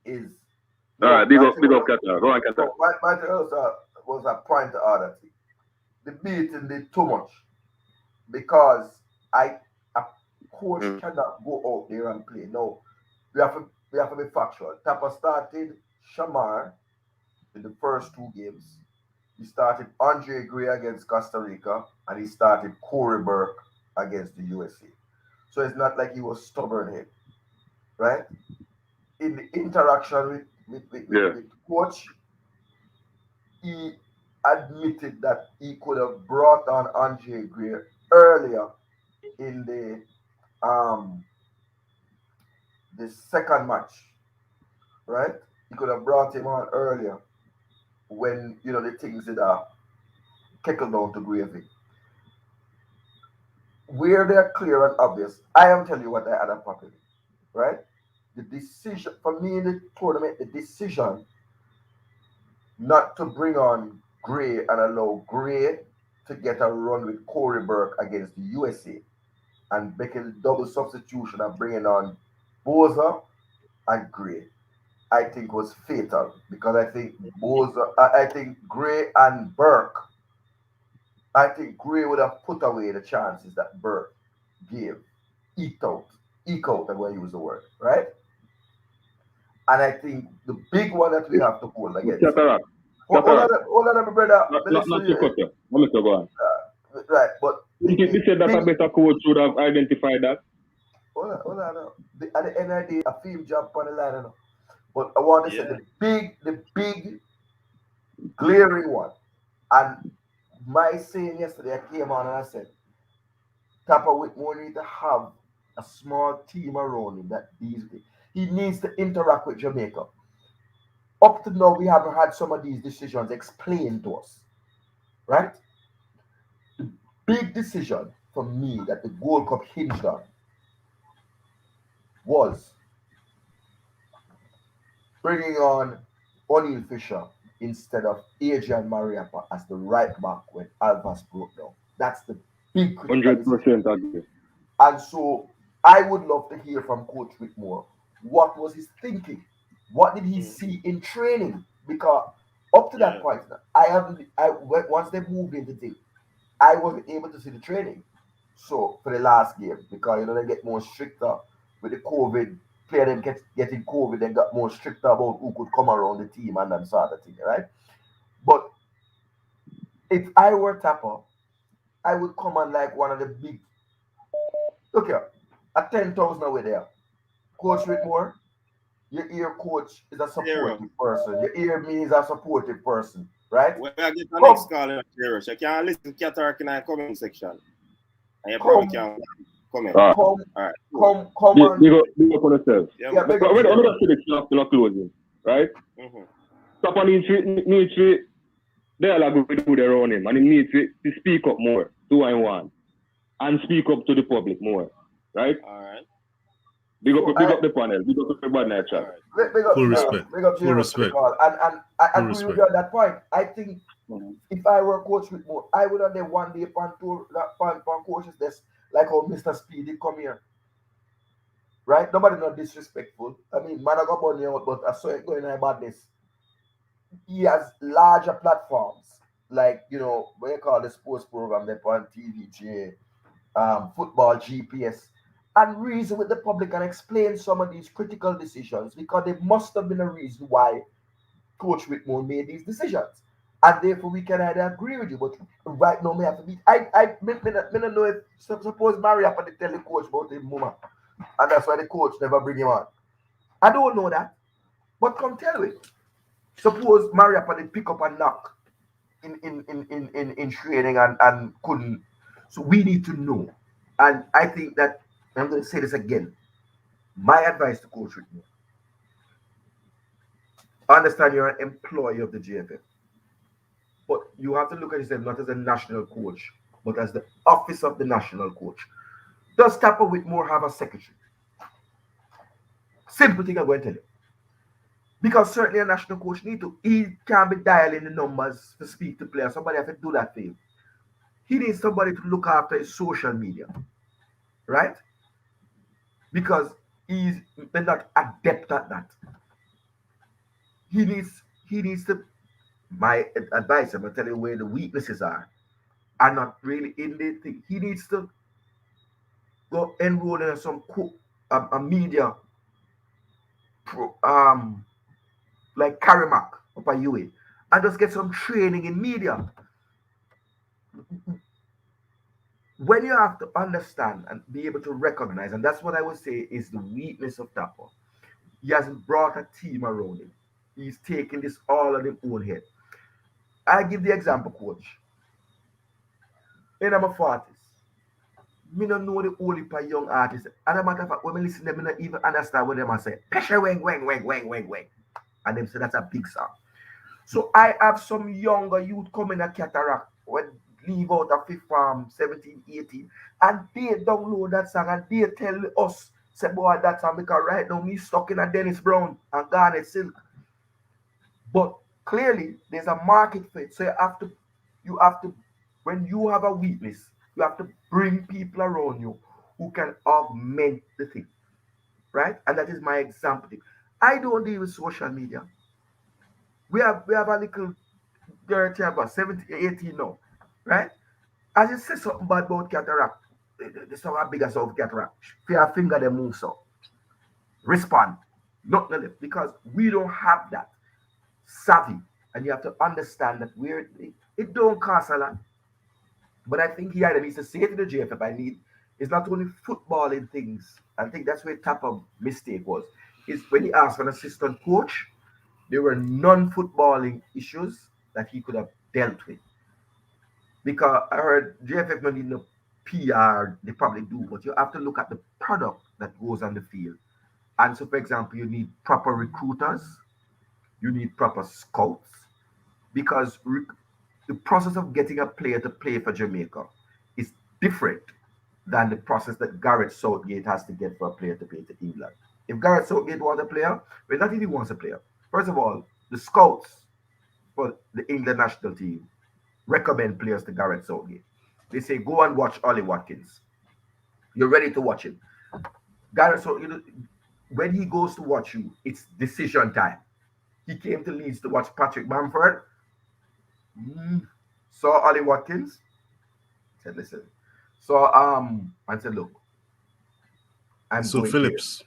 is. All right, big up Qatar. Go on, Qatar. My thing was a point to order thing. The beating did too much because a coach cannot go out there and play. No, we have to be factual. Tapa started Shamar in the first 2 games. He started Andre Gray against Costa Rica, and he started Corey Burke against the USA. So it's not like he was stubborn here, right? In the interaction with coach, he admitted that he could have brought on Andre Gray earlier in the second match, right? He could have brought him on earlier when the things did trickle down to gravy. Where they're clear and obvious, I am telling you what I had a problem, right? The decision for me in the tournament, the decision not to bring on Gray and allow Gray to get a run with Corey Burke against the USA and making a double substitution and bringing on Boza and Gray, I think was fatal because I think I think Gray and Burke, I think Gray would have put away the chances that Burke gave, eked out, I'm going to use the word, right? And I think the big one that we have to hold against. Hold on, my brother. Not to cut you. Let me go on. Right, but You said that a better coach would have identified that. Hold on. At the end of the day, a film jump on the line, but I want to say the big glaring one. And my saying yesterday, I came on and I said, Tapa Whitmore need to have a small team around him that deals with it. He needs to interact with Jamaica. Up to now, we haven't had some of these decisions explained to us, right? The big decision for me that the Gold Cup hinged on was bringing on O'Neill Fisher instead of Adrian Mariappa as the right back when Alvas broke down. That's the big critical 100% agree. And so I would love to hear from Coach Whitmore. What was his thinking? What did he see in training? Because up to that point, once they moved into the team, I wasn't able to see the training. So for the last game, because they get more stricter with the COVID, player them getting COVID, they got more stricter about who could come around the team and that sort of thing, right? But if I were Tapper, I would come on like one of the big. Look here, at 10,000 away there. Coach Whitmore, your ear coach is a supportive person. Your ear me is a supportive person, right? When I get the next call in the you can listen to Qatar in the comment section. And you probably can comment. Come on. Big up on yourself. Yeah, but when the selection still closing, right? Tapa needs to they are like to do their own him, and he needs to speak up more, 2 and 1, and speak up to the public more, right? All right. Big up the panel. Big up everybody in the chat. Full respect. Full respect. And I agree with you at that point. I think if I were a coach with more, I would have done one day pan tour pan coaches desk like how Mr. Speedy come here. Right? Nobody not disrespectful. I mean, man, I got money out, but I saw it going on about this. He has larger platforms, like what you call the sports program, they're on TVJ, football GPS, and reason with the public and explain some of these critical decisions because there must have been a reason why Coach Whitmore made these decisions. And therefore we can either agree with you, but right now we have to be. I don't know if suppose Mariappa did tell the coach about him mama, and that's why the coach never bring him on. I don't know that, but come tell me. Suppose Mariappa did pick up and knock in training and couldn't. So we need to know. And I think that I'm going to say this again. My advice to Coach Whitmore: understand you're an employee of the JFF, but you have to look at yourself not as a national coach, but as the office of the national coach. Does Tapa Whitmore have a secretary? Simple thing I'm going to tell you. Because certainly a national coach he can't be dialing the numbers to speak to players. Somebody has to do that for him. He needs somebody to look after his social media, right? Because they're not adept at that. He needs to. My advice, I'm gonna tell you where the weaknesses are not really in the thing. He needs to go enroll in some a media like Karimak up at UA and just get some training in media. When you have to understand and be able to recognize, and that's what I would say is the weakness of Tapper. He hasn't brought a team around him. He's taking this all on his own head. I give the example, coach. In my 40s, me don't know the only pa young artists. As a matter of fact, when I listen to them, I don't even understand what them say. Pesha weng weng weng weng weng weng. And them say that's a big song. So I have some younger youth coming at Cataract when leave out of fifth form, 17, 18, and they download that song and they tell us, say, boy, that song because right now me stuck in a Dennis Brown and Garnet Silk. But clearly there's a market for it. So you have to, when you have a weakness, you have to bring people around you who can augment the thing. Right? And that is my example. I don't deal with social media. We have a little girl about 17, 18 now. Right? As you say something bad about cataract, the song are bigger of cataract. Fear finger they move so. Respond. Not the left. Because we don't have that savvy. And you have to understand that it don't cost a lot. But I think he either needs to say to the JFF, it's not only footballing things. I think that's where type of mistake was. Is when he asked for an assistant coach, there were non-footballing issues that he could have dealt with. Because I heard JFF don't need no PR, they probably do, but you have to look at the product that goes on the field. And so, for example, you need proper recruiters, you need proper scouts, because the process of getting a player to play for Jamaica is different than the process that Gareth Southgate has to get for a player to play to England. If Gareth Southgate wants a player, well, not if he wants a player. First of all, the scouts for the England national team recommend players to Gareth Southgate. They say, go and watch Ollie Watkins. You're ready to watch him. Gareth Southgate, when he goes to watch you, it's decision time. He came to Leeds to watch Patrick Bamford. Saw Ollie Watkins. Said, listen. And said, look. So Phillips.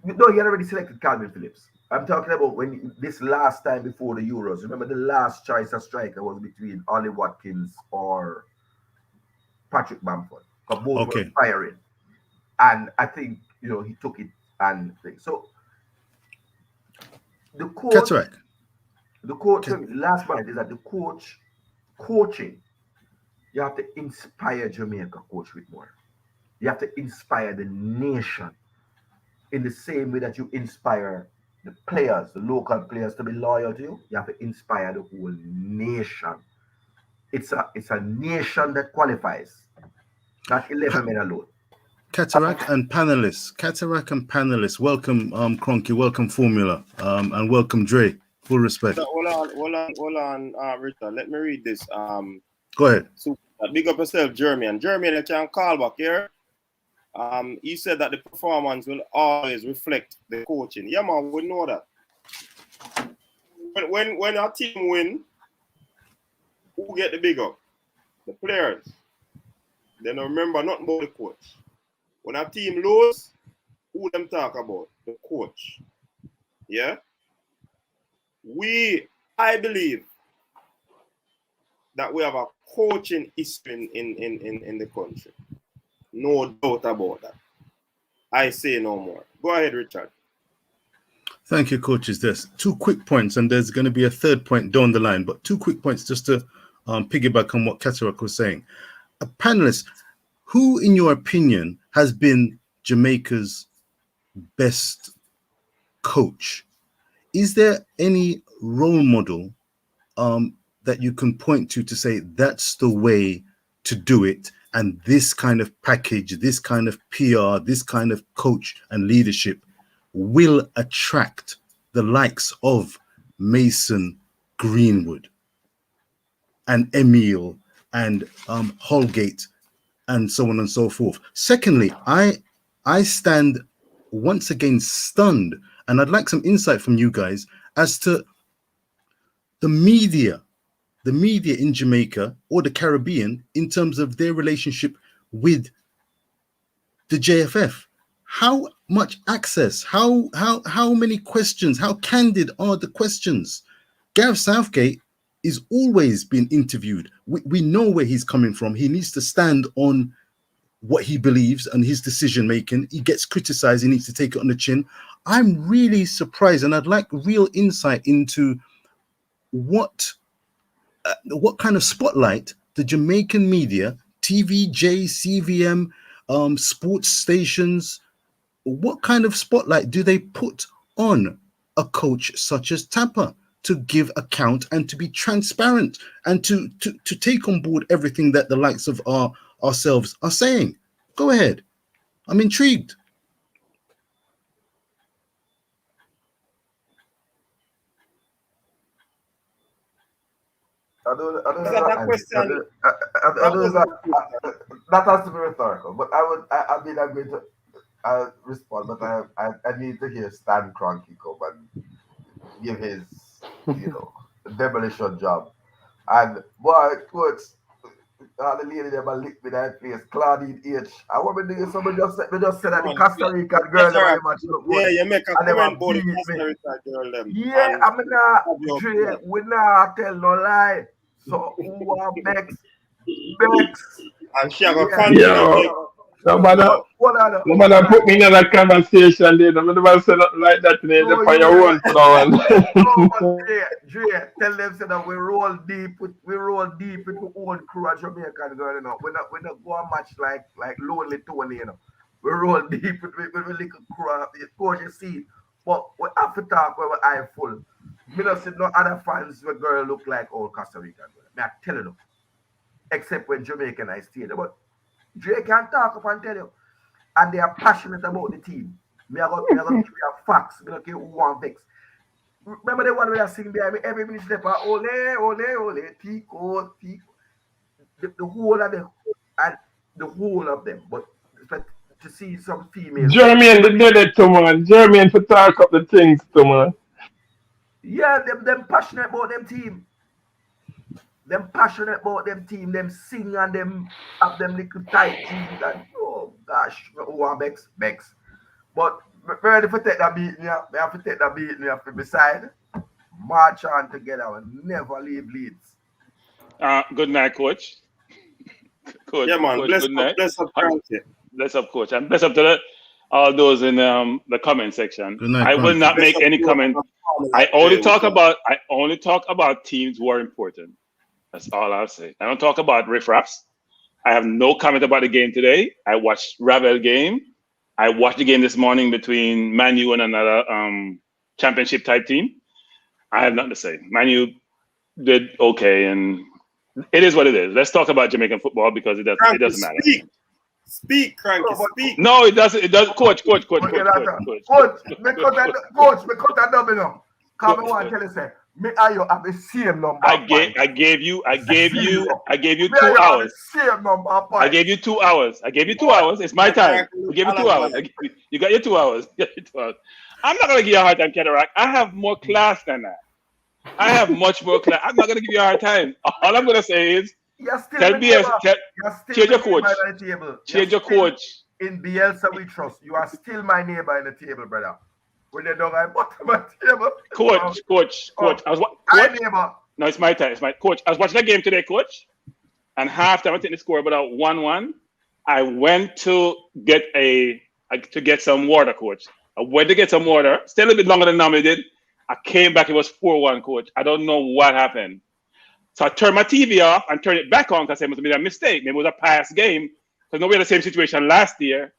No, he had already selected Calvin Phillips. I'm talking about when this last time before the Euros. Remember the last choice of striker was between Ollie Watkins or Patrick Bamford. Because both were firing. And I think, he took it and so the coach. That's right. The coach, last point is that the coaching, you have to inspire Jamaica, Coach Whitmore. You have to inspire the nation in the same way that you inspire the players, the local players to be loyal to you. You have to inspire the whole nation. It's a nation that qualifies, not 11 men alone. Cataract and panelists. Welcome, Cronky. Welcome, Formula. And welcome, Dre. Full respect. Hold on, Richard. Let me read this. Go ahead. So, big up yourself, Jeremy. And Jeremy, I can call back here. He said that the performance will always reflect the coaching. Yeah, man, we know that. When our team win, who get the big up? The players. They don't remember nothing about the coach. When our team lose, who them talk about? The coach. Yeah? I believe that we have a coaching issue in the country. No doubt about that. I say no more. Go ahead, Richard. Thank you, coaches. There's 2 quick points, and there's going to be a third point down the line, but 2 quick points just to piggyback on what Cataract was saying. A panelist, who, in your opinion, has been Jamaica's best coach? Is there any role model that you can point to say that's the way to do it, and this kind of package, this kind of PR, this kind of coach and leadership will attract the likes of Mason Greenwood and Emile and Holgate and so on and so forth? Secondly, I stand once again stunned, and I'd like some insight from you guys as to the media in Jamaica or the Caribbean in terms of their relationship with the JFF. How much access? How many questions? How candid are the questions? Gareth Southgate is always been interviewed. We know where he's coming from. He needs to stand on what he believes and his decision making. He gets criticized. He needs to take it on the chin. I'm really surprised, and I'd like real insight into what kind of spotlight the Jamaican media, TVJ, CVM, sports stations, what kind of spotlight do they put on a coach such as Tapper to give account and to be transparent and to take on board everything that the likes of ourselves are saying? Go ahead. I'm intrigued. That has to be rhetorical, but I mean, I'm going to respond, but I need to hear Stan Kroenke come and give his, demolition job. And boy, coach, all the lady them lick me that place, Claudine H. I want me to do something just said that the Costa Rican girl them very much look good. Yeah, you make a And comment about beat the me. Costa Rica girl them. Yeah, I mean, we not tell no lie. So who are Bex? And she have a No matter put me in that conversation there. No matter say nothing like that today. They're on your own for that one. No, Dre, tell them say that we roll deep with our own crew at Jamaican girl, We not go a match like Lonely Tony, We roll deep with little crew. Coach, you see, but we have to talk when we're eye full. Me not see no other fans where girl look like old Costa Rican girl. Me I tell you, except when Jamaican I stay there, but Dre can talk up and tell you. And they are passionate about the team. Me I got give you facts. Me not care who want vex. Remember the one where I sing behind me every minute step ole, Tico. The whole of them and the whole of them. But to see some females. Jermaine, they did it to man. Jermaine for talk up the things to man. Yeah, them passionate about them team. Them passionate about them team, them sing and them have them little tight jeans and oh gosh, Bex. But ready for take that beat, I have to take that beat have to beside. March on together and never leave Leeds. Good night, coach. Coach, yeah, man. Coach, Bless good night. Bless up, bless up, coach, and bless up to all those in the comment section. Good night, I will not bless make any comment. I only talk about teams who are important. That's all I'll say. I don't talk about riffraffs. I have no comment about the game today. I watched Ravel game. I watched the game this morning between Man U and another championship type team. I have nothing to say. Man U did okay, and it is what it is. Let's talk about Jamaican football because it doesn't matter. Speak, Cranky, speak. No, it doesn't. It does. Coach. Coach, me cut that double now. Come on, tell you say. Me and you have the same number. I gave you 2 hours. Same number of points. I gave you 2 hours. It's my time. I gave you 2 hours. You got your 2 hours. I'm not gonna give you a hard time, Cataract. I have more class than that. I have much more class. I'm not gonna give you a hard time. All I'm gonna say is change your coach. Change your coach. In Bielsa we trust. You are still my neighbor in the table, brother. When they don't have bottom of the table. Coach. Neighbor. No, it's my time. It's my coach. I was watching the game today, coach. And halftime, I think the score about 1-1. I went to get some water, coach. I went to get some water. Stayed a little bit longer than normally did. I came back. It was 4-1, coach. I don't know what happened. So I turned my TV off and turned it back on because it must have been a mistake. Maybe it was a past game. Because we had the same situation last year.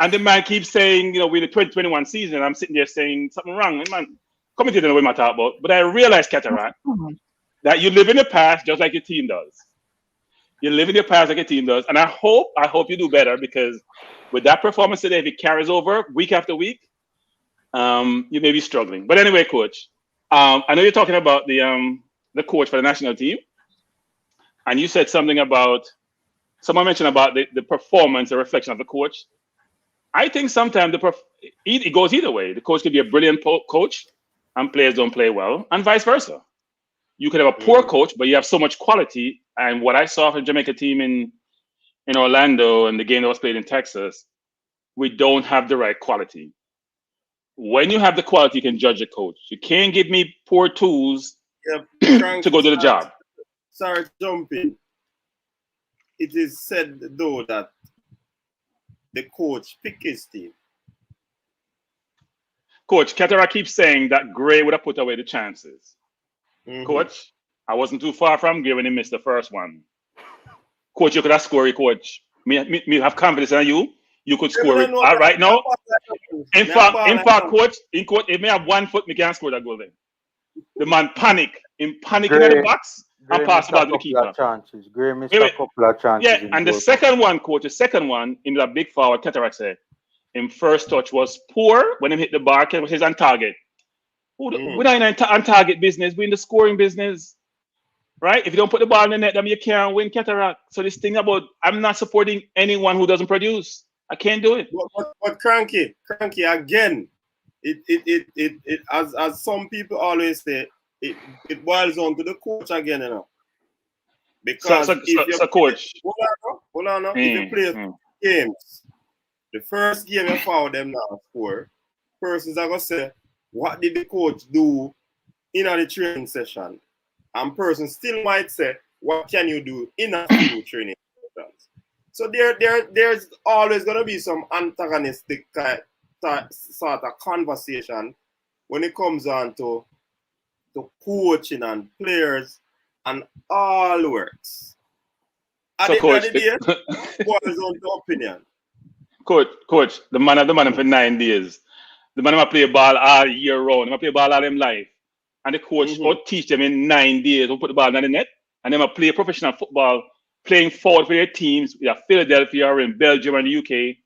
And the man keeps saying, we're in the 2021 season. I'm sitting there saying something wrong. And man, commentator know what I talk about. But I realized, Cataract, that you live in the past just like your team does. You live in your past like your team does. And I hope you do better because with that performance today, if it carries over week after week, you may be struggling. But anyway, coach, I know you're talking about the coach for the national team. And you said something about, someone mentioned about the performance, the reflection of the coach. I think sometimes it goes either way. The coach could be a brilliant coach and players don't play well, and vice versa. You could have a poor coach, but you have so much quality. And what I saw from the Jamaica team in Orlando and the game that was played in Texas we don't have the right quality. When you have the quality, you can judge a coach. You can't give me poor tools to go to the job. Sorry, jumping. It is said though that the coach pick his team. Coach, Ketara keeps saying that Gray would have put away the chances. Coach, I wasn't too far from Gray when he missed the first one. Coach, you could have scored, coach. Me have confidence in you. You could score it right now. In fact, coach, if me have 1 foot, me can't score that goal then. The man panic. In panicking at the box and pass the ball to the keeper. Gray missed a couple of chances. Yeah, and the second one, coach, the second one in the big foul, Ketara said, in first touch was poor when he hit the bar, was his on target. We're not in on target business, we're in the scoring business. Right? If you don't put the ball in the net, then you can't win Cataract. So this thing about I'm not supporting anyone who doesn't produce. I can't do it. But cranky again. It as some people always say, it boils down to the coach again, you know. Because coach. Hold on. If you play games, the first game you foul them now score, persons are gonna say, what did the coach do in the training session? And person still might say, what can you do in a field training sessions? So there's always gonna be some antagonistic sort of conversation when it comes on to coaching and players and all works. At the end of the day, boils on to opinion. Coach, the man for 9 days. The man play ball all year round. He play ball all them life. And the coach will teach them in 9 days to put the ball in the net. And then play professional football, playing forward for their teams. We have Philadelphia or in Belgium and the UK.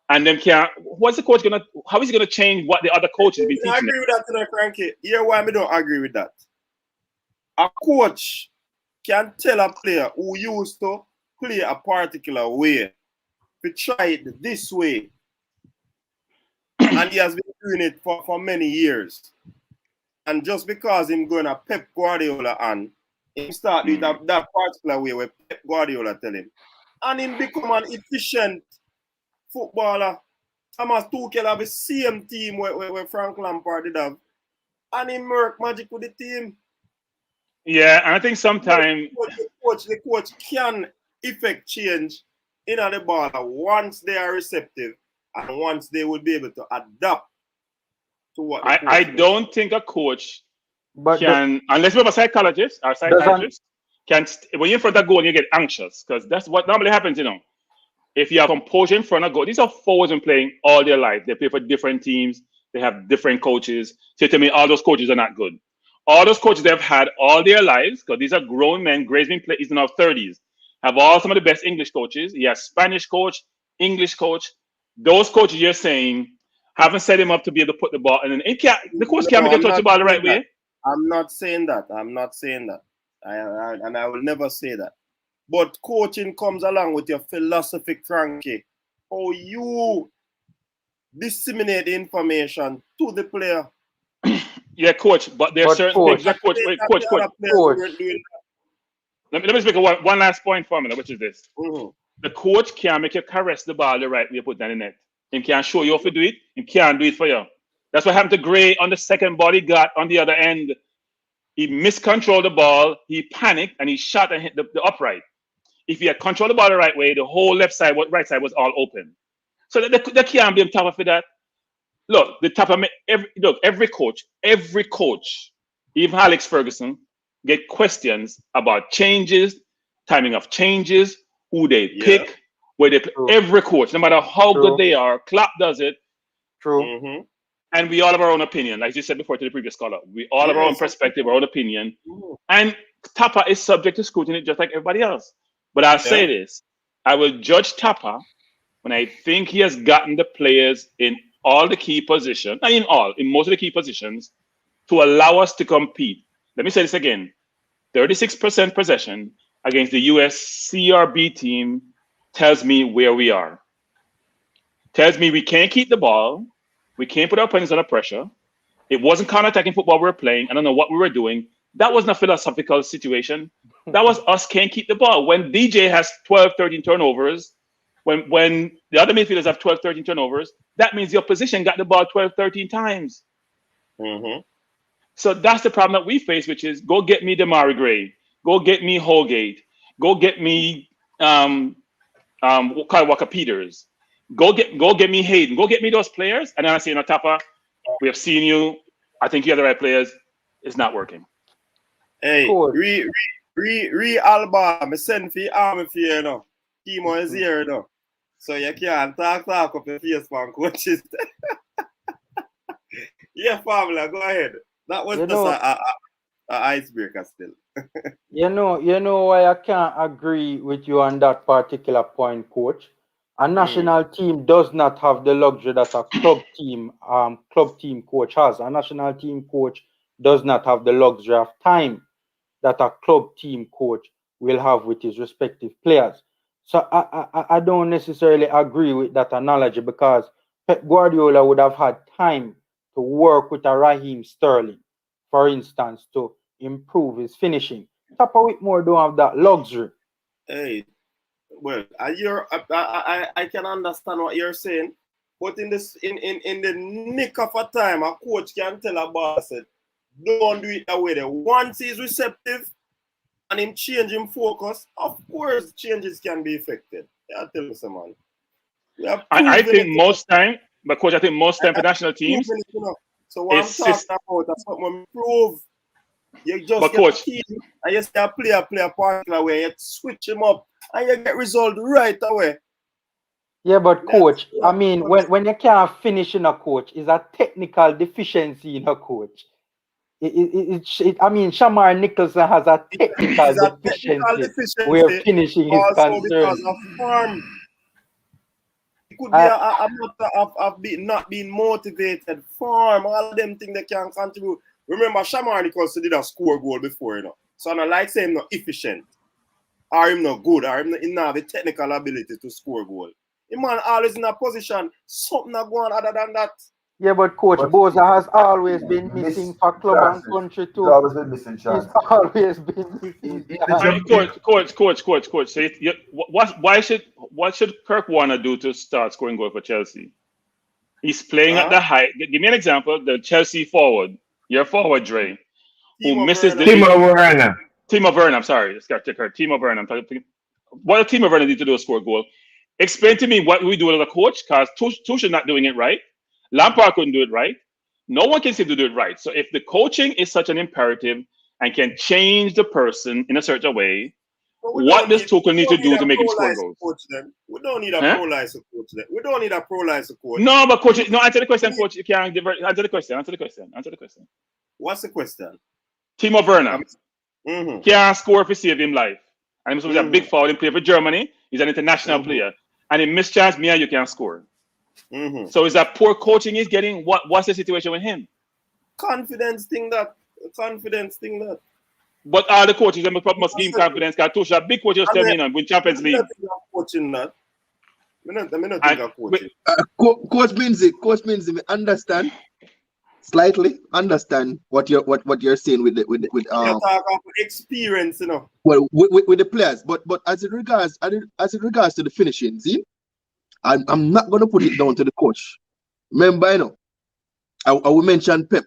And them what's the coach how is he gonna change what the other coaches been teaching? I agree with that today, Frankie. Here why I don't agree with that. A coach can tell a player who used to play a particular way to try it this way. And he has been doing it for many years. And just because him going to Pep Guardiola and him start doing that particular way where Pep Guardiola tell him. And him become an efficient footballer. Thomas Tuchel have the same team where Frank Lampard did have. And him work magic with the team. Yeah, and I think sometimes the coach can effect change in the ball once they are receptive and once they would be able to adapt to what I don't think a coach can, unless you're a psychologist or psychiatrist, can when you're in front of goal and you get anxious, because that's what normally happens, you know. If you have composure in front of goal, these are forwards been playing all their life. They play for different teams, they have different coaches. So to me, all those coaches are not good. All those coaches they've had all their lives, because these are grown men. Gray's been playing, he's in our 30s, have all some of the best English coaches. He has Spanish coach, English coach. Those coaches you're saying haven't set him up to be able to put the ball, and then the coach can't make a touch the ball the right way. I'm not saying that. I will never say that. But coaching comes along with your philosophy, Frankie. How you disseminate the information to the player. Yeah, coach. But there are certain things that coach. Let me just make one last point for me, which is this: the coach can't make you caress the ball the right way, put down in the net. He can't show you how to do it. He can't do it for you. That's what happened to Gray on the second ball he got on the other end. He miscontrolled the ball. He panicked and he shot and hit the upright. If he had controlled the ball the right way, the whole right side was all open. So they can't be on top of that. Look, every coach, even Alex Ferguson, get questions about changes, timing of changes, who they pick, where they pick. Every coach, no matter how good they are, Klopp does it. True. And we all have our own opinion, like you said before to the previous caller. We all have our own perspective, our own opinion. And Tapa is subject to scrutiny just like everybody else. But I'll say this: I will judge Tapa when I think he has gotten the players in all the key positions, not in most of the key positions, to allow us to compete. Let me say this again: 36% possession against the US CRB team tells me where we are. Tells me we can't keep the ball. We can't put our opponents under pressure. It wasn't counter-attacking football we were playing. I don't know what we were doing. That wasn't a philosophical situation. That was us can't keep the ball. When DJ has 12, 13 turnovers, when the other midfielders have 12, 13 turnovers, that means the opposition got the ball 12, 13 times. Mm-hmm. So that's the problem that we face, which is go get me Damari Gray, go get me Holgate, go get me Kyle Walker Peters, go get me Hayden, go get me those players. And then I say, Tapa, we have seen you. I think you have the right players. It's not working. Hey, Coach. Re Alba, I send for your army for you, know. Chemo is here, you know. So you can't talk up your face for coaches. Yeah, Pamela, go ahead. That was just a icebreaker still. You know why I can't agree with you on that particular point, coach. A national team does not have the luxury that a club team coach has. A national team coach does not have the luxury of time that a club team coach will have with his respective players. So I don't necessarily agree with that analogy, because Pep Guardiola would have had time to work with a Raheem Sterling, for instance, to improve his finishing. Tapa Whitmore don't have that luxury. Hey, well, I can understand what you're saying, but in the nick of a time, a coach can tell a boss, don't do it that way. Once he's receptive and him changing focus, of course changes can be effected. Yeah, tell me some man. I think most time, but coach, I think most time for national teams. So what I'm talking about, that's what we prove. You just get coach, a team and you see a player play a particular way, you switch him up and you get result right away. Yeah, but coach, I mean, when you can't finish in a coach, is a technical deficiency in a coach. I mean, Shamar Nicholson has a technical deficiency where finishing is concerned. Because of form. It could be a matter of not being motivated. Form, all of them things that can contribute. Remember, Shamar Nicholson did a score goal before, you know. So I don't like saying him not efficient, or him not good, or him not have the technical ability to score goal. The man always in a position, something not going other than that. Yeah, but Coach Boza has always been missing for club and country too. He's always been missing chances. He's always been missing Coach. So what should Kirk Warner do to start scoring goals for Chelsea? He's playing at the height. Give me an example. The Chelsea forward, your forward, Dre, who misses the Timo Werner. I'm sorry, Timo Werner. What Timo Werner need to do is score a goal. Explain to me what we do as a coach, because Tuchel's not doing it right. Lampard couldn't do it right. No one can seem to do it right. So if the coaching is such an imperative and can change the person in a certain way, what does Tuchel need to do to make him score goals? We don't need a pro-license coach then. We don't need a pro-license coach. No, but coach, answer the question, coach. You can't answer the question. Answer the question. What's the question? Timo Werner can't score if he save him life. And he's a big foul. He play for Germany. He's an international player. And he missed chance, me and you can't score. So is that poor coaching he's getting? What's the situation with him? Confidence thing that. But all the coaches must give him confidence, because Tuchel, big coaches tell me win Champions League. I'm coaching that. I'm not think of coaching. Coach Binzi, understand slightly understand what you're saying with you talk about experience, you know. Well, with the players, but as it regards to the finishing, see, I'm not gonna put it down to the coach. Remember, you know, I will mention Pep.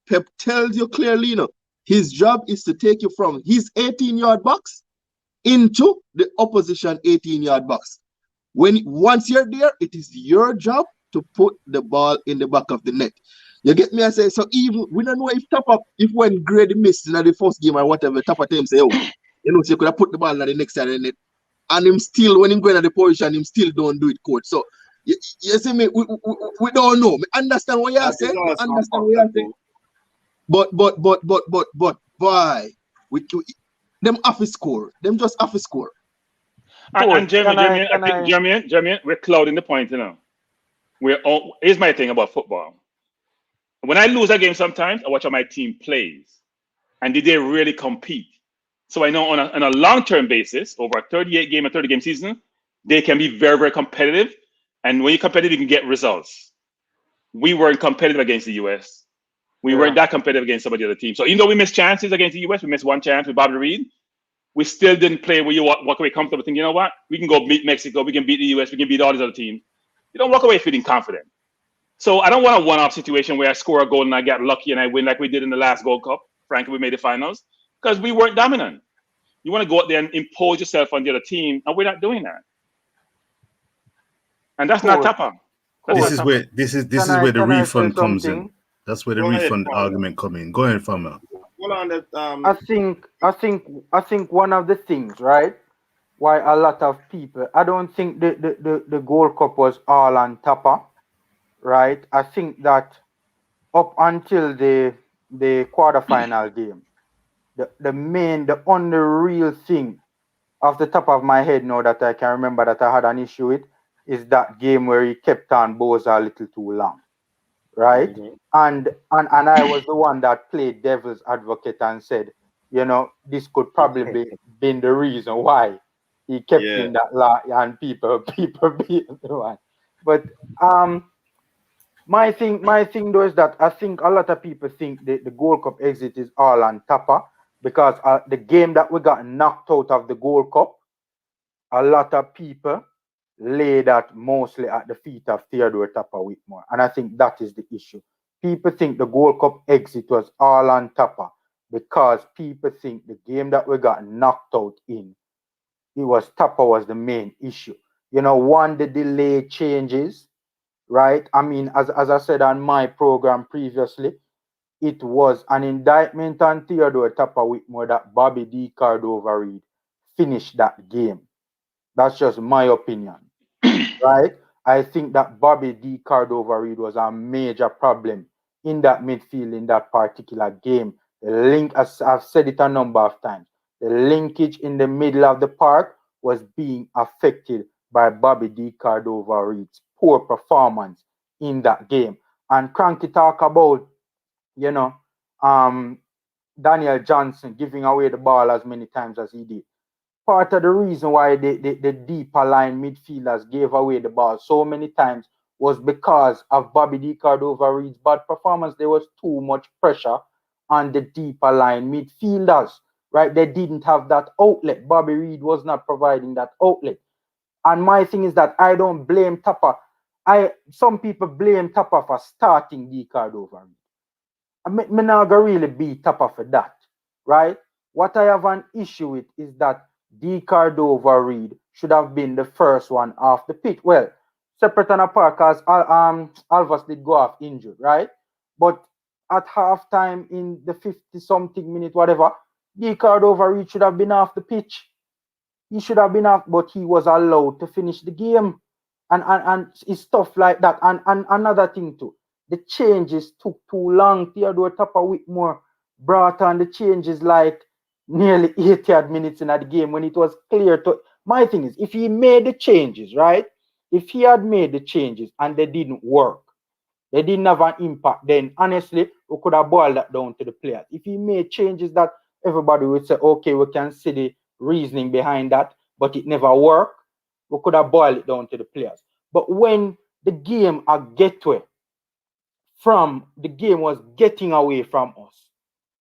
Pep tells you clearly, you know, his job is to take you from his 18-yard box into the opposition 18-yard box. Once you're there, it is your job to put the ball in the back of the net. You get me? I say, so even we don't know if when Grady missed in the first game or whatever, Tapa tell him say, oh, you know, so you could have put the ball in the next side of the net. And him still, when him going at the position, him still don't do it, coach. So you see me, we don't know. I understand what you're saying. But boy, them office score. Them just office score. And Jeremy, we're clouding the point, you know. Here's my thing about football. When I lose a game sometimes, I watch how my team plays. And did they really compete? So I know on a long-term basis, over a 30-game season, they can be very, very competitive. And when you're competitive, you can get results. We weren't competitive against the US. We weren't that competitive against some of the other teams. So even though we missed chances against the US, we missed one chance with Bobby Reid. we still didn't play where you walk away comfortable thinking, you know what, we can go beat Mexico, we can beat the US, we can beat all these other teams. You don't walk away feeling confident. So I don't want a one-off situation where I score a goal and I get lucky and I win like we did in the last Gold Cup. Frankly, we made the finals because we weren't dominant. You want to go out there and impose yourself on the other team, and we're not doing that. And that's not Tapa. This is where the refund comes in. That's where the Go ahead, refund Farmer. argument comes in. Go ahead, Farmer. Hold on, that I think one of the things, right, why a lot of people, I don't think the Gold Cup was all on Tapa, right? I think that up until the quarterfinal game, the only real thing off the top of my head now that I can remember that I had an issue with is that game where he kept on Boza a little too long, right? Mm-hmm. And I was the one that played devil's advocate and said, you know, this could probably be been the reason why he kept in that lot and people beat the one. But my thing though is that I think a lot of people think the Gold Cup exit is all on Tapa because the game that we got knocked out of the Gold Cup, a lot of people lay that mostly at the feet of Theodore Tapa Whitmore. And I think that is the issue. People think the Gold Cup exit was all on Tapa because people think the game that we got knocked out in, Tapa was the main issue. You know, one, the delay changes, right? I mean, as I said on my program previously, it was an indictment on Theodore Tapa Whitmore that Bobby D. Reid finished that game. That's just my opinion, right? I think that Bobby D. Reid was a major problem in that midfield in that particular game. The link, as I've said it a number of times, the linkage in the middle of the park was being affected by Bobby D. Reid's poor performance in that game. And Cranky talk about, you know, Daniel Johnson giving away the ball as many times as he did. Part of the reason why the deeper line midfielders gave away the ball so many times was because of Bobby D. Reid's bad performance. There was too much pressure on the deeper line midfielders, right? They didn't have that outlet. Bobby Reid was not providing that outlet. And my thing is that I don't blame Tapa. Some people blame Tapa for starting D. Reid. Me not gonna really beat Tapa for that, right? What I have an issue with is that D. Reid should have been the first one off the pitch. Well, separate and apart, because Alvas did go off injured, right? But at halftime in the 50-something minute, whatever, D. Reid should have been off the pitch. He should have been off, but he was allowed to finish the game. And it's stuff like that. And another thing too, the changes took too long. Theodore Tapa Whitmore brought on the changes like nearly 80 minutes in that game when it was clear to. My thing is, if he made the changes, right? If he had made the changes and they didn't work, they didn't have an impact, then honestly, we could have boiled that down to the players. If he made changes that everybody would say, okay, we can see the reasoning behind that, but it never worked, we could have boiled it down to the players. But when the game a gateway from the game was getting away from us,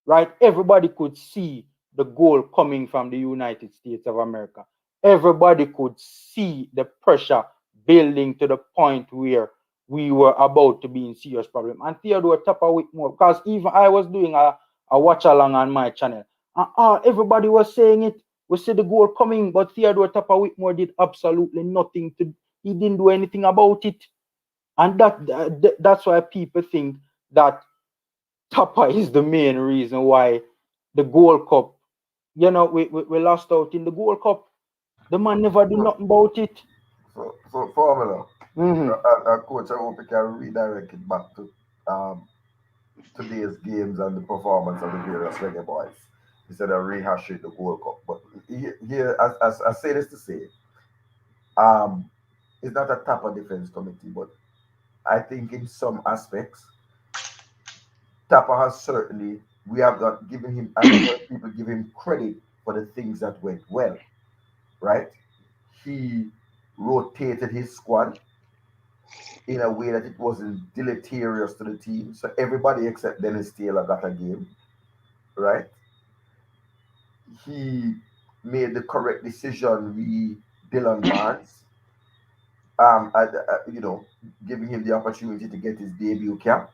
right? Everybody could see the goal coming from the United States of America. Everybody could see the pressure building to the point where we were about to be in serious problem. And Theodore Tapa Whitmore, because even I was doing a watch along on my channel, and everybody was saying it. We see the goal coming, but Theodore Tapa Whitmore did absolutely nothing he didn't do anything about it. And that's why people think that Tapa is the main reason why the Gold Cup, you know, we lost out in the Gold Cup. The man never did nothing about it. So Formula, Coach, I hope you can redirect it back to today's games and the performance of the various Reggae Boyz instead of rehashing the Gold Cup. But here, as I say this to say, it's not a Tapa defense committee, but I think in some aspects, Tapa has certainly, we have not given him, people give him credit for the things that went well, right? He rotated his squad in a way that it wasn't deleterious to the team. So everybody except Dennis Taylor got a game, right? He made the correct decision with Dylan Barnes. Giving him the opportunity to get his debut cap.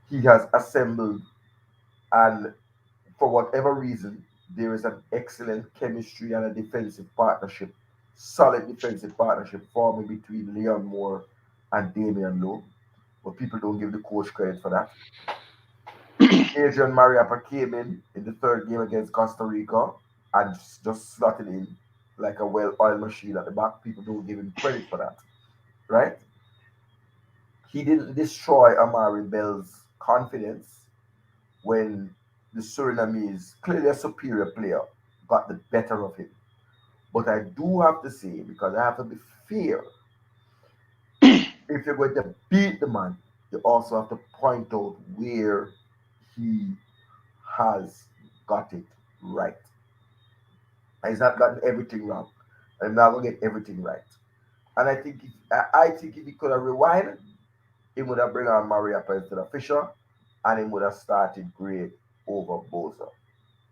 He has assembled, and for whatever reason, there is an excellent chemistry and a defensive partnership, solid defensive partnership forming between Leon Moore and Damian Lowe. But people don't give the coach credit for that. Adrian Mariappa came in the third game against Costa Rica and just slotted in like a well-oiled machine at the back. People don't give him credit for that, right? He didn't destroy Amari Bell's confidence when the Surinamese, clearly a superior player, got the better of him. But I do have to say, because I have to be fair, if you're going to beat the man, you also have to point out where he has got it right. He's not gotten everything wrong. I'm not gonna get everything right. And I think if he could have rewind, he would have bring on Mariappa instead of Fisher, and he would have started great over Boza.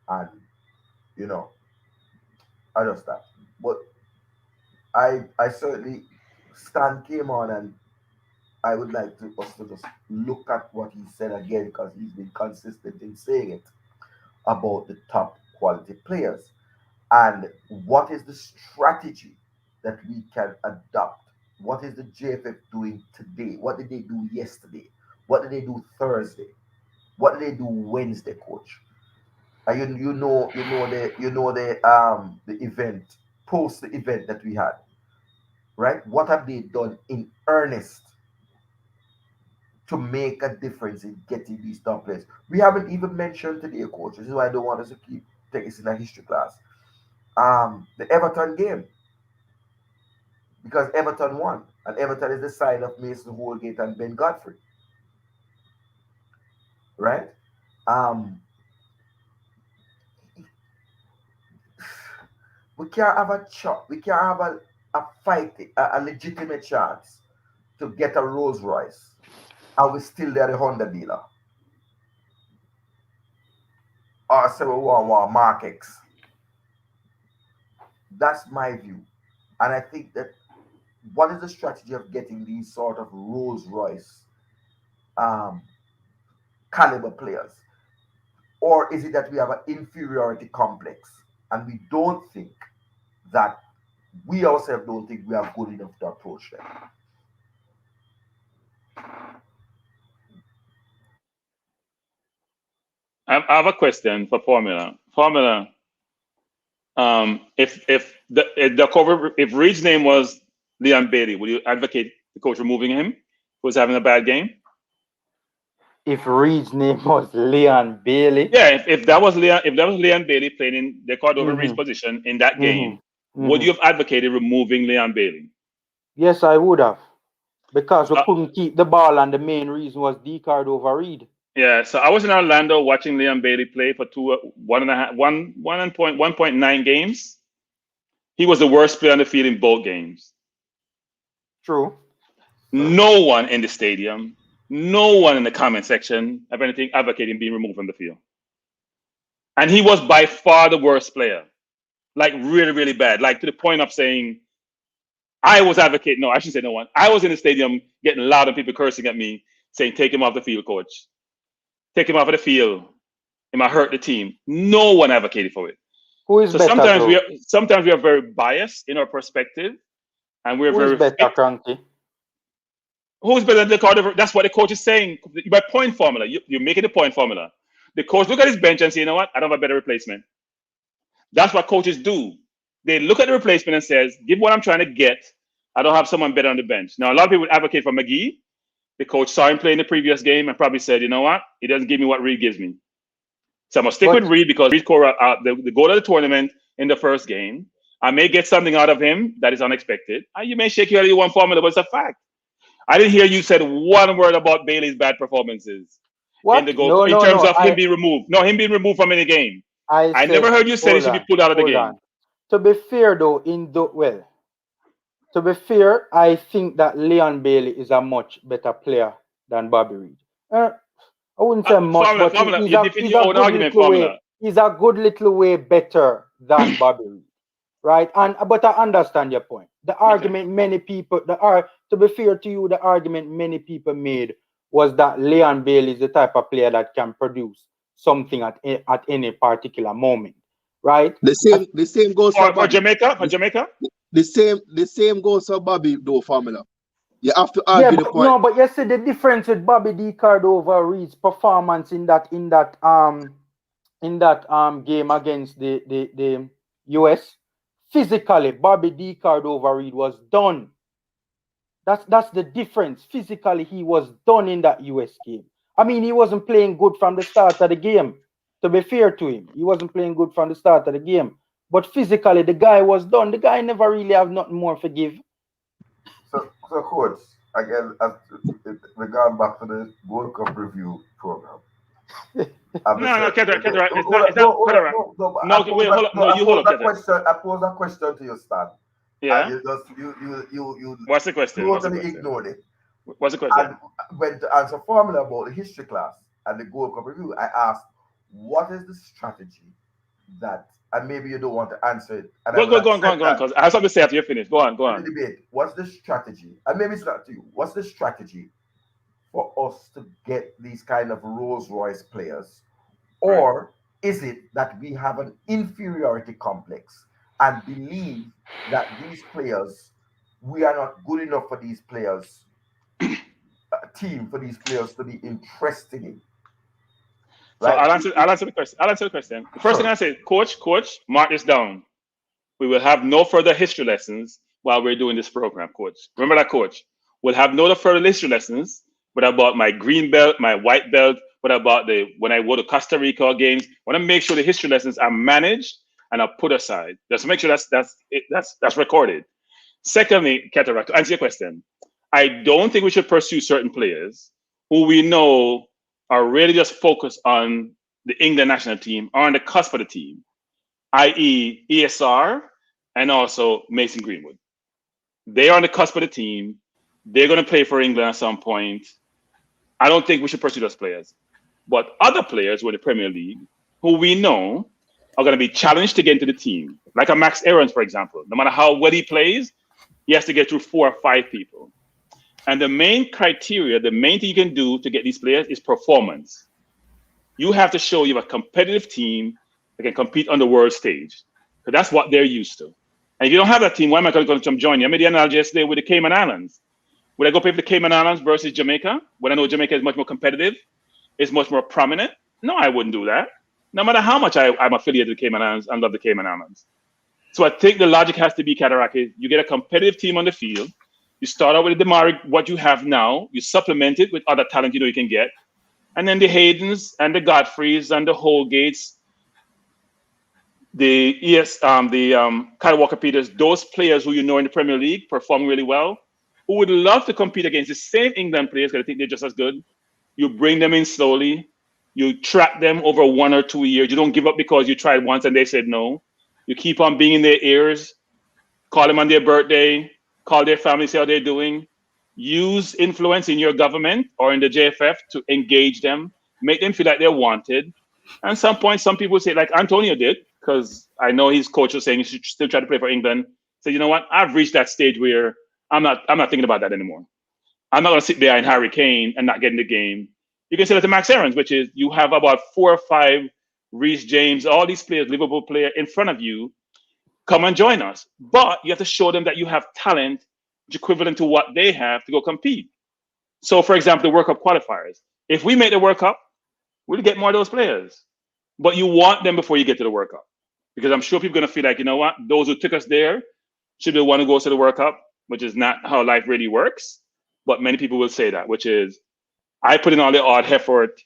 And I just that. But I certainly Stan came on, and I would like us to just look at what he said again, because he's been consistent in saying it about the top quality players. And what is the strategy that we can adopt? What is the JFF doing today? What did they do yesterday? What did they do Thursday? What did they do Wednesday, coach? You know the event, post the event that we had, right? What have they done in earnest to make a difference in getting these top players? We haven't even mentioned today, coach. This is why I don't want us to keep taking this in a history class. The Everton game, because Everton won, and Everton is the side of Mason Holgate and Ben Godfrey, right? We can't have a shot. We can't have a fight, a legitimate chance to get a Rolls Royce, and we're still there, the Honda dealer. Or say we want Mark X. That's my view. And I think that what is the strategy of getting these sort of Rolls Royce caliber players? Or is it that we have an inferiority complex and we don't think that we ourselves don't think we are good enough to approach them? I have a question for Formula. Formula, if Reid's name was Leon Bailey, would you advocate the coach removing him who was having a bad game? If Reid's name was Leon Bailey? Yeah, if that was Leon Bailey playing in the Cordova Reid's position in that game, would you have advocated removing Leon Bailey? Yes, I would have. Because we couldn't keep the ball, and the main reason was D Cordova Reid. Yeah, so I was in Orlando watching Leon Bailey play for 1.9 games. He was the worst player on the field in both games. True. No one in the stadium, no one in the comment section of anything advocating being removed from the field. And he was by far the worst player. Like really, really bad. Like to the point of saying, I was advocating, no, I shouldn't say no one. I was in the stadium getting loud and people cursing at me, saying, take him off the field, coach. Take him off of the field. It might hurt the team. No one advocated for it. Who is so better, sometimes we are very biased in our perspective, and we're very. Who is better, Cranky? Who's better than the coach? That's what the coach is saying. By point formula, you're making the point formula. The coach look at his bench and say, you know what? I don't have a better replacement. That's what coaches do. They look at the replacement and says, give what I'm trying to get. I don't have someone better on the bench. Now, a lot of people advocate for McGee. The coach saw him play in the previous game and probably said, you know what? He doesn't give me what Reid gives me. So I'm going to stick with Reid because Reid scored the goal of the tournament in the first game. I may get something out of him that is unexpected. You may shake your head at one formula, but it's a fact. I didn't hear you said one word about Bailey's bad performances in the goal in terms of him being removed. No, him being removed from any game. I never heard you say he should be pulled out of the game. To be fair, though, to be fair, I think that Leon Bailey is a much better player than Bobby Reid. I wouldn't say much, but he's a good midway. He's a good little way better than Bobby Reid, right? But I understand your point. The argument many people, to be fair to you, the argument many people made was that Leon Bailey is the type of player that can produce something at any particular moment, right? The same goes for Jamaica. For Jamaica, the same goes for Bobby though formula. You have to argue the point. No, but you see the difference with Bobby D. Reid's performance in that game against the US. Physically, Bobby D. Reid was done. That's the difference. Physically, he was done in that US game. I mean, he wasn't playing good from the start of the game. To be fair to him, he wasn't playing good from the start of the game. But physically, the guy was done. The guy never really have nothing more to give. So coach, again, we got back to the World Cup review program. No, Kedra, it's not. You hold up. I posed a question to you, Stan. Yeah. You What's the question? totally ignored it. What's the question? And when to answer formula about the history class and the World Cup review, I asked, what is the strategy that, and maybe you don't want to answer it. And go on, because I have something to say after you finish. Go on. Debate. What's the strategy? And maybe it's not to you. What's the strategy for us to get these kind of Rolls Royce players? Or is it that we have an inferiority complex and believe that these players, we are not good enough for these players, for these players to be interested in? Right? So I'll answer the question. The first thing I say, coach, mark this down. We will have no further history lessons while we're doing this program, coach. Remember that, coach. We'll have no further history lessons. What about my green belt, my white belt? What about when I go to Costa Rica games? I want to make sure the history lessons are managed and are put aside. Just make sure that's recorded. Secondly, Cataract, to answer your question, I don't think we should pursue certain players who we know are really just focused on the England national team or on the cusp of the team, i.e. ESR and also Mason Greenwood. They are on the cusp of the team. They're going to play for England at some point. I don't think we should pursue those players. But other players who are in the Premier League, who we know are going to be challenged to get into the team, like a Max Aarons, for example. No matter how well he plays, he has to get through 4 or 5 people. And the main criteria, the main thing you can do to get these players is performance. You have to show you have a competitive team that can compete on the world stage. Because that's what they're used to. And if you don't have that team, why am I going to come join you? I made the analogy yesterday with the Cayman Islands. Would I go play for the Cayman Islands versus Jamaica? When I know Jamaica is much more competitive, is much more prominent? No, I wouldn't do that. No matter how much I'm affiliated with the Cayman Islands, I love the Cayman Islands. So I think the logic has to be, Kataraki, you get a competitive team on the field. You start out with the Damari, what you have now. You supplement it with other talent you know you can get. And then the Haydens and the Godfreys and the Holgates, Kyle Walker-Peters, those players who you know in the Premier League perform really well, who would love to compete against the same England players because I think they're just as good. You bring them in slowly. You track them over 1 or 2 years. You don't give up because you tried once and they said no. You keep on being in their ears, call them on their birthday, call their family, see how they're doing. Use influence in your government or in the JFF to engage them, make them feel like they're wanted. And at some point, some people say, like Antonio did, because I know his coach was saying he should still try to play for England. Say, you know what? I've reached that stage where I'm not thinking about that anymore. I'm not going to sit behind Harry Kane and not get in the game. You can say that to Max Aarons, which is you have about 4 or 5 Reece James, all these players, Liverpool player in front of you. Come and join us. But you have to show them that you have talent equivalent to what they have to go compete. So, for example, the World Cup qualifiers. If we make the World Cup, we'll get more of those players. But you want them before you get to the World Cup. Because I'm sure people are going to feel like, you know what? Those who took us there should be the one who goes to the World Cup, which is not how life really works. But many people will say that, which is, I put in all the odd effort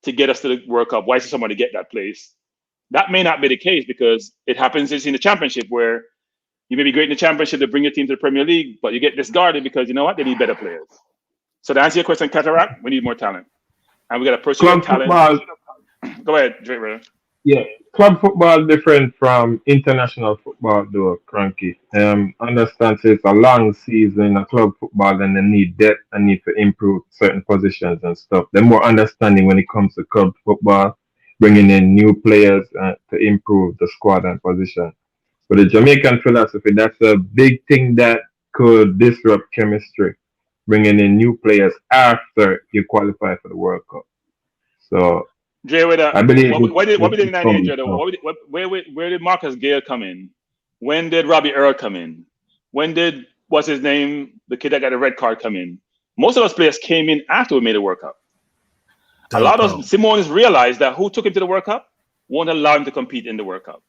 to get us to the World Cup. Why should somebody get that place? That may not be the case because it happens in the championship where you may be great in the championship to bring your team to the Premier League, but you get discarded because you know what? They need better players. So to answer your question, Cataract, we need more talent. And we got to pursue talent. Football. Go ahead, Drake. Yeah, club football different from international football though, Cranky. Understand it's a long season in a club football and they need depth and need to improve certain positions and stuff. They're more understanding when it comes to club football. bringing in new players to improve the squad and position. But the Jamaican philosophy, that's a big thing that could disrupt chemistry, bringing in new players after you qualify for the World Cup. So Jay, I believe what did in 98, Jay? Where did Marcus Gale come in? When did Robbie Earl come in? When did, what's his name, the kid that got a red card, come in? Most of those players came in after we made the World Cup. A lot of Simonis realized that who took him to the World Cup won't allow him to compete in the World Cup,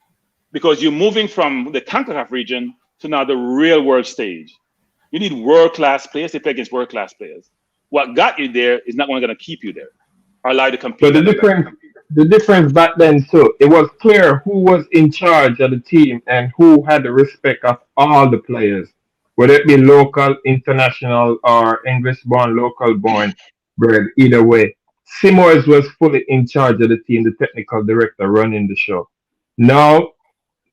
because you're moving from the CONCACAF region to now the real world stage. You need world-class players to play against world-class players. What got you there is not going to keep you there or allow you to compete. But the difference back then, too, it was clear who was in charge of the team and who had the respect of all the players, whether it be local, international, or English-born, local-born, bred, either way. Simoes was fully in charge of the team, the technical director running the show. Now,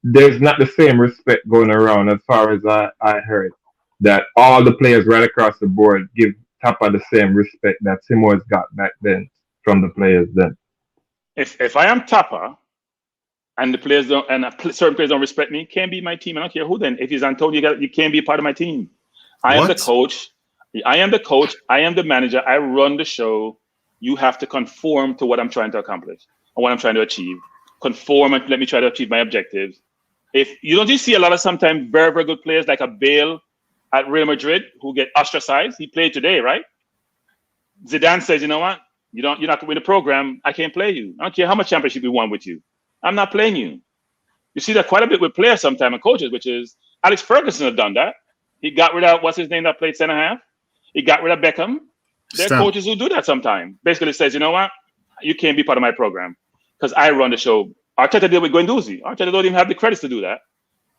there's not the same respect going around as far as I heard, that all the players right across the board give Tapa the same respect that Simoes got back then from the players then. If I am Tapa and the players don't, and certain players don't respect me, can't be my team. I don't care who then. If he's Antonio, you can't be a part of my team. I am the coach. I am the manager. I run the show. You have to conform to what I'm trying to accomplish and what I'm trying to achieve. Conform and let me try to achieve my objectives. If you see a lot of sometimes very, very good players like a Bale at Real Madrid who get ostracized. He played today, right? Zidane says, you know what? You're not going to win the program. I can't play you. I don't care how much championship we won with you. I'm not playing you. You see that quite a bit with players sometimes and coaches, which is Alex Ferguson has done that. He got rid of, what's his name that played center half? He got rid of Beckham. There are coaches who do that sometimes. Basically says, you know what? You can't be part of my program because I run the show. Arteta did with Guendouzi. Arteta don't even have the credits to do that.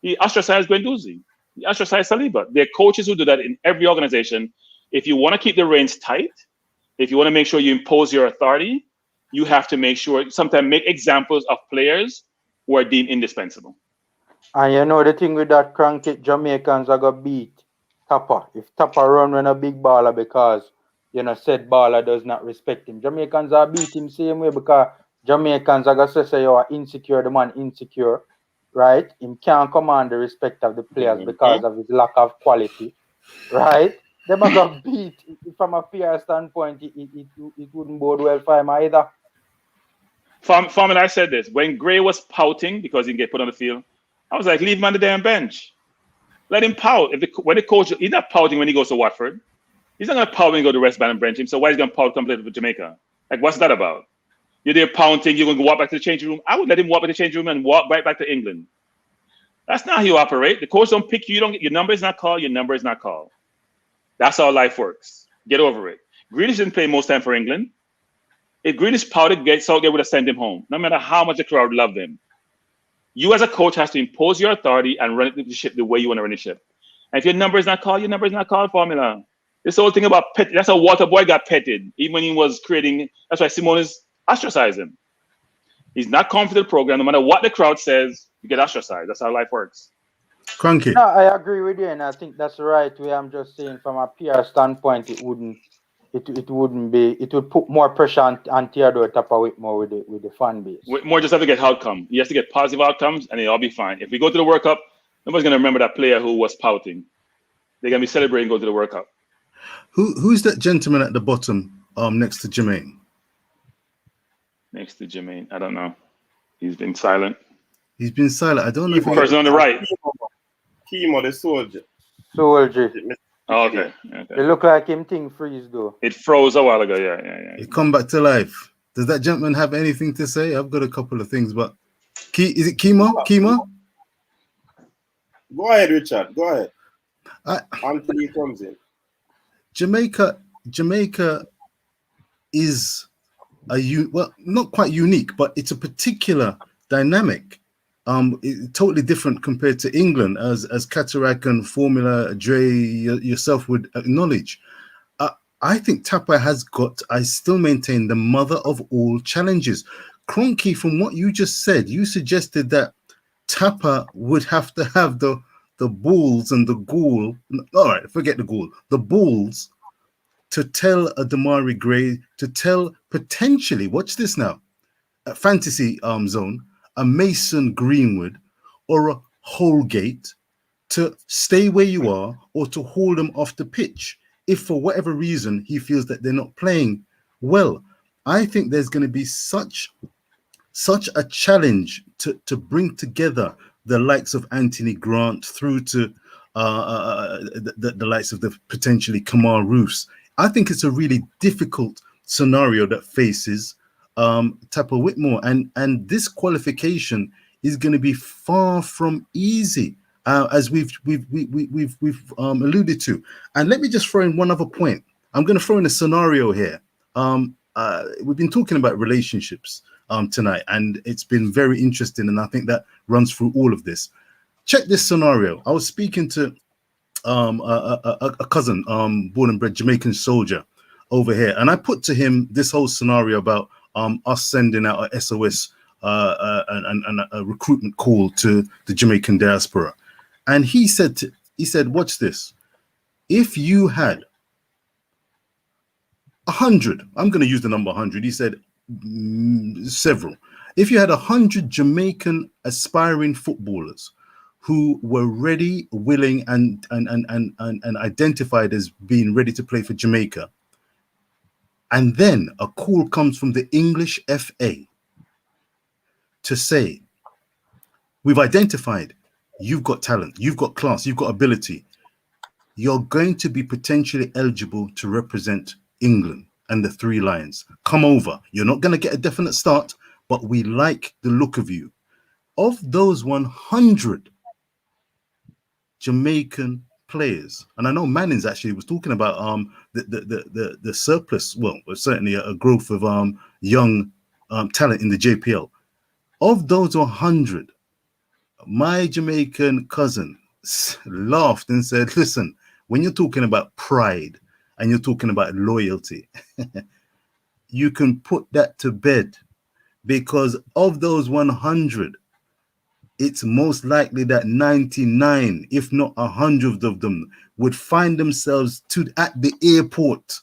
He ostracized Guendouzi. He ostracized Saliba. There are coaches who do that in every organization. If you want to keep the reins tight, if you want to make sure you impose your authority, you have to make sure, sometimes make examples of players who are deemed indispensable. And you know the thing with that cranky Jamaicans are going to beat Tapa. If Tapa run when a big baller because, said baller does not respect him. Jamaicans are beat him same way because Jamaicans are going to say you are insecure, the man insecure, right? Him can't command the respect of the players because of his lack of quality, right? Them are going to beat, from a PR standpoint, it wouldn't bode well for him either. Farman, I said this. When Gray was pouting because he didn't get put on the field, I was like, leave him on the damn bench. Let him pout. When the coach, he's not pouting when he goes to Watford. He's not going to pout when he goes to West Band and bench him. So why is he going to pout completely for Jamaica? Like, what's that about? You're there pouting, you're going to walk back to the changing room. I would let him walk back to the changing room and walk right back to England. That's not how you operate. The coach don't pick you. You don't get, your number is not called. Your number is not called. That's how life works. Get over it. Grealish didn't play most time for England. If Grealish pouted, Southgate would have sent him home, no matter how much the crowd loved him. You as a coach has to impose your authority and run the ship the way you want to run the ship. And if your number is not called, your number is not called, formula. This whole thing about pet, that's how Waterboy got petted, even when he was creating, that's why Simonis ostracized him. He's not confident in the program. No matter what the crowd says, you get ostracized. That's how life works. Cranky. No, I agree with you, and I think that's the right way. I'm just saying from a PR standpoint, it would put more pressure on Theodore Tapa with the fan base. More just have to get outcome. He has to get positive outcomes, and it'll be fine. If we go to the World Cup, nobody's gonna remember that player who was pouting. They're gonna be celebrating go to the World Cup. Who's that gentleman at the bottom, next to Jermaine? Next to Jermaine, I don't know. He's been silent. He's been silent. I don't know if the person on the right. Chemo, the soldier. Soldier. Oh, okay. It looked like him thing freeze though. It froze a while ago. Yeah. It come back to life. Does that gentleman have anything to say? I've got a couple of things, but is it Chemo? Chemo? Go ahead, Richard. Go ahead. Until he comes in. Jamaica is not quite unique, but it's a particular dynamic. Totally different compared to England, as Cataract and Formula, Dre, yourself would acknowledge. I think Tapa has got, I still maintain, the mother of all challenges. Cronky, from what you just said, you suggested that Tapa would have to have the balls and the ghoul. All right, forget the ghoul. The balls to tell a Damari Gray, to tell potentially, watch this now, fantasy zone, a Mason Greenwood or a Holgate to stay where you are or to hold them off the pitch if for whatever reason he feels that they're not playing well. I think there's going to be such a challenge to bring together the likes of Anthony Grant through to the likes of the potentially Kamar Roofs. I think it's a really difficult scenario that faces Tapper Whitmore, and this qualification is going to be far from easy, as we've alluded to. And let me just throw in one other point. I'm going to throw in a scenario here. We've been talking about relationships tonight, and it's been very interesting, and I think that runs through all of this. Check this scenario. I was speaking to a cousin, born and bred Jamaican soldier over here, and I put to him this whole scenario about us sending out a SOS and a recruitment call to the Jamaican diaspora. And he said, watch this. If you had 100, I'm going to use the number 100. He said several. If you had 100 Jamaican aspiring footballers who were ready, willing, and identified as being ready to play for Jamaica, and then a call comes from the English FA to say, we've identified you've got talent, you've got class, you've got ability, you're going to be potentially eligible to represent England and the Three Lions. Come over. You're not going to get a definite start, but we like the look of you. Of those 100 Jamaican players, and I know Mannings actually was talking about the surplus, well, certainly a growth of young talent in the JPL. Of those 100, my Jamaican cousin laughed and said, listen, when you're talking about pride and you're talking about loyalty, you can put that to bed, because of those 100, it's most likely that 99, if not 100 of them, would find themselves at the airport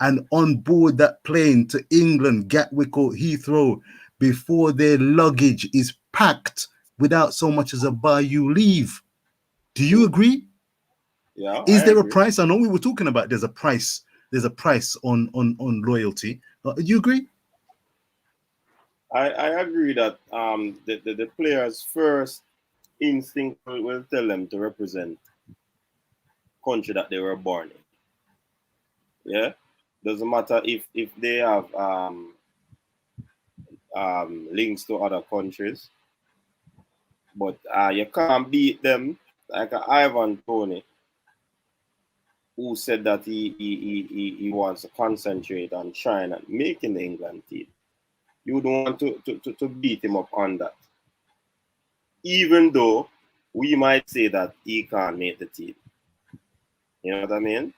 and on board that plane to England, Gatwick or Heathrow, before their luggage is packed without so much as a bayou leave. Do you agree? Yeah. Is there a price? I know we were talking about there's a price on loyalty. Do you agree? I agree that the players' first instinct will tell them to represent country that they were born in. Yeah, doesn't matter if they have links to other countries, but you can't beat them like Ivan Toney, who said that he wants to concentrate on trying and making the England team. You would want to beat him up on that. Even though we might say that he can't make the team. You know what I mean?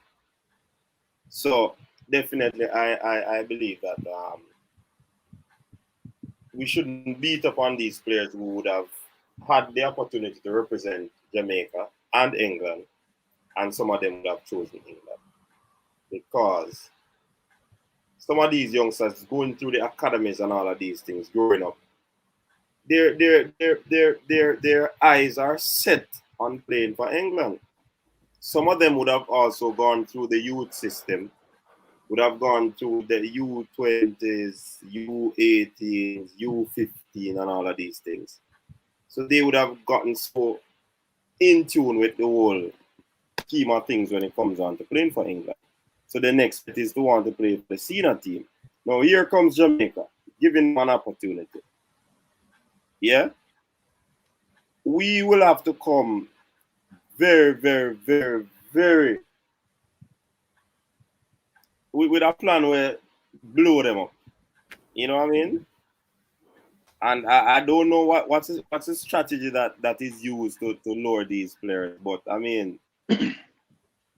So definitely I believe that we shouldn't beat up on these players who would have had the opportunity to represent Jamaica and England, and some of them would have chosen England. Because some of these youngsters going through the academies and all of these things, growing up, their eyes are set on playing for England. Some of them would have also gone through the youth system, would have gone through the U20s, U18s, U15, and all of these things. So they would have gotten so in tune with the whole scheme of things when it comes on to playing for England. So the next bit is to want to play for the senior team. Now here comes Jamaica, giving them an opportunity. Yeah? We will have to come very, very, very, very with a plan where blow them up. You know what I mean? And I don't know what's the strategy that is used to lure these players. But I mean,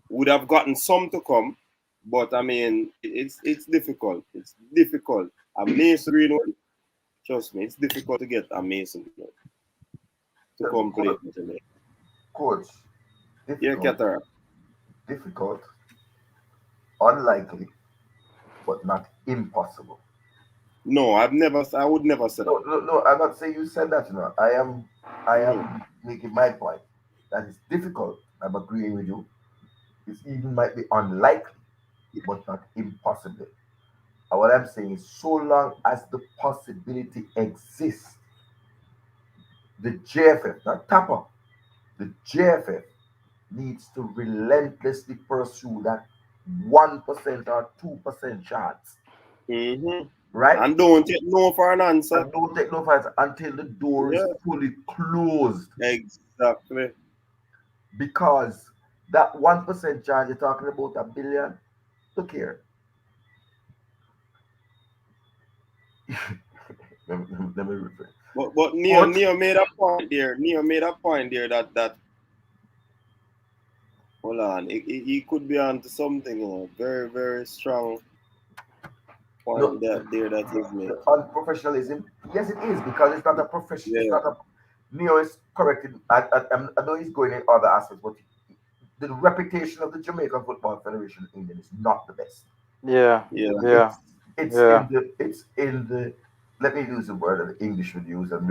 would have gotten some to come, but I mean, it's difficult. It's difficult. A Mason Greenwood, trust me, it's difficult to get a Mason Greenwood to come play for Jamaica. Coach, Yeah, Qatar. Difficult, unlikely, but not impossible. No, I would never say that. No, I'm not saying you said that, you know. I am making my point. That it's difficult. I'm agreeing with you. It even might be unlikely, but not impossible. And what I'm saying is, so long as the possibility exists, the JFF, not Tapper, the JFF needs to relentlessly pursue that 1% or 2% chance. Mm-hmm. Right? And don't take no for an answer. And don't take no for an answer until the door is fully closed. Exactly. Because that 1% chance you're talking about $1 billion, look here. let me repeat. But Neo made a point there. That hold on, he could be onto something, you know, very, very strong point that he's made. Unprofessionalism, yes, it is, because it's not a professional. It's not a, Neo is correct. I know he's going in other aspects, but the reputation of the Jamaican Football Federation in England is not the best. It's in the. Let me use the word that the English would use, and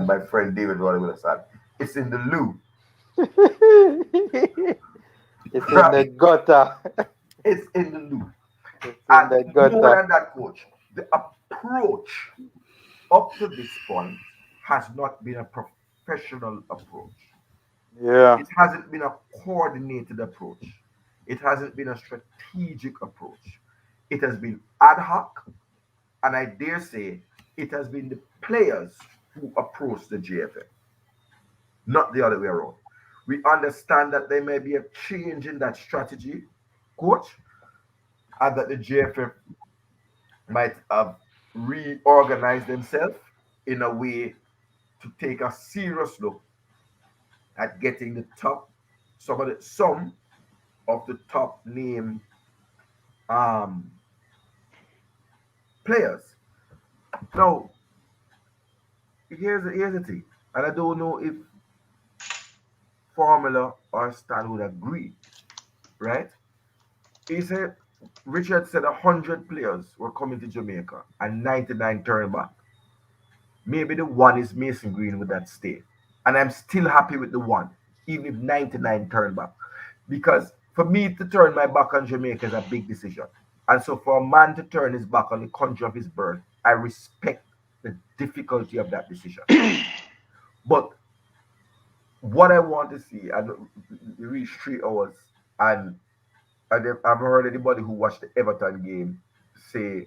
my friend David Roddy would have said, it's in the loo. It's in the gutter. It's in the loo. It's in the gutter. More than that, coach, the approach up to this point has not been a professional approach. Yeah. It hasn't been a coordinated approach. It hasn't been a strategic approach. It has been ad hoc, and I dare say it has been the players who approach the JFF, not the other way around. We understand that there may be a change in that strategy, coach, and that the JFF might have reorganized themselves in a way to take a serious look at getting the top, some of the top name players. Now, here's the thing, and I don't know if Formula or Stan would agree, right? He said, Richard said 100 players were coming to Jamaica and 99 turned back. Maybe the one is Mason Green with that stay. And I'm still happy with the one, even if 99 turned back. Because for me to turn my back on Jamaica is a big decision. And so for a man to turn his back on the country of his birth, I respect the difficulty of that decision. But what I want to see, and we reached 3 hours, and I've heard anybody who watched the Everton game say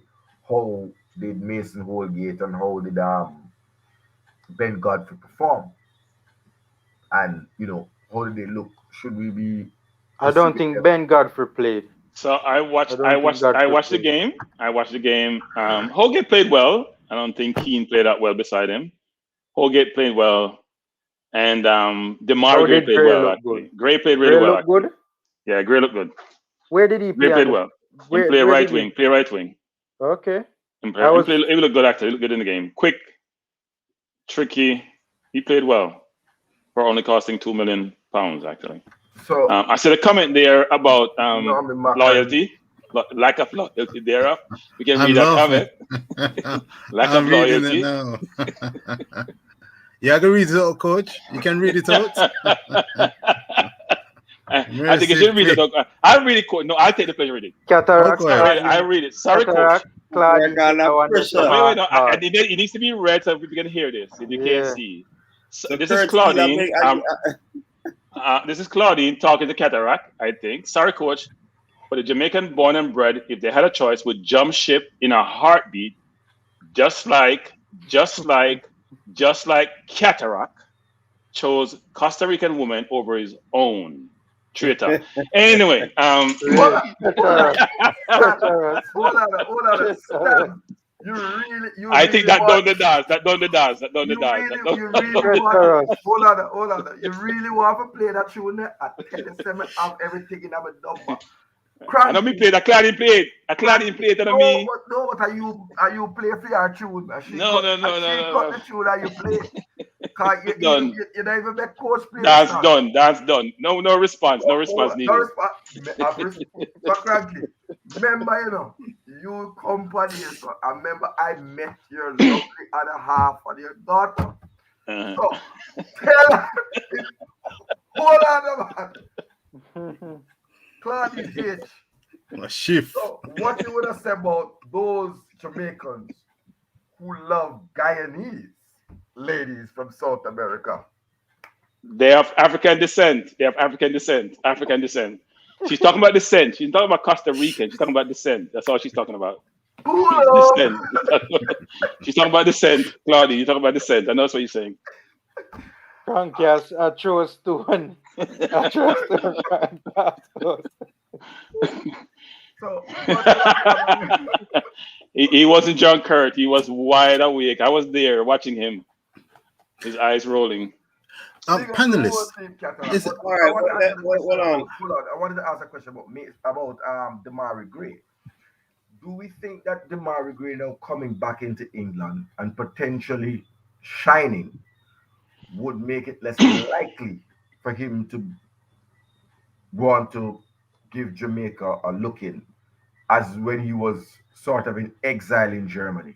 how did Mason Holgate and how did Ben Godfrey perform, and how did they look? Should we be? I don't think Ben Godfrey played. So I watched the game. Holgate played well. I don't think Keane played that well beside him. Holgate played well, and Demar Gray played well. Gray played really well. Good? Yeah, Gray looked good. Where did he play? Gray played well. He played right wing. Okay. He looked good actually. He looked good in the game. Quick, tricky. He played well for only costing £2 million actually. So I said a comment there about loyalty, lack of loyalty there. We can read that comment. Lack of loyalty. Yeah, I can read it out, coach. You can read it out. I think you should read it out. I'll read it, coach. No, I'll take the pleasure reading it. I read it. Sorry, coach. It needs to be read so people can hear this. If you can't see. So this is Claudine. This is Claudine talking to Cataract, I think. Sorry, coach. But the Jamaican born and bred, if they had a choice, would jump ship in a heartbeat, just like Cataract chose Costa Rican woman over his own. Traitor. Anyway, hold on. I think that done the dance. Hold on. You really want to play that tune there? I tell you, I have everything in my number. I know me play that. Claudine played. Me. No, but are you play for your tune? No. Got the tune that you play. You don't even make coach play. That's done. No response. No response needed. But frankly, Remember, you company. So I remember I met your lovely other half and your daughter. So tell her, hold on, man. Claudia H. A shift. So what you would have said about those Jamaicans who love Guyanese ladies from South America? They have African descent. African descent. She's talking about descent. She's talking about Costa Rican. She's talking about descent. That's all she's talking about. Descent. She's talking about descent. Claudia, you're talking about descent. I know that's what you're saying. Frank, yes, I chose stone. I chose stone. So, he wasn't John Kurt. He was wide awake. I was there watching him. His eyes rolling. Panelists. All right, hold on. I wanted to ask a question about Demarai Gray. Do we think that Demarai Gray now coming back into England and potentially shining would make it less likely for him to want to give Jamaica a look in as when he was sort of in exile in Germany?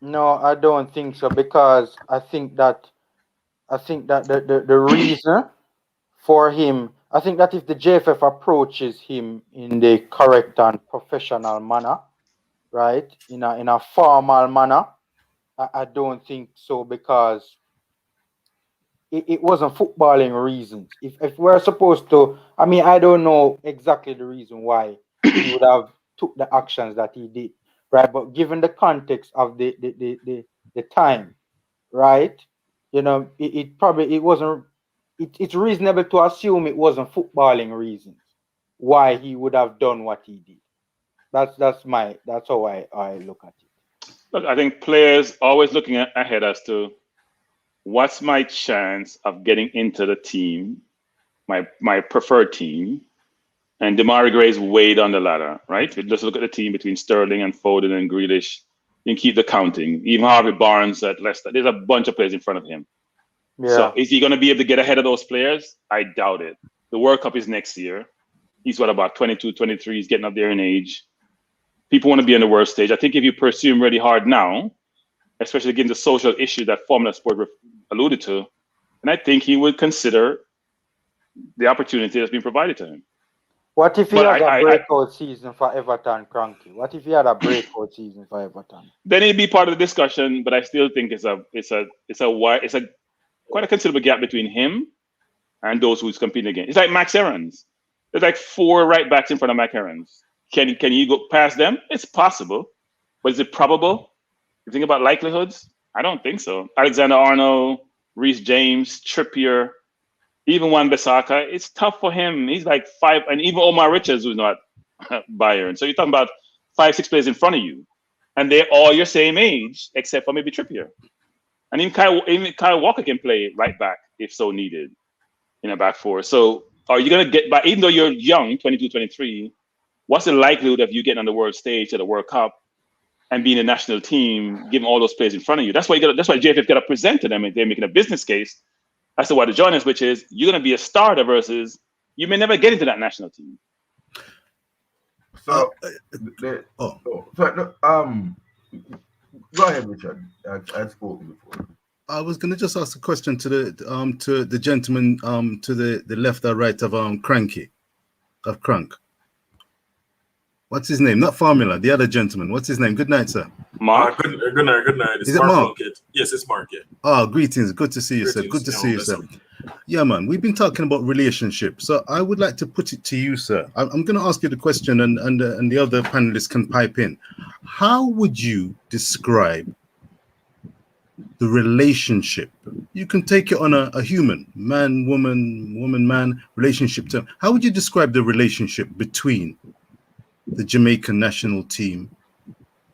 No, I don't think so, because I think that the reason for him, I think that if the JFF approaches him in the correct and professional manner, right, in a formal manner, I don't think so, because it wasn't footballing reasons. If we're supposed to, I mean, I don't know exactly the reason why he would have took the actions that he did, right? But given the context of the time, right, it's reasonable to assume it wasn't footballing reasons why he would have done what he did. That's how I look at it. Look, I think players always looking ahead as to what's my chance of getting into the team, my preferred team, and Demarai Gray's weighed on the ladder, right? If you just look at the team between Sterling and Foden and Grealish, you can keep the counting. Even Harvey Barnes at Leicester, there's a bunch of players in front of him. Yeah. So is he going to be able to get ahead of those players? I doubt it. The World Cup is next year. He's about 22, 23. He's getting up there in age. People want to be on the world stage. I think if you pursue him really hard now, especially given the social issue that Formula Sport alluded to, and I think he would consider the opportunity that's been provided to him. What if he had a breakout season for Everton, Cranky? What if he had a breakout season for Everton? Then he'd be part of the discussion, but I still think it's quite a considerable gap between him and those who's competing against. It's like Max Aarons. There's like 4 right backs in front of Max Aarons. Can you go past them? It's possible, but is it probable? You think about likelihoods? I don't think so. Alexander-Arnold, Reece James, Trippier, even Wan-Bissaka, it's tough for him. He's like 5, and even Omar Richards, who's not Bayern. So you're talking about 5, 6 players in front of you, and they're all your same age, except for maybe Trippier. And even Kyle Walker can play right back if so needed in a back 4. So are you going to get by, even though you're young, 22, 23, what's the likelihood of you getting on the world stage at the World Cup and being a national team, given all those players in front of you? That's why JFF got to present to them, and they're making a business case as to why to join us, which is you're going to be a starter versus you may never get into that national team. So, go ahead, Richard. I spoke before. I was going to just ask a question to the gentleman to the left or right of Crank. What's his name? Not Formula, the other gentleman. What's his name? Good night, sir. Mark. Good night. Is it Mark? Yes, it's Mark. Yeah. Oh, greetings. Good to see you, sir. Good to see you, sir. Yeah, man. We've been talking about relationships, so I would like to put it to you, sir. I'm going to ask you the question, and the other panelists can pipe in. How would you describe the relationship? You can take it on a human, man, woman, man relationship term. How would you describe the relationship between the Jamaican national team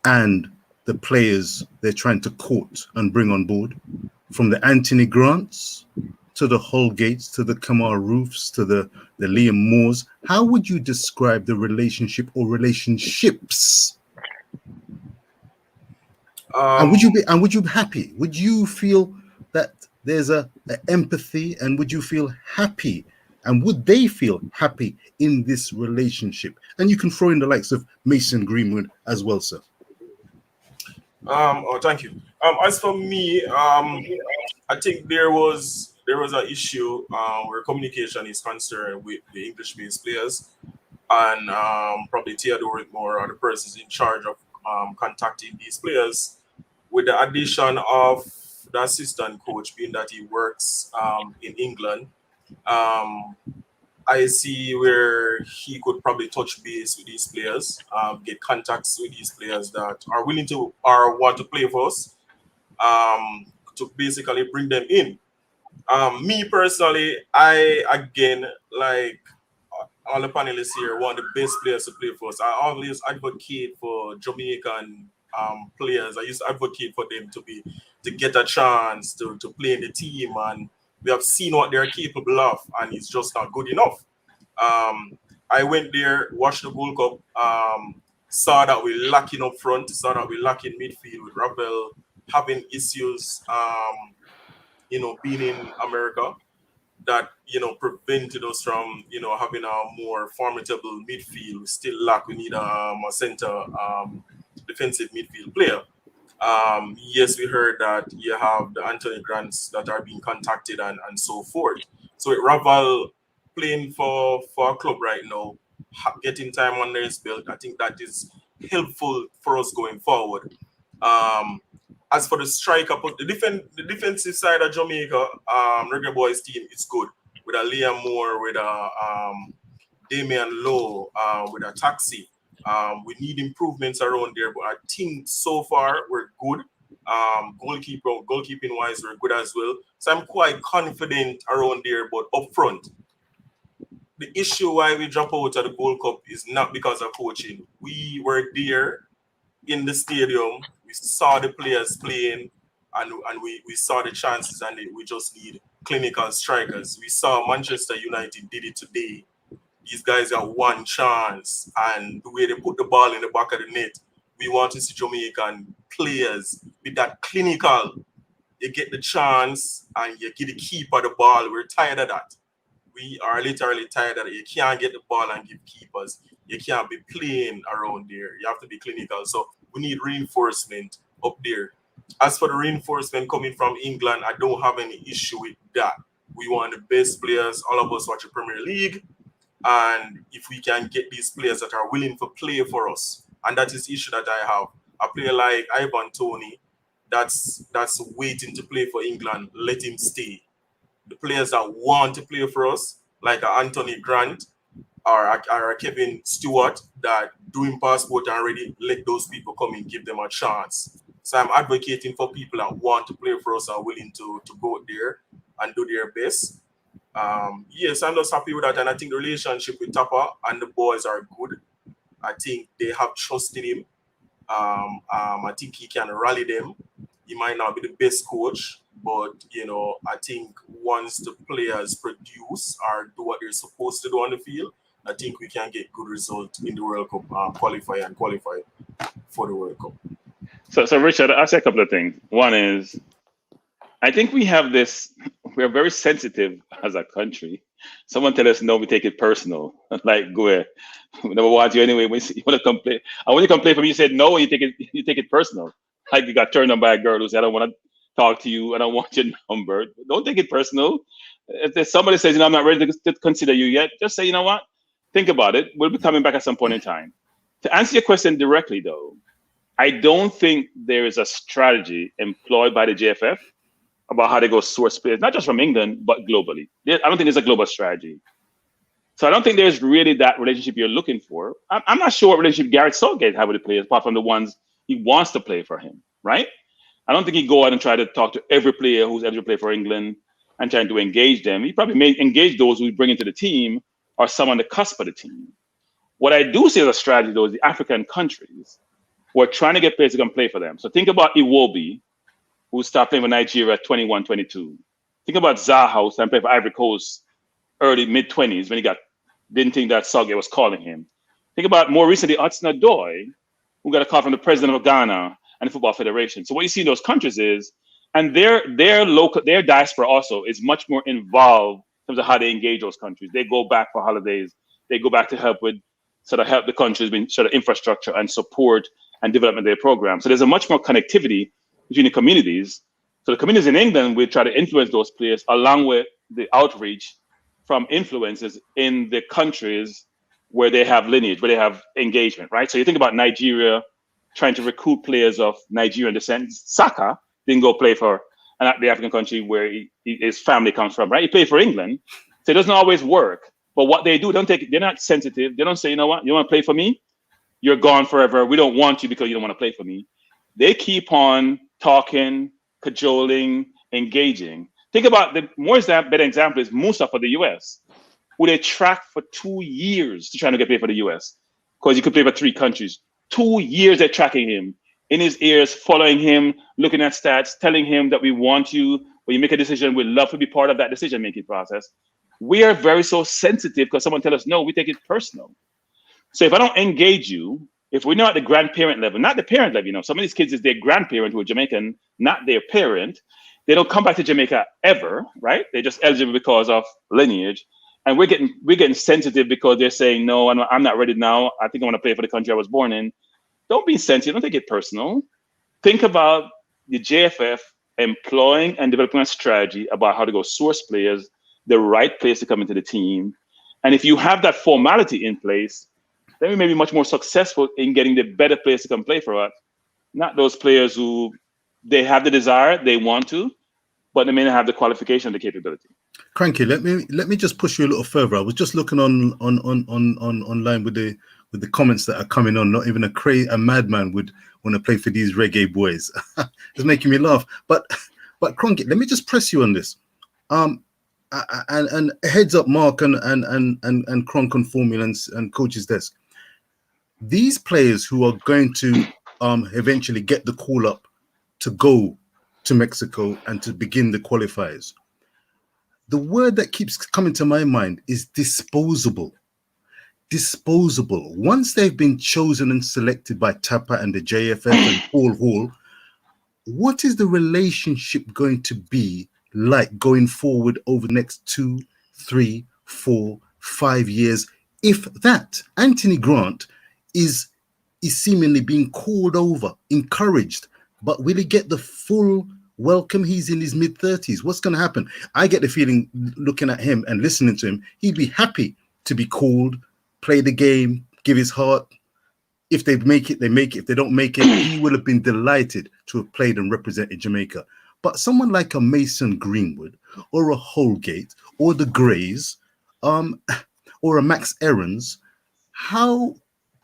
and the players they're trying to court and bring on board, from the Anthony Grants to the Holgates, to the Kamar Roofs, to the Liam Moores? How would you describe the relationship or relationships? And would you be happy? Would you feel that there's a empathy, and would you feel happy And would they feel happy in this relationship? And you can throw in the likes of Mason Greenwood as well, sir. Thank you. As for me, I think there was an issue where communication is concerned with the English-based players, and probably Theodore Whitmore are the persons in charge of contacting these players. With the addition of the assistant coach, being that he works in England, I see where he could probably touch base with these players, get contacts with these players that are willing to or want to play for us, to basically bring them in. Me personally, I again, like all the panelists here, want the best players to play for us. I always advocate for Jamaican players. I used to advocate for them to get a chance to play in the team, and we have seen what they're capable of, and it's just not good enough. I went there, watched the World Cup, saw that we're lacking up front, saw that we're lacking midfield with Ravel having issues, being in America, that prevented us from having a more formidable midfield. We still lack. We need a center defensive midfield player. Yes, we heard that you have the Anthony Grants that are being contacted and so forth. So with Ravel playing for a club right now, getting time under his belt, I think that is helpful for us going forward. As for the striker, the defensive side of Jamaica, Reggae Boyz team is good. With a Liam Moore, with a Damian Lowe, with a Taxi. We need improvements around there, but I think so far we're good. Goalkeeping wise, we're good as well. So I'm quite confident around there, but up front, the issue why we drop out of the Gold Cup is not because of coaching. We were there in the stadium. We saw the players playing, and we saw the chances, and we just need clinical strikers. We saw Manchester United did it today. These guys got one chance, and the way they put the ball in the back of the net, we want to see Jamaican players be that clinical. You get the chance, and you give the keeper the ball. We're tired of that. We are literally tired of it. You can't get the ball and give keepers. You can't be playing around there. You have to be clinical. So we need reinforcement up there. As for the reinforcement coming from England, I don't have any issue with that. We want the best players. All of us watch the Premier League. And if we can get these players that are willing to play for us, and that is the issue that I have. A player like Ivan Toney, that's waiting to play for England, let him stay. The players that want to play for us, like Anthony Grant or Kevin Stewart, that doing passport already, let those people come and give them a chance. So I'm advocating for people that want to play for us, are willing to go there and do their best. Yes, I'm just happy with that, and I think the relationship with Tapa and the boys are good. I think they have trust in him. I think he can rally them. He might not be the best coach, but I think once the players produce or do what they're supposed to do on the field, I think we can get good results in the World Cup, qualify for the World Cup. So Richard, I'll say a couple of things. One is, I think we're very sensitive as a country. Someone tell us, no, we take it personal. Like, go ahead. We never want you anyway. When you want to come play. And when you come play for me, you said no, and you take it personal. Like you got turned on by a girl who said, I don't want to talk to you, I don't want your number. Don't take it personal. If somebody says, I'm not ready to consider you yet, just say, you know what? Think about it. We'll be coming back at some point in time. To answer your question directly, though, I don't think there is a strategy employed by the JFF about how they go source players, not just from England, but globally. I don't think there's a global strategy. So I don't think there's really that relationship you're looking for. I'm not sure what relationship Gareth Southgate has with the players, apart from the ones he wants to play for him, right? I don't think he'd go out and try to talk to every player who's ever played for England and trying to engage them. He probably may engage those who he bring into the team or some on the cusp of the team. What I do see as a strategy, though, is the African countries who are trying to get players to come play for them. So think about Iwobi, who started playing for Nigeria at 21, 22. Think about Zaha, who started playing for Ivory Coast early, mid-20s when he didn't think that Southgate was calling him. Think about more recently Hudson-Odoi, who got a call from the president of Ghana and the Football Federation. So what you see in those countries is, and their diaspora also is much more involved terms of how they engage those countries. They go back for holidays. They go back to help the countries with sort of infrastructure and support and development of their programs. So there's a much more connectivity between the communities. So the communities in England will try to influence those players along with the outreach from influences in the countries where they have lineage, where they have engagement, right? So you think about Nigeria trying to recruit players of Nigerian descent. Saka didn't go play for the African country where his family comes from, right? He played for England. So it doesn't always work. But what they do, they're not sensitive. They don't say, you know what, you want to play for me? You're gone forever. We don't want you because you don't want to play for me. They keep on talking, cajoling, engaging. Think about better example is Musa for the US, who they tracked for 2 years to try to get paid for the US because he could play for 3 countries. 2 years they're tracking him in his ears, following him, looking at stats, telling him that we want you. When you make a decision, we'd love to be part of that decision-making process. We are very so sensitive because someone tells us no, we take it personal. So if I don't engage you, if we're not at the grandparent level, not the parent level, some of these kids is their grandparent who are Jamaican, not their parent. They don't come back to Jamaica ever, right? They're just eligible because of lineage. And we're getting sensitive because they're saying, no, I'm not ready now. I think I want to play for the country I was born in. Don't be sensitive. Don't take it personal. Think about the JFF employing and developing a strategy about how to go source players, the right place to come into the team. And if you have that formality in place, then we may be much more successful in getting the better players to come play for us. Not those players who they have the desire, they want to, but they may not have the qualification, the capability. Cranky, let me just push you a little further. I was just looking online with the comments that are coming on. Not even a madman would want to play for these Reggae Boyz. It's making me laugh. But Cranky, let me just press you on this. And heads up, Mark and Cronk and Formula and coach's desk. These players who are going to eventually get the call up to go to Mexico and to begin the qualifiers. The word that keeps coming to my mind is disposable. Disposable. Once they've been chosen and selected by Tapa and the JFF and Paul Hall, what is the relationship going to be like going forward over the next 2, 3, 4, 5 years? If that Anthony Grant is seemingly being called over, encouraged, but will he get the full welcome? He's in his mid-30s. What's going to happen? I get the feeling, looking at him and listening to him, he'd be happy to be called, play the game, give his heart. If they make it, they make it. If they don't make it, he would have been delighted to have played and represented Jamaica. But someone like a Mason Greenwood or a Holgate or the Greys or a Max Aarons, how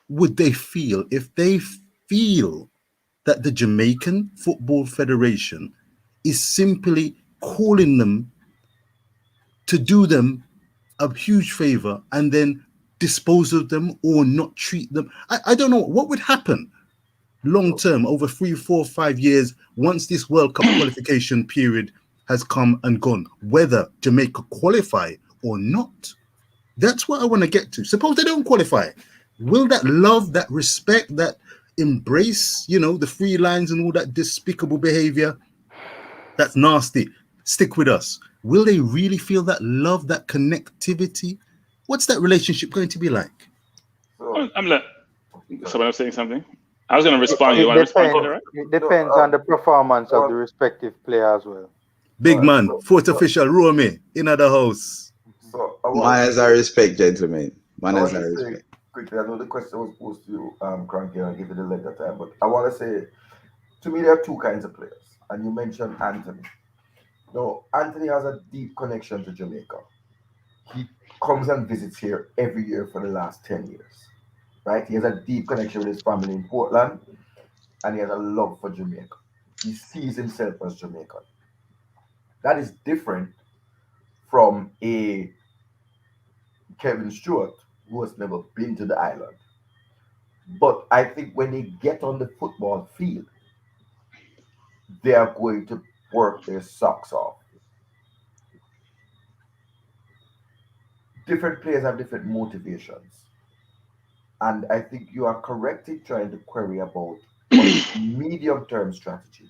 would they feel if they feel that the Jamaican Football Federation is simply calling them to do them a huge favor and then dispose of them or not treat them? I don't know what would happen long term over 3, 4, 5 years once this World Cup qualification period has come and gone, whether Jamaica qualify or not. That's what I want to get to. Suppose they don't qualify. Will that love, that respect, that embrace, the free lines and all that despicable behavior that's nasty, stick with us? Will they really feel that love, that connectivity? What's that relationship going to be like? Someone else saying something? I was going to respond. You want to respond to that, right? It depends on the performance of the respective player as well. Big man, fourth official, Romy, in the house. So manners are respect, gentlemen. Manners are respect. Quickly, I know the question was posed to you, Cranky, and I'll give you the later time, but I want to say, to me, there are 2 kinds of players, and you mentioned Anthony. No, Anthony has a deep connection to Jamaica. He comes and visits here every year for the last 10 years, right? He has a deep connection with his family in Portland, and he has a love for Jamaica. He sees himself as Jamaican. That is different from a Kevin Stewart, who has never been to the island. But I think when they get on the football field, they are going to work their socks off. Different players have different motivations. And I think you are correct in trying to query about medium-term strategy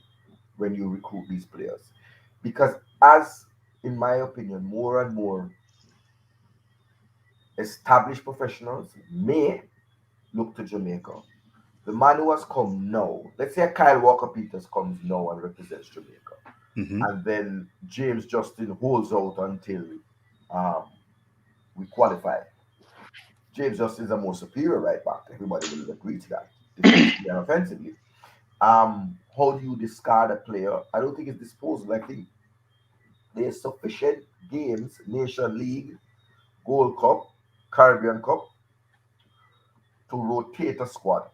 when you recruit these players. Because as, in my opinion, more and more established professionals may look to Jamaica. The man who has come now, let's say Kyle Walker-Peters comes now and represents Jamaica, and then James Justin holds out until we qualify. James Justin is a more superior right back. Everybody will agree to that, defensively and offensively. How do you discard a player? I don't think it's disposal. I think there's sufficient games, Nation League, Gold Cup, Caribbean Cup, to rotate a squad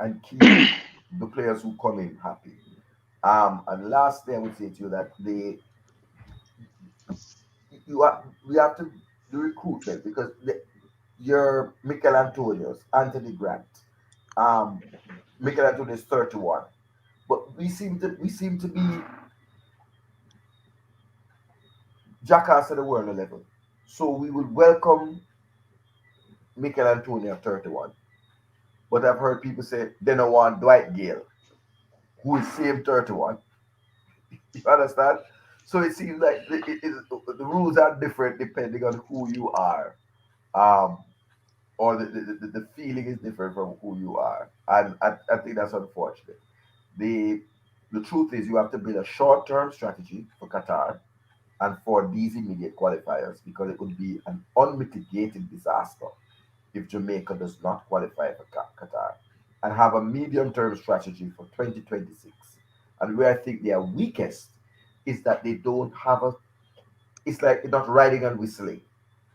and keep the players who come in happy. And lastly, I would say to you that we have to do recruitment because your Michael Antonios, Anthony Grant, Michael Antonio is 31, but we seem to be jackass at the world level. So we will welcome Michael Antonio at 31. But I've heard people say they don't want Dwight Gale, who is same 31. You understand? So it seems like the rules are different depending on who you are. Or the feeling is different from who you are. And I think that's unfortunate. The truth is you have to build a short-term strategy for Qatar and for these immediate qualifiers because it would be an unmitigated disaster if Jamaica does not qualify for Qatar, and have a medium-term strategy for 2026. And where I think they are weakest is that they don't have it's like they're not riding and whistling.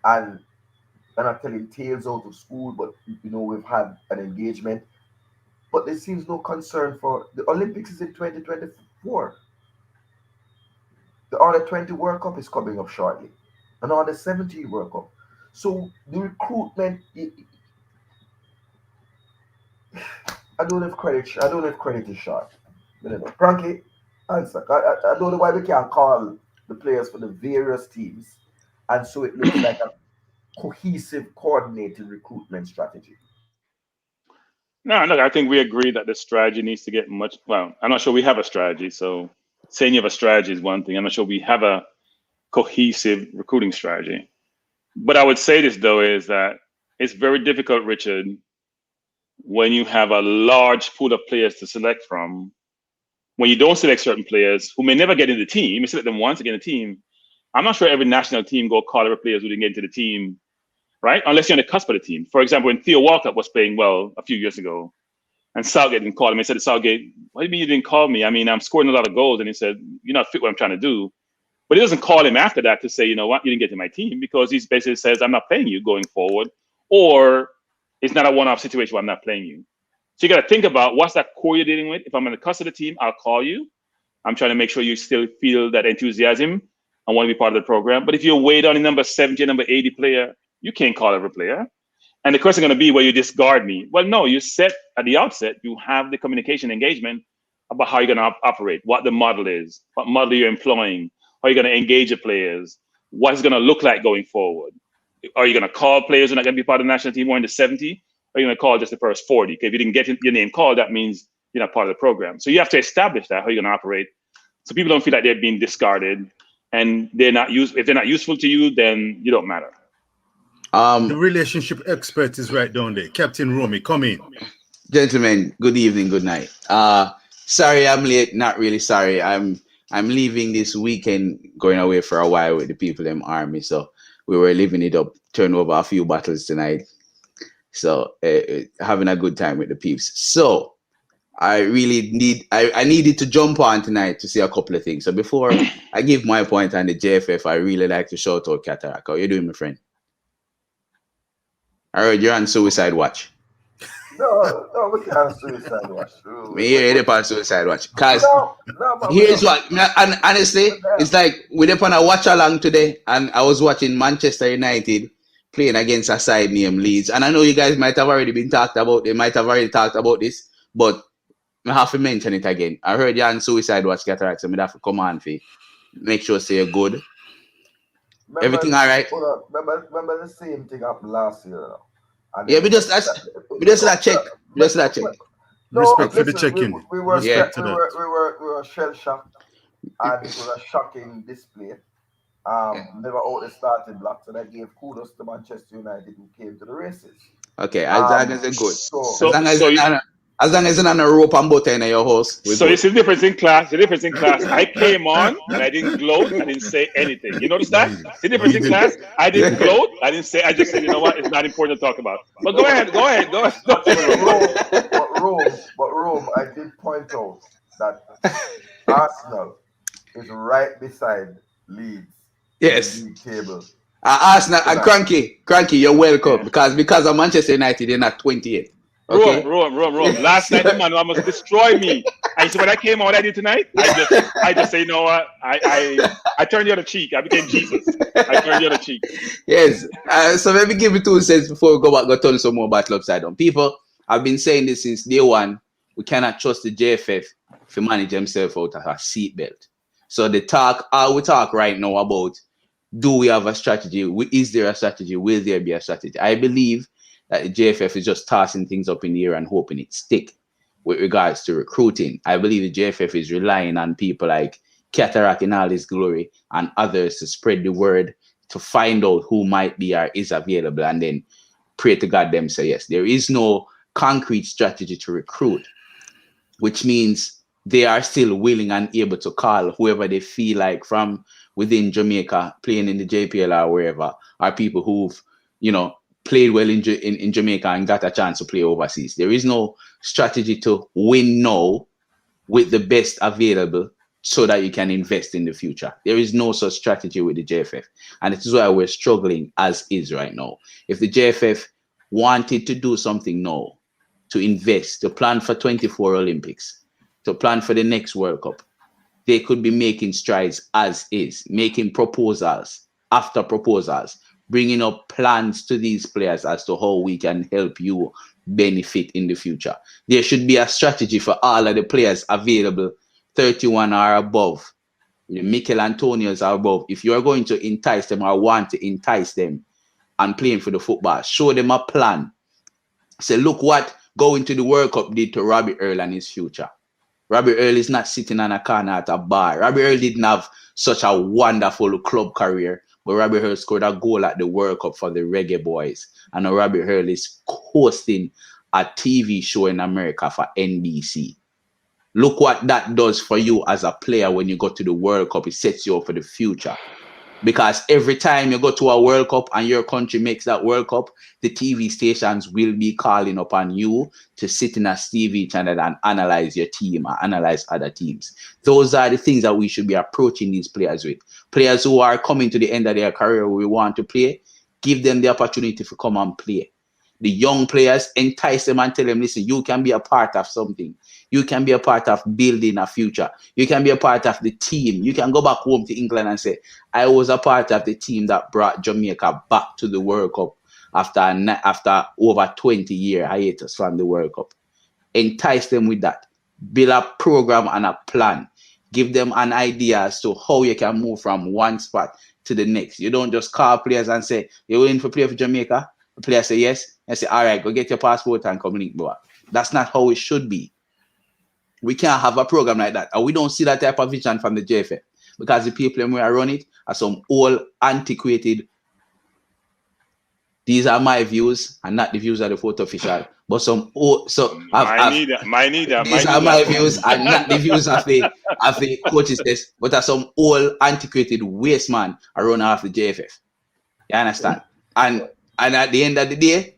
And they're not telling tales out of school, but we've had an engagement. But there seems no concern for the Olympics is in 2024. The Under-20 World Cup is coming up shortly. And Under-17 World Cup. So the recruitment, I don't have credit is short. I don't know. Frankly, answer. I don't know why we can't call the players for the various teams, and so it looks like a cohesive, coordinated recruitment strategy. No, look, I think we agree that the strategy needs to get much. Well, I'm not sure we have a strategy. So saying you have a strategy is one thing. I'm not sure we have a cohesive recruiting strategy. But I would say this, though, is that it's very difficult, Richard, when you have a large pool of players to select from, when you don't select certain players who may never get into the team, you select them once to get in the team. I'm not sure every national team go call every players who didn't get into the team, right? Unless you're on the cusp of the team. For example, when Theo Walcott was playing well a few years ago, and Southgate didn't call him, he said to Southgate, "What do you mean you didn't call me? I mean, I'm scoring a lot of goals." And he said, "You're not fit what I'm trying to do." But he doesn't call him after that to say, "You know what, you didn't get to my team," because he basically says, "I'm not playing you going forward," or it's not a one-off situation where I'm not playing you. So you got to think about what's that core you're dealing with. If I'm on the cusp of the team, I'll call you. I'm trying to make sure you still feel that enthusiasm and want to be part of the program. But if you're way down in number 70, number 80 player, you can't call every player. And the question is going to be, well, you discard me. Well, no, you set at the outset, you have the communication engagement about how you're going to operate, what the model is, what model you're employing, how you're going to engage the players, what it's going to look like going forward. Are you going to call players who are not going to be part of the national team more in the 70? Or are you going to call just the first 40? Because if you didn't get your name called, that means you're not part of the program. So you have to establish that, how you're going to operate, so people don't feel like they're being discarded and they're not if they're not useful to you, then you don't matter. The relationship expert is right down there. Captain Romy, come in. Gentlemen, good evening, good night. Sorry I'm late, not really sorry. I'm leaving this weekend, going away for a while with the people in Army. So we were living it up, turn over a few battles tonight. So having a good time with the peeps. So I really needed to jump on tonight to see a couple of things. So before I give my point on the JFF, I really like to shout out Cataract. How you doing, my friend? I heard you're on suicide watch. No, we can't suicide watch. Me hear you on suicide watch. Cause here's what, and honestly, it's like we're on a watch along today, and I was watching Manchester United playing against a side named Leeds. And I know you guys might have already talked about this, but I have to mention it again. I heard you on suicide watch, Cataract, so I have to come on for make sure say you're good. Everything all right? Remember the same thing happened last year. Yeah, we just check. No, Respect for the check-in. We were shell shocked, and it was a shocking display. never out the starting blocks, and I gave kudos to Manchester United who came to the races. Okay, as long as they're good. So as long as it's not a rope and butter in your house. So you see the difference in class. The difference in class. I came on and I didn't gloat. I didn't say anything. You notice that? The difference in class. I didn't gloat. I didn't say. I just said, you know what? It's not important to talk about. But go ahead. But Rome, I did point out that Arsenal is right beside Leeds. Yes. In the table. Arsenal and Cranky, you're welcome because of Manchester United, they're not 28. Okay? Rome. Last night, the man almost destroyed me. And so when I came out, what I did tonight, I just say, you know what? I turned the other cheek. I became Jesus. I turned the other cheek. Yes. So let me give you 2 cents before we go tell you some more about Upside Down. People, I've been saying this since day one. We cannot trust the JFF to manage themselves out of a seatbelt. So we talk right now about, do we have a strategy? Is there a strategy? Will there be a strategy? I believe that the JFF is just tossing things up in the air and hoping it stick with regards to recruiting. I believe the JFF is relying on people like Cataract in all his glory and others to spread the word, to find out who might be or is available, and then pray to God them say yes. There is no concrete strategy to recruit, which means they are still willing and able to call whoever they feel like from within Jamaica, playing in the JPL or wherever, are people who've, played well in Jamaica and got a chance to play overseas. There is no strategy to win now with the best available so that you can invest in the future. There is no such strategy with the JFF. And it is why we're struggling as is right now. If the JFF wanted to do something now, to invest, to plan for 24 Olympics, to plan for the next World Cup, they could be making strides as is, making proposals after proposals, bringing up plans to these players as to how we can help you benefit in the future. There should be a strategy for all of the players available, 31 or above, Mikel Antonios or above. If you're going to entice them or want to entice them and playing for the football, show them a plan. Say, look what going to the World Cup did to Robbie Earl and his future. Robbie Earl is not sitting on a corner at a bar. Robbie Earl didn't have such a wonderful club career, but Robbie Earl scored a goal at the World Cup for the Reggae Boyz. And now Robbie Earl is hosting a TV show in America for NBC. Look what that does for you as a player when you go to the World Cup. It sets you up for the future. Because every time you go to a World Cup and your country makes that World Cup, the TV stations will be calling upon you to sit in a TV channel and analyze your team or analyze other teams. Those are the things that we should be approaching these players with. Players who are coming to the end of their career, we want to play, give them the opportunity to come and play. The young players, entice them and tell them, listen, you can be a part of something. You can be a part of building a future. You can be a part of the team. You can go back home to England and say, I was a part of the team that brought Jamaica back to the World Cup after over 20 year hiatus from the World Cup. Entice them with that. Build a program and a plan. Give them an idea as to how you can move from one spot to the next. You don't just call players and say, you're willing to play for Jamaica? The player say yes, and say, all right, go get your passport and come link, bro. That's not how it should be. We can't have a program like that. And we don't see that type of vision from the JFF because the people who are running it are some old, antiquated. These are my views and not the views of the photo official. But some old, so these are my views and not the views of the coaches test, but are some old, antiquated waste man around half the JFF. You understand? And at the end of the day,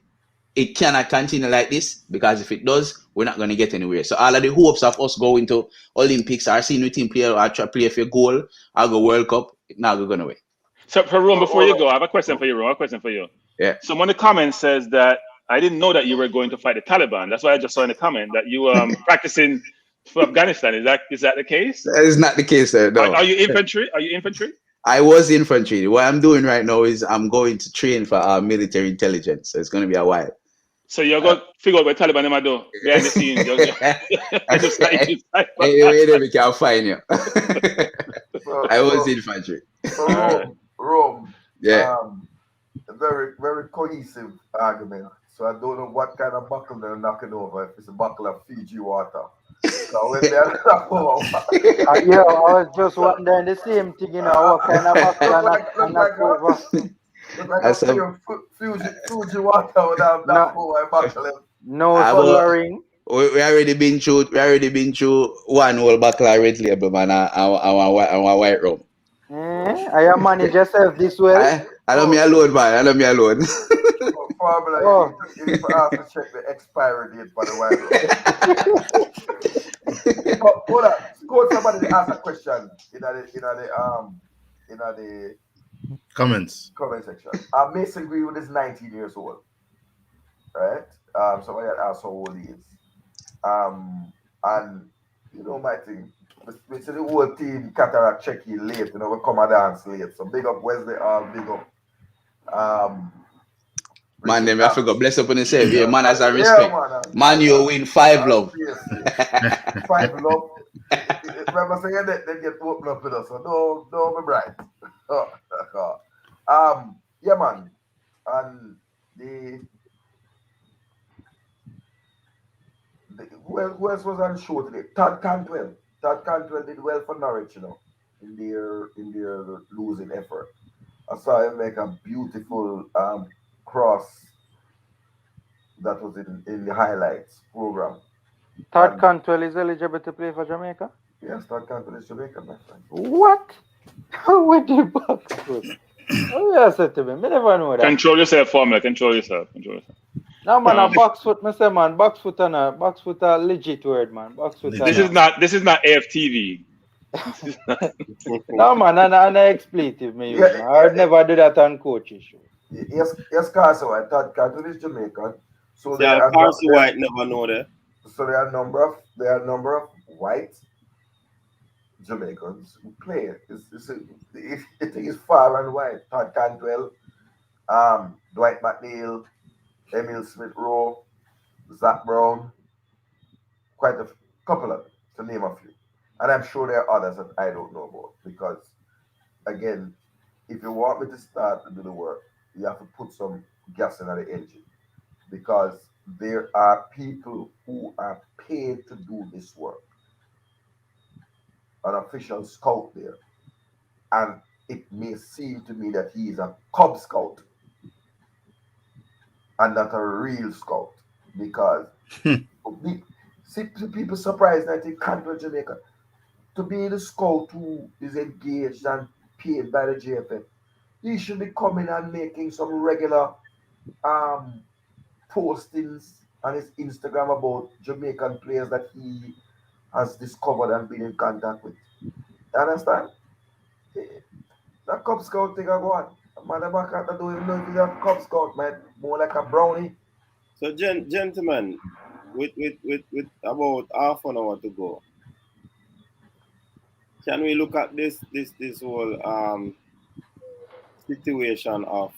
it cannot continue like this because if it does, we're not going to get anywhere. So all of the hopes of us going to Olympics or seeing a team play or try play for a goal or go World Cup, it's not going away. So, Ron, before you go, I have a question for you, Ron. A question for you. Yeah. Someone in the comment says that I didn't know that you were going to fight the Taliban. That's why I just saw in the comment that you practicing for Afghanistan. Is that the case? That is not the case, sir. No. Are you infantry? Are you infantry? I was infantry. What I'm doing right now is I'm going to train for our military intelligence. So it's going to be a while. So you're going to figure out what Taliban am I do behind the scenes. Anyway, we can find you. I was infantry. Rome. Yeah. A very, very cohesive argument. So I don't know what kind of buckle they're knocking over. If it's a buckle of Fiji water So when they are Yeah, I was just wondering the same thing, you know, what kind of box look and like over. look like I a some pure Fuji water without that No, over buckle. no about coloring. we already been through one whole bottle of red label, man, and our white rum. I manage yourself this well. I don't me alone, man. I don't me alone. Probably Oh. you need to ask to check the expiry date for the wine. Hold on. Coach, somebody ask a question in the Comments. comment section. Mason Greenwood is 19 years old, right? Somebody had asked how old he is. And you know my thing. We see the whole team cataract check you late, you know, we come and dance late. So big up Wesley, big up. Man, them I forgot. Bless up on himself. Yeah, man, as I Yeah, respect. Man, you win 5 love. Yes. 5 love. Remember saying that they get opened up with us, so don't be bright. Yeah, man. And who else was on the show today? Todd Cantwell. Todd Cantwell did well for Norwich, you know, in their losing effort. I saw him make a beautiful cross that was in the highlights program. Todd Cantwell is eligible to play for Jamaica? Yes, Todd Cantwell is Jamaican, my friend. What? With the box foot? Oh, yeah, said to me. I never know that. Control yourself, formula. Control yourself. No, man, a box foot, I say, man. Box foot a legit word, man. Box foot. This is not AFTV. No, man, and an expletive, me use, man. I would never do that on coaching show. Yes, Carson White. Todd Cantwell is Jamaican. So Carson White never know that. So there are a number of white Jamaicans who play. I think it's far and wide. Todd Cantwell, Dwight McNeil, Emil Smith Rowe, Zach Brown, quite a couple of them, to name a few. And I'm sure there are others that I don't know about because, again, if you want me to start to do the work, you have to put some gas in the engine because there are people who are paid to do this work. An official scout there. And it may seem to me that he is a Cub Scout and not a real scout because people surprised that he can't go to Jamaica. To be the scout who is engaged and paid by the JFF, he should be coming and making some regular postings on his Instagram about Jamaican players that he has discovered and been in contact with. You understand? That Cub Scout thing I go on. Motherfucker, I don't even know if he's a Cub Scout, man. More like a brownie. So, gentlemen, with about half an hour to go, can we look at this whole situation of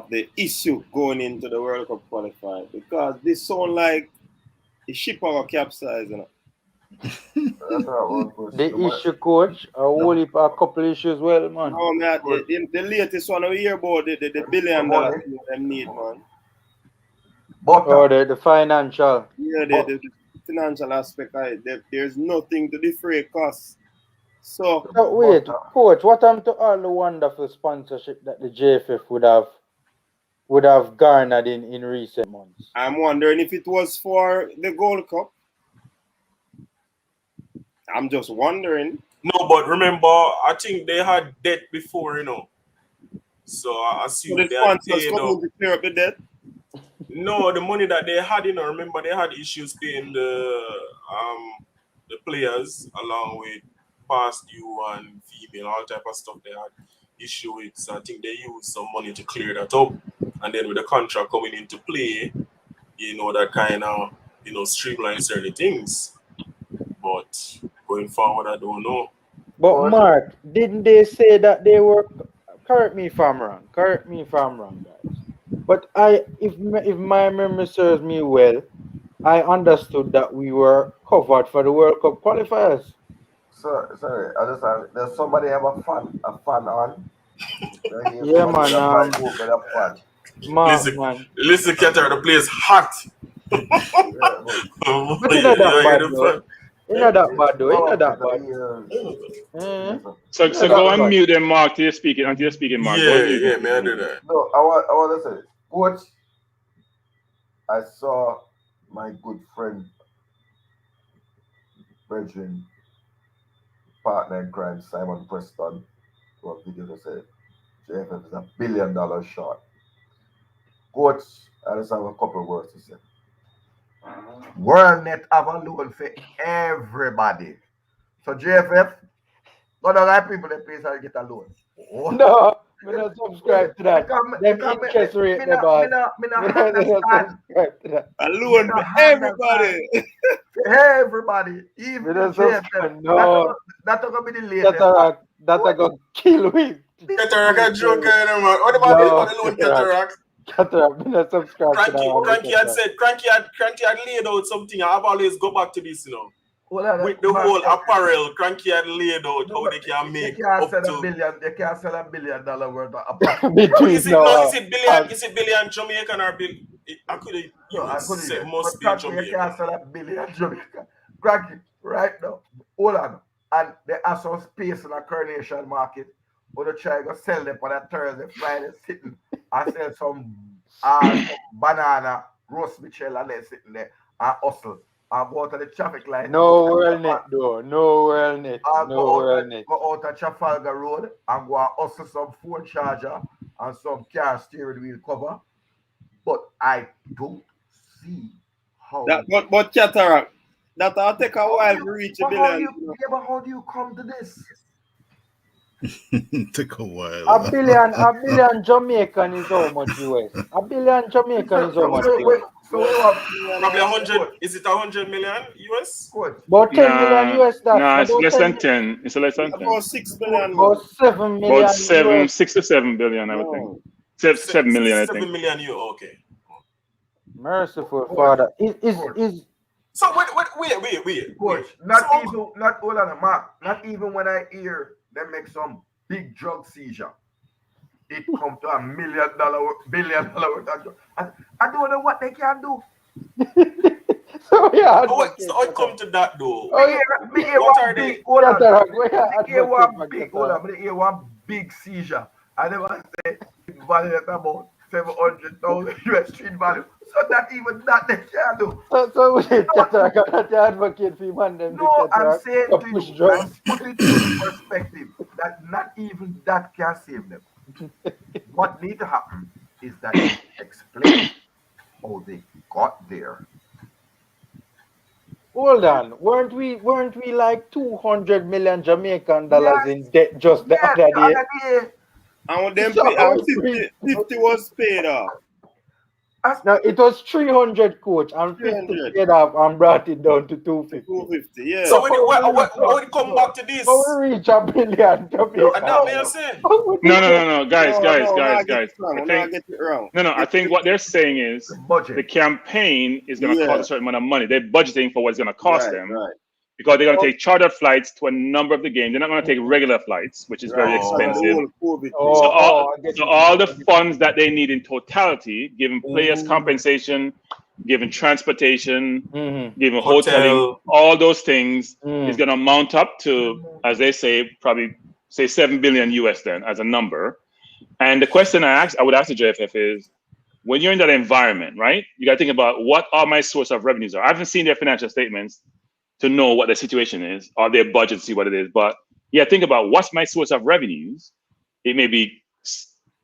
the issue going into the World Cup qualifier? Because this sound like the ship our capsize, you know. The issue, coach, a couple issues, well, man. Oh man, the latest one we hear about the $1 billion them need, man. The financial. Yeah, the financial aspect of it. There's nothing to defray costs. So wait, coach, what happened to all the wonderful sponsorship that the JFF would have garnered in recent months? I'm wondering if it was for the Gold Cup. I'm just wondering. No, but remember, I think they had debt before, you know. So I assume the they had sponsors coming to clear up the debt. No, the money that they had, you know, remember they had issues paying the players along with past due and female, all type of stuff they had issue with. So I think they used some money to clear that up. And then with the contract coming into play, you know, that kind of, you know, streamline certain things. But going forward, I don't know. But Mark, didn't they say that they were? Correct me if I'm wrong, guys. But if my memory serves me well, I understood that we were covered for the World Cup qualifiers. Sorry, I just does somebody have a fan on? Yeah, man. Listen, Qatar, the place hot. But you know that bad though. You know that bad though. You know that bad. So go and mute them, Mark, till you're speaking. Until you're speaking, Mark. Go and mute them. man, I do that. No, I want to say, coach, I saw my good friend, brethren, partner in crime, Simon Preston, who a video that said JFF is $1 billion short. Coach, I just have a couple of words to say. WorldNet have a loan for everybody. So JFF, not a lot of people that pay to get a loan. Oh. No, me not subscribe to that. Them interest rate, me not understand. A loan for everybody. Everybody, even JFF. No, that's not gonna be the latest. That I got kill with. Cataract joke, man. What about the loan cataract? Cataract, me not subscribe to that. Cranky had said, Cranky had laid out something. I've always go back to this, you know. With the whole apparel, Cranky had laid out how they can make they can't up sell to $1 billion. They can't sell $1 billion worth of apparel. Is it billion Jamaican or billion? I could say must be Jamaican. You can't sell $1 billion Jamaican. Cranky, right now, hold on. And they have some space in the Coronation Market. We're trying to sell them on a Thursday, Friday, sitting. I sell some banana, roast Michelle, and they're sitting there and hustle. I go out to the traffic light. No WorldNet though. No WorldNet. Go out to Trafalgar Road and go and hustle some phone charger and some car steering wheel cover. But I don't see how. But Cataract, that'll take a while to reach $1 billion. But how do you come to this? Took a while. $1 billion Jamaican is how much US? $1 billion Jamaican is how much US? So probably 100. Is it 100 million US? About 10 million US. No, it's less than 10. It's less than 10. About 6 billion. About 7 million. About 6 to 7 billion, I would think. 7 million, I think. 7 million euro. Okay. Merciful Father. Is so wait. Coach, hold on, Mark. Not even when I hear them make some big drug seizure, it come to $1 billion worth of drug. I don't know what they can do. So I come to that though. One big seizure. I never say value at about 700,000 US street value. So not even that they can do. So the advocate for man them. No, I'm saying to you, I'm putting it in perspective that not even that can save them. What needs to happen is that they explain how they got there. Hold on, weren't we like 200 million Jamaican dollars in debt just the other day? And them 50 was paid off. No, it was 300, coach, and 50 paid off and brought it down to 250. 250, yeah. So when you come back to this, how we reach $1 billion? No, guys. I think what they're saying is the campaign is going to cost a certain amount of money. They're budgeting for what it's going to cost them. Right. Because they're going to take charter flights to a number of the games. They're not going to take regular flights, which is very expensive. So all the funds that they need in totality, given players' compensation, given transportation, given hoteling, all those things is going to mount up to, as they say, probably say 7 billion US then as a number. And the question I would ask the JFF is, when you're in that environment, right? You got to think about what all my source of revenues are. I haven't seen their financial statements to know what the situation is, or their budget to see what it is. But yeah, think about what's my source of revenues. It may be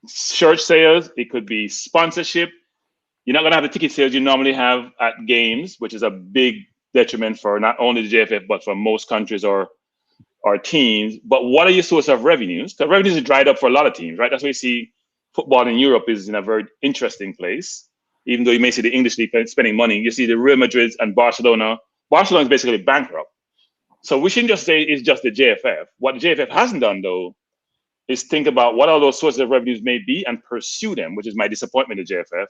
shirt sales. It could be sponsorship. You're not going to have the ticket sales you normally have at games, which is a big detriment for not only the JFF, but for most countries or teams. But what are your source of revenues? Because revenues are dried up for a lot of teams, right? That's why you see football in Europe is in a very interesting place. Even though you may see the English league spending money, you see the Real Madrid and Barcelona. Barcelona is basically bankrupt. So we shouldn't just say it's just the JFF. What the JFF hasn't done, though, is think about what all those sources of revenues may be and pursue them, which is my disappointment in the JFF.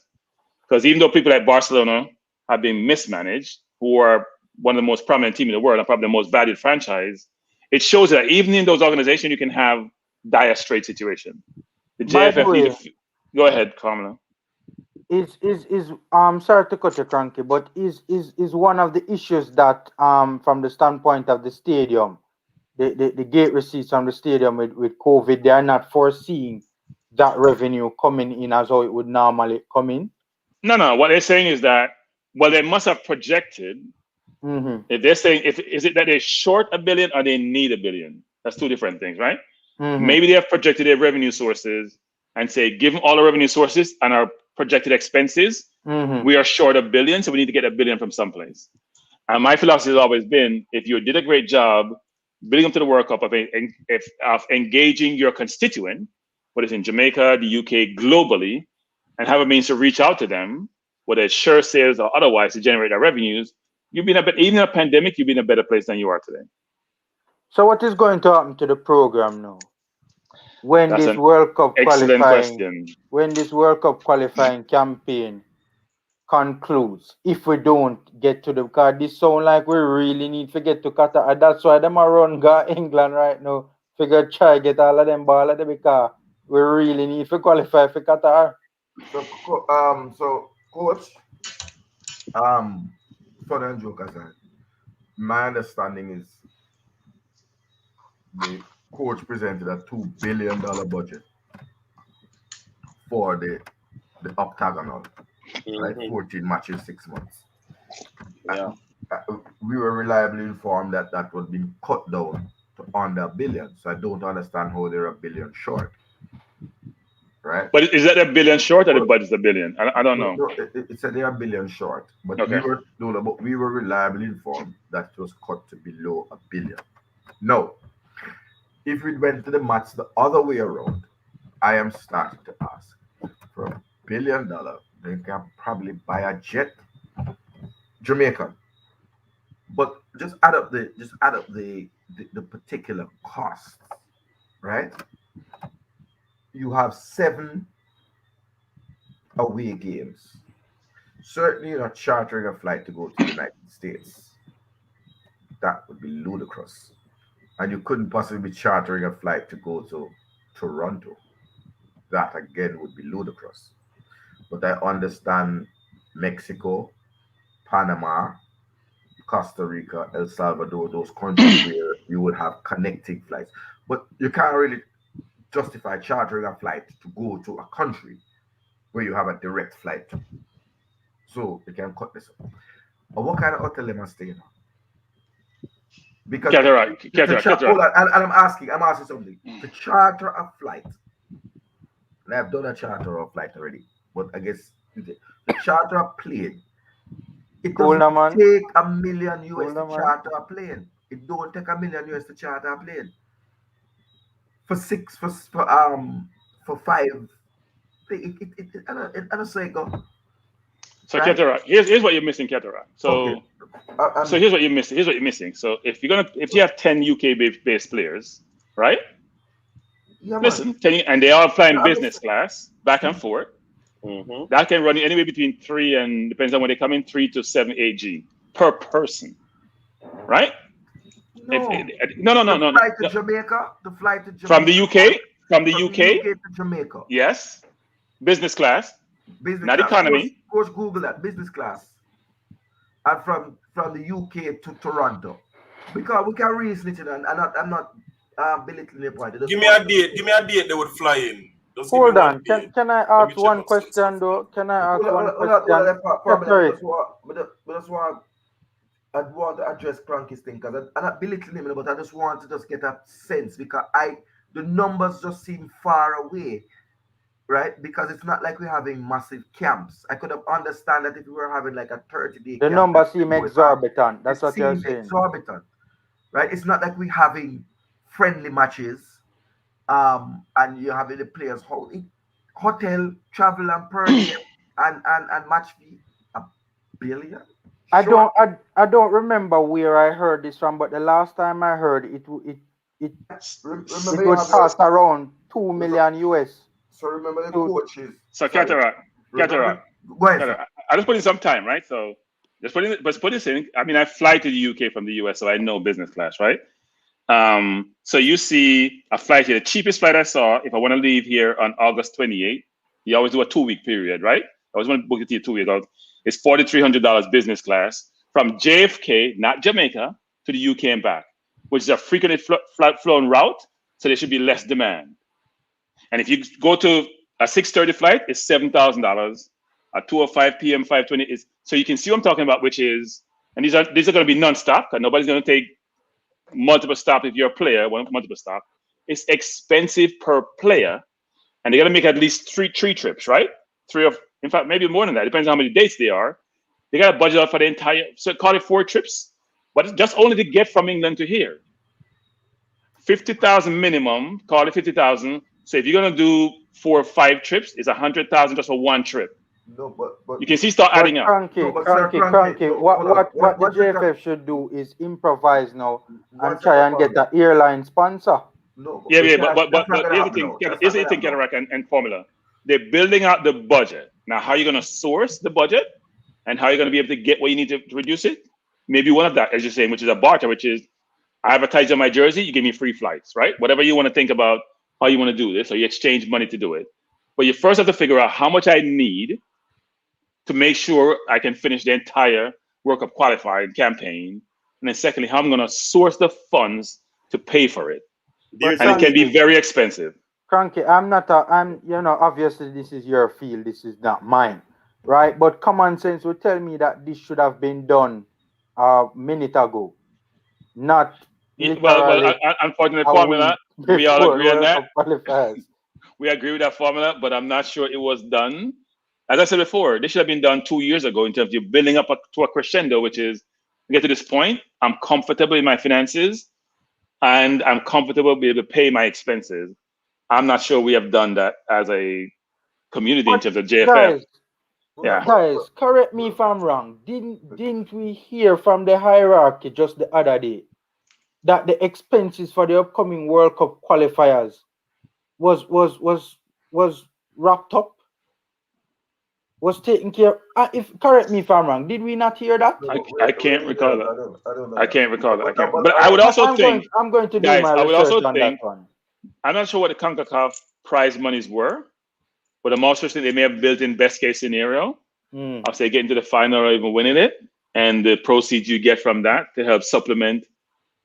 Because even though people like Barcelona have been mismanaged, who are one of the most prominent teams in the world and probably the most valued franchise, it shows that even in those organizations, you can have dire straight situation. The JFF needs to... Go ahead, Kamala. Sorry to cut you, Cranky, but is one of the issues that from the standpoint of the stadium, the gate receipts from the stadium with COVID, they are not foreseeing that revenue coming in as how it would normally come in? No. What they're saying is that, well, they must have projected. Mm-hmm. If they're saying, is it that they're short $1 billion or they need $1 billion? That's two different things, right? Mm-hmm. Maybe they have projected their revenue sources and say, given all the revenue sources and our projected expenses, Mm-hmm. we are short $1 billion, so we need to get $1 billion from someplace. And my philosophy has always been, if you did a great job building up to the World Cup of engaging your constituent, whether it's in Jamaica, the UK, globally, and have a means to reach out to them, whether it's share sales or otherwise, to generate their revenues, you've been even in a pandemic, you've been in a better place than you are today. So what is going to happen to the program now? When That's this an World Cup excellent qualifying, question. when this World Cup qualifying campaign concludes, if we don't get to the, because this sound like we really need to get to Qatar, and that's why them are run go England right now. Figure try get all of them ball at the, because we really need to qualify for Qatar. So coach, fun and joke aside, my understanding is the coach presented a $2 billion budget for the octagonal, right? 14 matches, 6 months. Yeah. We were reliably informed that that was being cut down to under $1 billion. So I don't understand how they're $1 billion short, right? But is that $1 billion short or the budget's $1 billion? I don't know. No, it said they're $1 billion short, but Okay. we were reliably informed that it was cut to below $1 billion. No, if we went to the maths the other way around, I am starting to ask, for $1 billion, they can probably buy a jet, Jamaica. But just add up the particular costs, right? You have 7 away games. Certainly, you're not chartering a flight to go to the United States. That would be ludicrous. And you couldn't possibly be chartering a flight to go to Toronto. That again would be ludicrous. But I understand Mexico, Panama, Costa Rica, El Salvador, those countries where you would have connecting flights. But you can't really justify chartering a flight to go to a country where you have a direct flight to. So you can cut this up. But what kind of hotel am I staying on? Because hold on, and I'm asking something. To charter a flight, and I've done a charter of flight already, but I guess to charter a plane, it doesn't take $1 million US to charter a plane. It don't take $1 million US to charter a plane. For 5, I don't say go. So right? Ketera, here's what you're missing, Ketera. So so here's what you're missing. Here's what you're missing. So if you have 10 UK based players, right? Yeah, listen, 10, and they are flying business class back and forth. Mm-hmm. That can run anywhere between 3 and depends on when they come in 3 to 7 AG per person, right? No. No. The flight to Jamaica. From the UK. From the UK to Jamaica. Yes. Business class. Not economy. Of course, Google that business class. And from the UK to Toronto, because we can reason it, and I'm not belittling the point. Give me a date. They would fly in. Just hold on. Can I ask one question though? Can I ask one question? I want to address Cranky's thing because I'm not belittling him, but I just want to just get a sense because the numbers just seem far away, right? Because it's not like we're having massive camps. I could have understand that if we were having like a 30-day the numbers seem exorbitant. That's what you're saying. Exorbitant, right? It's not like we're having friendly matches, and you're having the players hotel, travel and per diem and match fee $1 billion. Sure. I don't remember where I heard this from, but the last time I heard it would cost around $2 million US. So remember the coaches. So Cataract. Go ahead. I just put in some time, right? So just put this in. I mean, I fly to the UK from the US, so I know business class, right? So you see a flight here. The cheapest flight I saw, if I want to leave here on August 28th, you always do a 2-week period, right? I was going to book it to you 2 weeks ago. It's $4,300 business class from JFK, not Jamaica, to the UK and back, which is a frequently flown route, so there should be less demand. And if you go to a 6:30 flight, it's $7,000. A 2:05 p.m. 5:20 is, so you can see what I'm talking about, which is, and these are going to be non-stop, because nobody's going to take multiple stops if you're a player, multiple stop. It's expensive per player, and they got to make at least three trips, right? In fact, maybe more than that. Depends on how many dates they are. They got to budget out for the entire, so call it 4 trips, but it's just only to get from England to here. 50,000 minimum, call it 50,000. So if you're gonna do 4 or 5 trips, it's 100,000 just for one trip. No, but you can see start adding up. Cranky. What the JFF should do is improvise now and try and get an airline sponsor. No, but here's the thing, Cataract and Formula. They're building out the budget. Now, how are you gonna source the budget and how are you gonna be able to get what you need to reduce it? Maybe one of that, as you're saying, which is a barter, which is I advertise on my jersey, you give me free flights, right? Whatever you want to think about how you want to do this, or you exchange money to do it. But you first have to figure out how much I need to make sure I can finish the entire World Cup qualifying campaign. And then secondly, how I'm going to source the funds to pay for it. And it can be very expensive. Cranky, obviously this is your field, this is not mine, right? But common sense would tell me that this should have been done a minute ago. Not well, unfortunately, formula, we all agree on that. We agree with that formula, but I'm not sure it was done. As I said before, this should have been done 2 years ago in terms of you building up to a crescendo, which is, get to this point, I'm comfortable in my finances, and I'm comfortable being able to pay my expenses. I'm not sure we have done that as a community in terms of JFF. Guys, correct me if I'm wrong. Didn't we hear from the hierarchy just the other day that the expenses for the upcoming World Cup qualifiers was wrapped up, was taken care of? Correct me if I'm wrong. Did we not hear that? I can't recall that. I can't recall that. But I would also think I'm going to do my research on that one. I'm not sure what the CONCACAF prize monies were, but I'm also saying they may have built in best case scenario. I'll say getting to the final or even winning it, and the proceeds you get from that to help supplement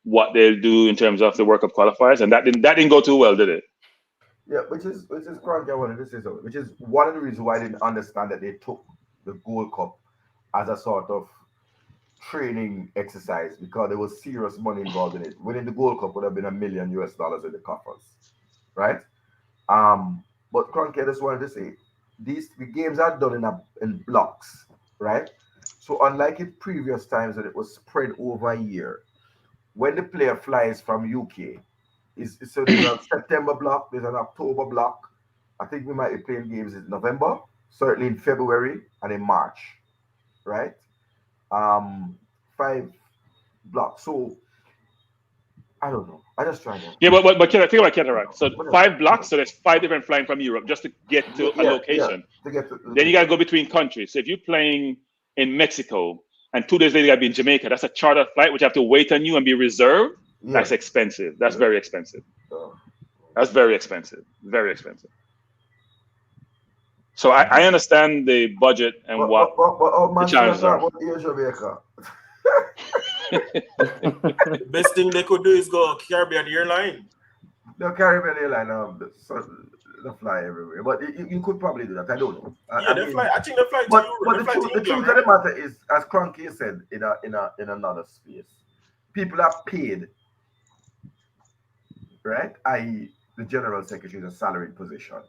what they'll do in terms of the World Cup qualifiers, and that didn't go too well, did it? Yeah, which is cranky. I wanted to say something, which is one of the reasons why I didn't understand that they took the Gold Cup as a sort of training exercise, because there was serious money involved in it. Winning the Gold Cup would have been $1 million in the coffers, right? But cranky, I just wanted to say, the games are done in blocks, right? So unlike in previous times when it was spread over a year, when the player flies from UK, so there's a September block, there's an October block. I think we might be playing games in November, certainly in February and in March, right? 5 blocks. So I don't know. I just try to. Yeah, but think about Cataract. So 5 blocks, so there's 5 different flying from Europe just to get to a location. Yeah, then you gotta go between countries. So if you're playing in Mexico and 2 days later you gotta be in Jamaica, that's a charter flight which have to wait on you and be reserved. Yeah. That's expensive. That's very expensive. That's very expensive. Very expensive. So I understand the budget and what the challenges are. The best thing they could do is go Caribbean airline. The Caribbean airline, they fly everywhere. But you could probably do that. I don't know. They fly. I think they fly to but Europe. the truth of the matter is, as Cranky said in another space, people are paid, right? I.e., the general secretary is a salaried position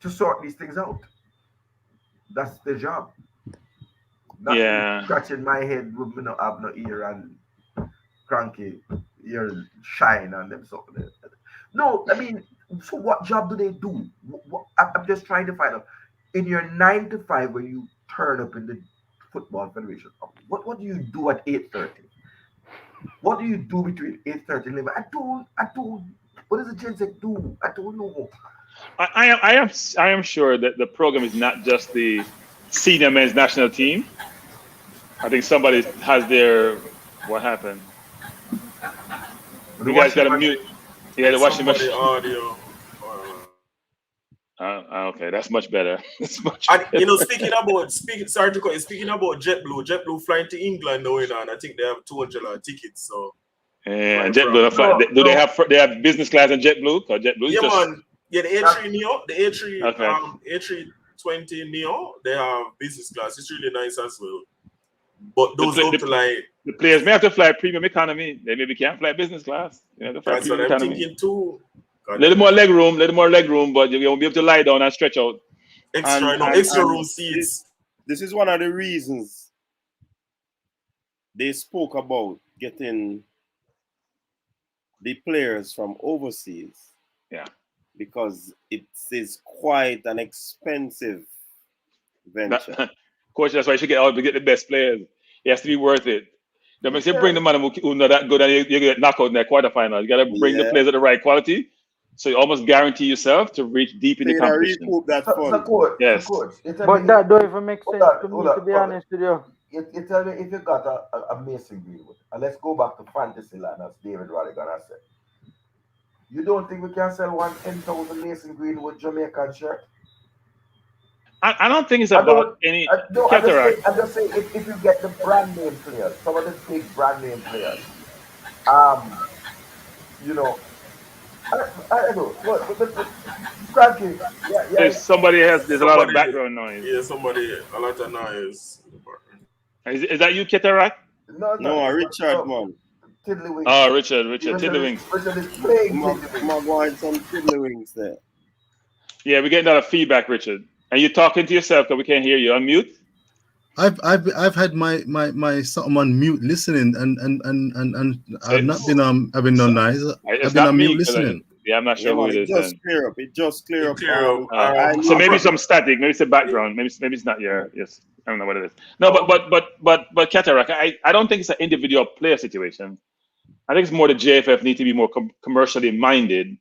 to sort these things out. That's their job. Not scratching my head with me not have no ear and Cranky ear shine and them so. No, I mean, so what job do they do? I'm just trying to find out. In your 9 to 5 when you turn up in the Football Federation, what do you do at 8:30? What do you do between 8:30 and 11? I don't. What does the Gen do? I don't know. I am sure that the program is not just the senior men's national team. I think somebody has their. What happened? You guys got to mute. You got to watch the audio. Okay, that's much better. That's much And better. you know, speaking about JetBlue flying to England now, you know, and I think they have $200 tickets. So And flying from- JetBlue, they have business class in JetBlue? Because JetBlue is yeah, just man. Yeah, the A3 Neo, the A3 Okay. A320 Neo, they have business class. It's really nice as well. But those go to like the players may have to fly premium economy. They maybe can't fly business class. You know, to fly that's what premium I'm economy. thinking too. Little more leg room, but you won't be able to lie down and stretch out. Extra room seats. This is one of the reasons they spoke about getting the players from overseas. Yeah. Because it is quite an expensive venture. Coach, that's why you should get out to get the best players. It has to be worth it. That makes you bring the man who not that good and you get knocked out in that quarterfinal. You got to bring the players at the right quality. So you almost guarantee yourself to reach deep in the competition. Yes. But that don't even make sense to me, to be honest with you. You tell me if you got a Mason Greenwood, and let's go back to fantasy land as David Radigan has said. You don't think we can sell 10,000 Mason Greenwood Jamaican shirt? I don't think it's about any cataract. I just say if you get the brand name players, some of the big brand name players, you know, I don't know. But Frankie, There's a lot of background noise. Yeah, a lot of noise. Is that you, cataract? No, Richard, man. Tiddlywinks. Oh, Richard, Tiddlywinks. Richard is playing I'm going some Tiddlywinks there. Yeah, we're getting a lot of feedback, Richard. And you're talking to yourself because we can't hear you. Unmute. I've had my something on mute listening and I've not been having no noise. I've been on mute listening. I'm not sure who it is. It just clear up. So maybe some static, maybe it's the background, maybe it's not your yes. I don't know what it is. No, but cataract. I don't think it's an individual player situation. I think it's more the JFF need to be more commercially minded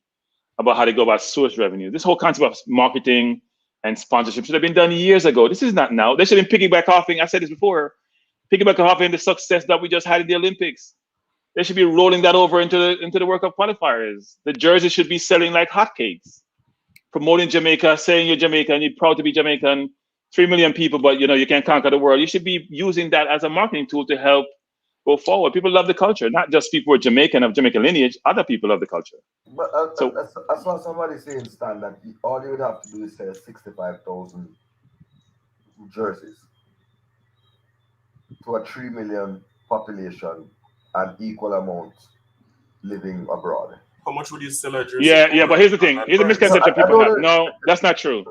about how they go about source revenue. This whole concept of marketing and sponsorship should have been done years ago. This is not now. They should have been piggyback offing. I said this before. Piggyback offing the success that we just had in the Olympics. They should be rolling that over into the World Cup qualifiers. The jerseys should be selling like hotcakes. Promoting Jamaica, saying you're Jamaican, you're proud to be Jamaican. 3 million people, but you can't conquer the world. You should be using that as a marketing tool to help go forward. People love the culture, not just people who are Jamaican of Jamaican lineage. Other people love the culture. But I saw somebody saying, Stan, that all you would have to do is sell 65,000 jerseys to a 3 million population and equal amount living abroad. How much would you sell a jersey? Yeah, but here's the thing. Here's a misconception people have. No, that's not true.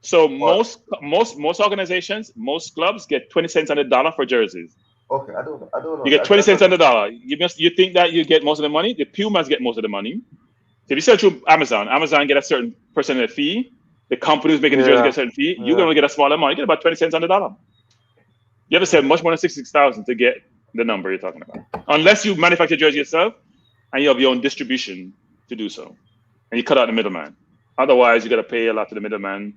So most organizations, most clubs get 20 cents on the dollar for jerseys. Okay, I don't know. You get 20 cents on the dollar. You think that you get most of the money? The Pumas get most of the money. If you sell through Amazon get a certain percent of the fee. The company who's making the jersey get a certain fee. You're going to get a smaller amount. You get about 20 cents on the dollar. You have to sell much more than 66,000 to get the number you're talking about. Unless you manufacture jersey yourself and you have your own distribution to do so. And you cut out the middleman. Otherwise, you got to pay a lot to the middleman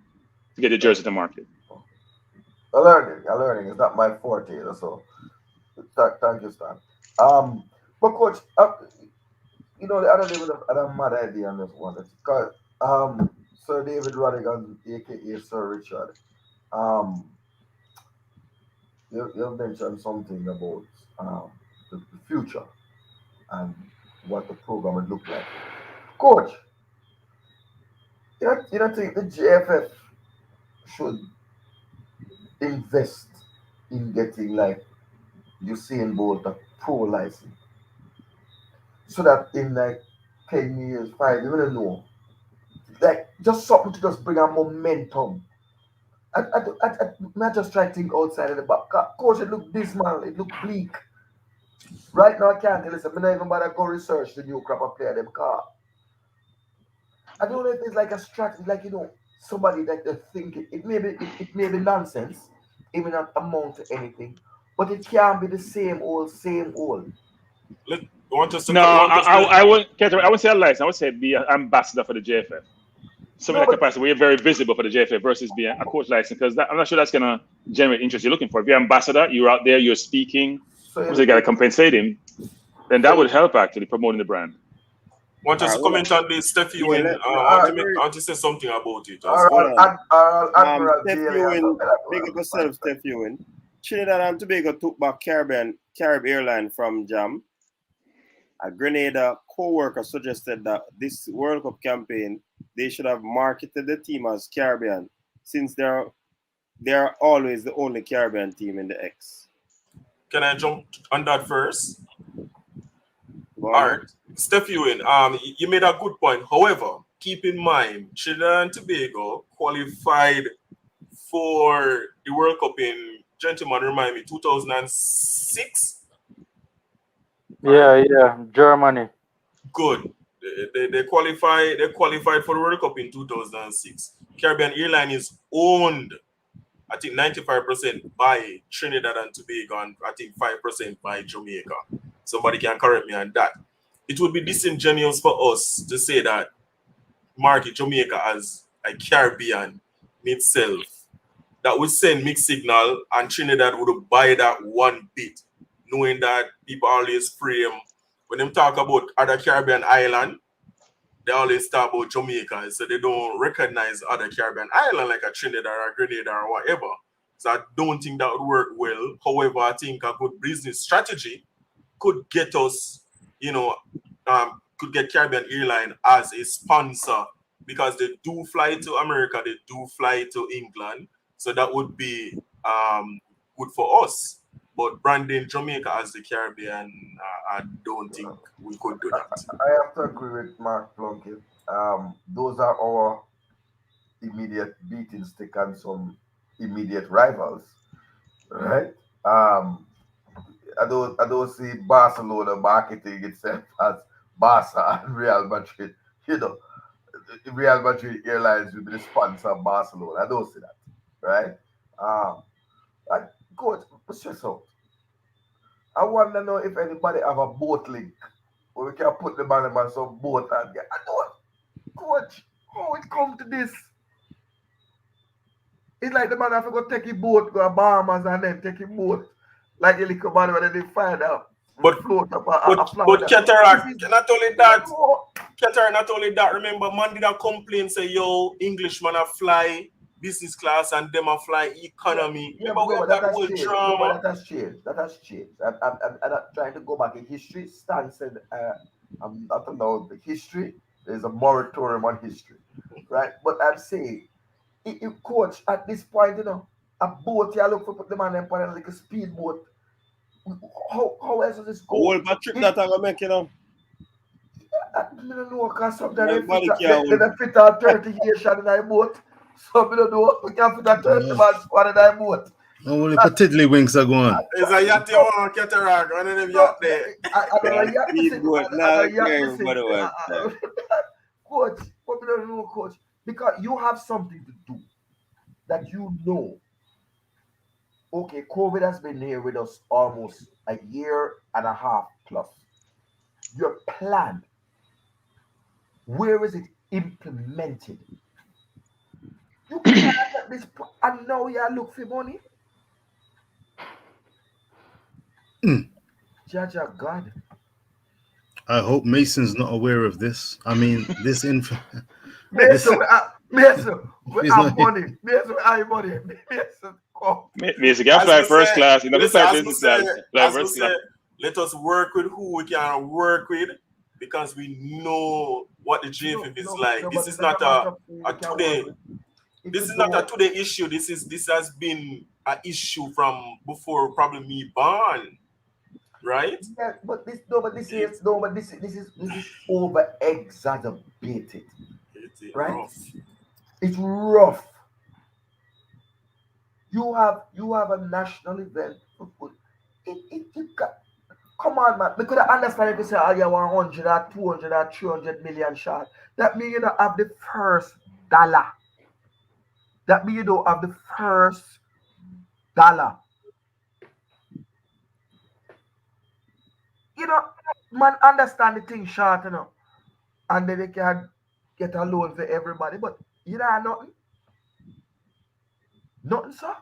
to get the jersey to market. I'm learning. It's not my forte. So thank you, Stan. But coach, the other day I had a mad idea on this one. It's because Sir David Radigan, aka Sir Richard, you mentioned something about the future and what the program would look like. Coach, you don't think the JFF should invest in getting like Usain Bolt a pro license, so that in like 10 years, 5 years, you don't know, like just something to just bring a momentum. I just try to think outside of the box. Course, it look dismal, it look bleak. Right now, I can't tell you. I'm not even about to go research the new crop of player them car. I don't know if it's like a strategy, like somebody that they think it may be nonsense, it may not amount to anything, but it can't be the same old. I wouldn't say a license. I would say be an ambassador for the JFF. Something that capacity where you're very visible for the JFF versus being a coach license, because I'm not sure that's gonna generate interest you're looking for. If you're an ambassador, you're out there, you're speaking, so you gotta compensate him, then that would help actually promoting the brand. Want us to Alright, comment on this, Steph yeah, Ewing? let Want to say something about it as hold well? on. Admiral Steph Bailey or Ewing, something like big up yourself, that. Steph Ewing. Trinidad and Tobago took back Caribbean airline from Jam. A Grenada co-worker suggested that this World Cup campaign they should have marketed the team as Caribbean, since they're always the only Caribbean team in the X. Can I jump on that first? All right, Steph Ewing, you made a good point. However, keep in mind, Trinidad and Tobago qualified for the World Cup in, gentlemen, remind me, 2006? Yeah, Germany. Good. They qualified for the World Cup in 2006. Caribbean Airline is owned, I think 95% by Trinidad and Tobago, and I think 5% by Jamaica. Somebody can correct me on that. It would be disingenuous for us to say that market Jamaica as a Caribbean in itself. That would send mixed signal, and Trinidad would buy that one bit, knowing that people always frame, when them talk about other Caribbean island, they always talk about Jamaica, so they don't recognize other Caribbean island like a Trinidad or a Grenada or whatever. So I don't think that would work well. However, I think a good business strategy could get us, could get Caribbean Airline as a sponsor, because they do fly to America, they do fly to England. So that would be good for us. But branding Jamaica as the Caribbean, I don't think we could do that. I have to agree with Mark Plunkett. Those are our immediate beating stick and some immediate rivals, right? I don't see Barcelona marketing itself as Barca and Real Madrid. Real Madrid Airlines will be the sponsor of Barcelona. I don't see that, right? And coach, stress out. I want to know if anybody have a boat link where we can put the man on some boat and get. I don't, coach, how it come to this? It's like the man have to go take a boat, go to Bahamas and then take a boat. Like a little man when they find out. But Cataract, not only that, remember, man did a complain, say, yo, Englishman a fly business class and them a fly economy. Yeah, remember, that has changed. That has changed. That has changed. I'm not trying to go back in history. Stan said, I'm not allowed the history. There's a moratorium on history, right? But I'm saying, if coach, at this point, a boat, you look for put the man in like a speedboat. How else does this go? Whole trip that I'm going to make, I don't know, because sometimes they fit a 30 Haitian in a boat. So I don't know, we can fit a 30 man squad in a boat. Oh, well, if tiddly wings are going. It's a yacht you want, Cataract, one of them yacht there. I don't know, Coach, what we don't know, coach, because you have something to do that you know. Okay, COVID has been here with us almost a year and a half plus. Your plan, where is it implemented? You can't at this point, and now you look for money. Jaja God. I hope Mason's not aware of this. I mean, this info. Mason, we have money. Mason, I have money. Mason, come. Mason, can fly first class. You know, let us work with who we can work with, because we know what the JFF is like. This is not a today. This is not a today issue. This has been an issue from before probably me born. Right? Yeah, but this is over exacerbated. Right? Rough. It's rough. You have a national event. Come on, man. We could understand if you say, oh, you want 100 or 200 or 300 million shot. That means you don't have the first dollar. That means you don't have the first dollar. Man, understand the thing short, and then they can get a loan for everybody. But you know nothing, sir.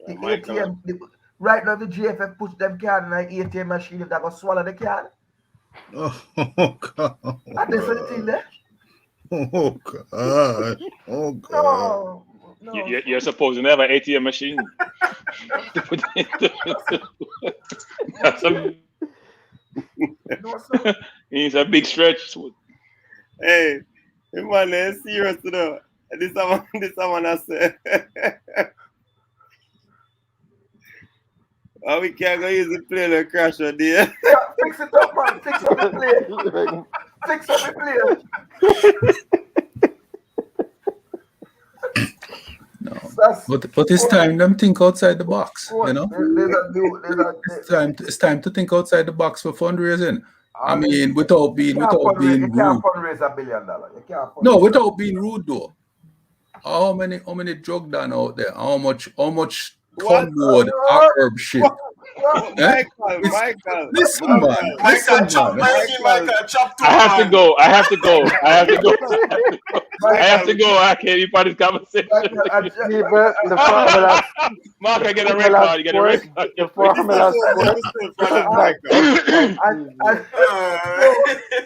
The ATM, right now the JFF push them card in an ATM machine if they go swallow the card. Oh God. I did anything there. Oh God. Oh God. No. You're supposed to have an ATM machine. That's a, No, sir. it's a big stretch. Hey, man, let's serious though. This someone I said. Oh, we can't go use the plane and crash on there. Yeah, fix it up, man. Fix up the plane. Fix up the plane. No. But it's time them think outside the box, you know? It's time to think outside the box for fundraising. I mean, without being rude. You can't fundraise $1 billion. You can't No, without being rude though. How many drug done out there? How much convoy herb shit? Michael. Listen, man. I have to go. I have to go. I can't be part of this conversation. Mark, I get a record. You get a record. The formula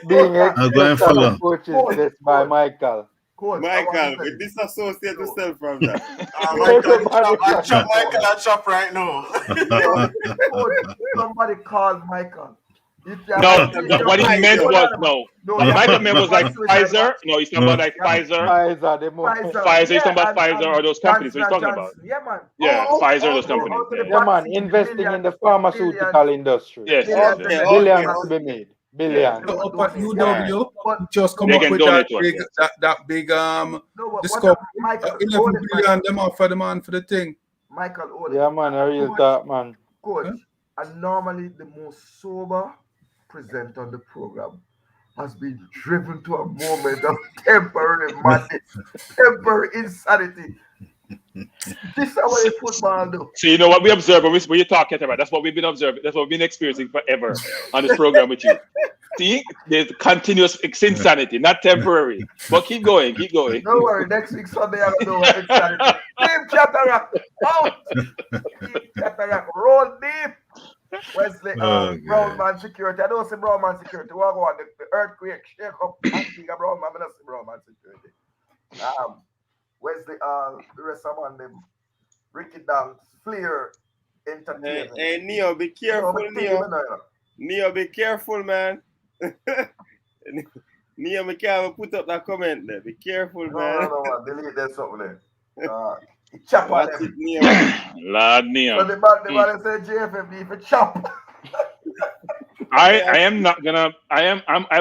being expressed coaches by Michael. Michael, we disassociate yourself from that. I chop Michael a chop right now. Somebody called Michael. No, what he meant was What Michael meant was like Pfizer. No, he's talking about like Pfizer. Pfizer. He's talking about Pfizer or those companies. What he's talking about? Yeah, man. Yeah, Pfizer, those companies. Yeah, man. Investing in the pharmaceutical industry. Yes. Billions to be made. Billions. Up at UW, just come up with that big discovery. 11 billion them offer the man for the thing. Michael, yeah, man, I real talk, man. Coach, and normally the most sober presenter on the program has been driven to a moment of temporary madness, temporary insanity. This is what the football do. So you know what we observe when you talk about? That's what we've been observing. That's what we've been experiencing forever on this program with you. See, there's continuous insanity, not temporary. But keep going. Don't worry, next week Sunday I'm going to do insanity. Team Chatterak out. Team Chatterak roll deep. Wesley, Brown Man Security. I don't see Brown Man Security. What go on? The earthquake shake up. I think Brown Man. I don't see Brown Man Security. Wesley, the rest of them, Ricky Dance, Flair, Entertainment. Hey, Neo, be careful, Neo, be careful, man. Neo, me can't put up that comment there. Be careful, man. No, man. Delete that something there. Chop on them. Lord Neo. So the man say JFF be for chop. I am not gonna.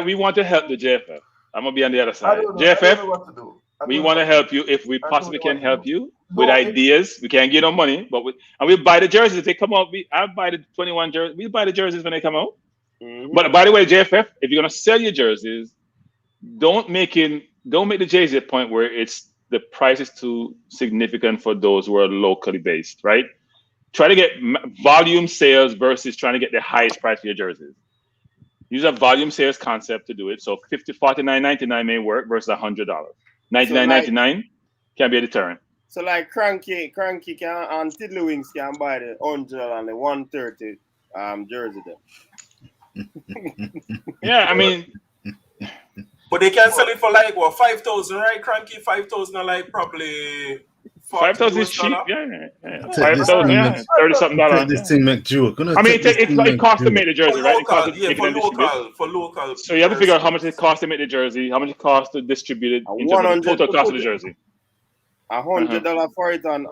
We want to help the JFF. I'm gonna be on the other side. JFF. I don't know what to do. We want to help you if we possibly can help you with ideas. We can't get no money, but we'll buy the jerseys if they come out. I'll buy the 21 jerseys. We'll buy the jerseys when they come out. Mm-hmm. But by the way, JFF, if you're gonna sell your jerseys, don't make the jersey a point where the price is too significant for those who are locally based, right? Try to get volume sales versus trying to get the highest price for your jerseys. Use a volume sales concept to do it. So $49.99 may work versus $100. $99.99 can be a deterrent. So like Cranky can and Tiddlywinks can buy the 100 and the 130 jersey then. Yeah, I mean, but they can sell it for like what, 5,000, right? Cranky 5,000 are like probably 5,000 is cheap. Yeah. 5,000, yeah, $30-something. This thing make joke. I mean, it costs to make the jersey, right? For local. So you have to figure out how much it costs to make the jersey, how much it costs to distribute it in terms of the total cost of the jersey. $100 for it on the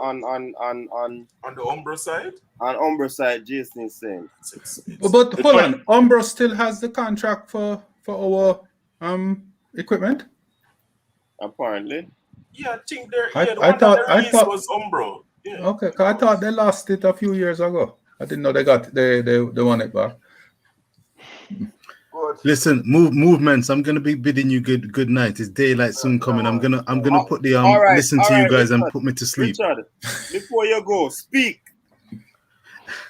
Umbro side. On Umbro side, Jason is saying. But hold on, Umbro still has the contract for our equipment. Apparently. Yeah, I think I thought was Umbro. Yeah. Okay, cause I thought they lost it a few years ago. I didn't know they won it back. Listen, movements. I'm gonna be bidding you good night. It's daylight soon coming. I'm gonna put the listen to you guys, Richard, and put me to sleep. Richard, before you go, speak.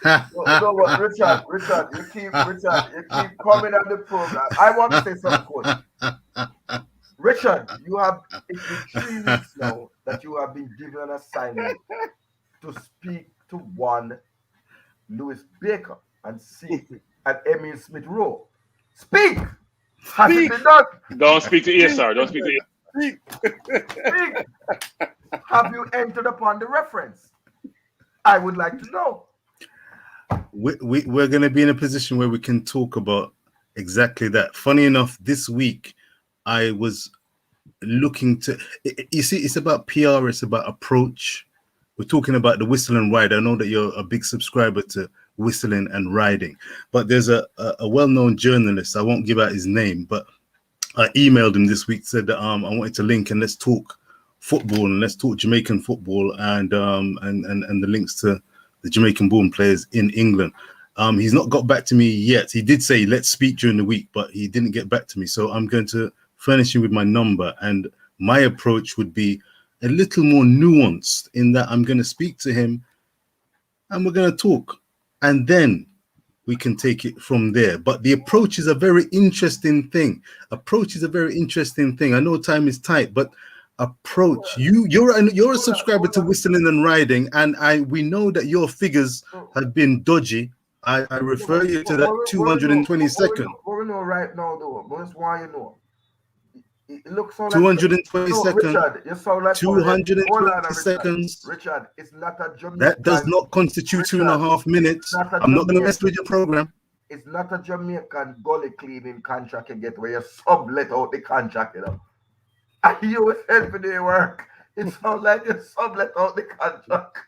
Richard, you keep coming on the program. I want to say something, coach. Richard, it's been 3 weeks now that you have been given an assignment to speak to one Louis Baker and Emil Smith Rowe. Speak. Has it been done? Don't speak to ESR. Don't speak to Speak. Have you entered upon the reference? I would like to know. We're going to be in a position where we can talk about exactly that. Funny enough, this week I was looking to, you see, it's about PR, it's about approach. We're talking about the Whistle and Ride. I know that you're a big subscriber to Whistling and Riding, but there's a well-known journalist, I won't give out his name, but I emailed him this week, said that I wanted to link and let's talk football and let's talk Jamaican football and the links to the Jamaican born players in England. He's not got back to me yet. He did say let's speak during the week, but he didn't get back to me. So I'm going to furnish him with my number, and my approach would be a little more nuanced in that I'm going to speak to him and we're going to talk, and then we can take it from there. But the approach is a very interesting thing. I know time is tight, but approach. You're a subscriber to Whistling and Riding, and we know that your figures have been dodgy. I refer you to that 220 second. What we know right now, though, but that's why you know. It looks so 220 like, seconds. Richard, you sound like 220 seconds. Richard, it's not a Jamaican. That does not constitute 2.5 minutes. I'm not going to mess with your program. It's not a Jamaican gully cleaning contract you get where you sublet out the contract, you know. And you was helping their work. It sounds like you sublet out the contract.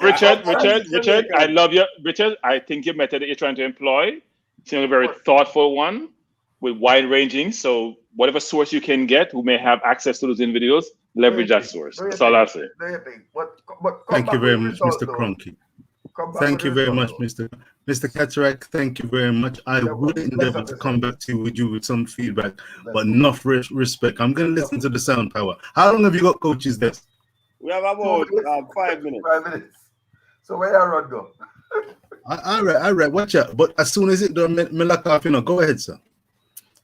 Richard, I love you. Richard, I think your method that you're trying to employ is a very thoughtful one with wide ranging. So whatever source you can get who may have access to those individuals, leverage that source. That's all I'll say. Thank you very much, Mr. Cronky. Thank you very much, Mr. Cataract. Thank you very much. I will endeavor to come back to you with some feedback, but enough respect. I'm going to listen to the sound power. How long have you got coaches there? We have about 5 minutes. 5 minutes. So where your run go? All right. Watch out. But as soon as it done, me lock off, go ahead, sir.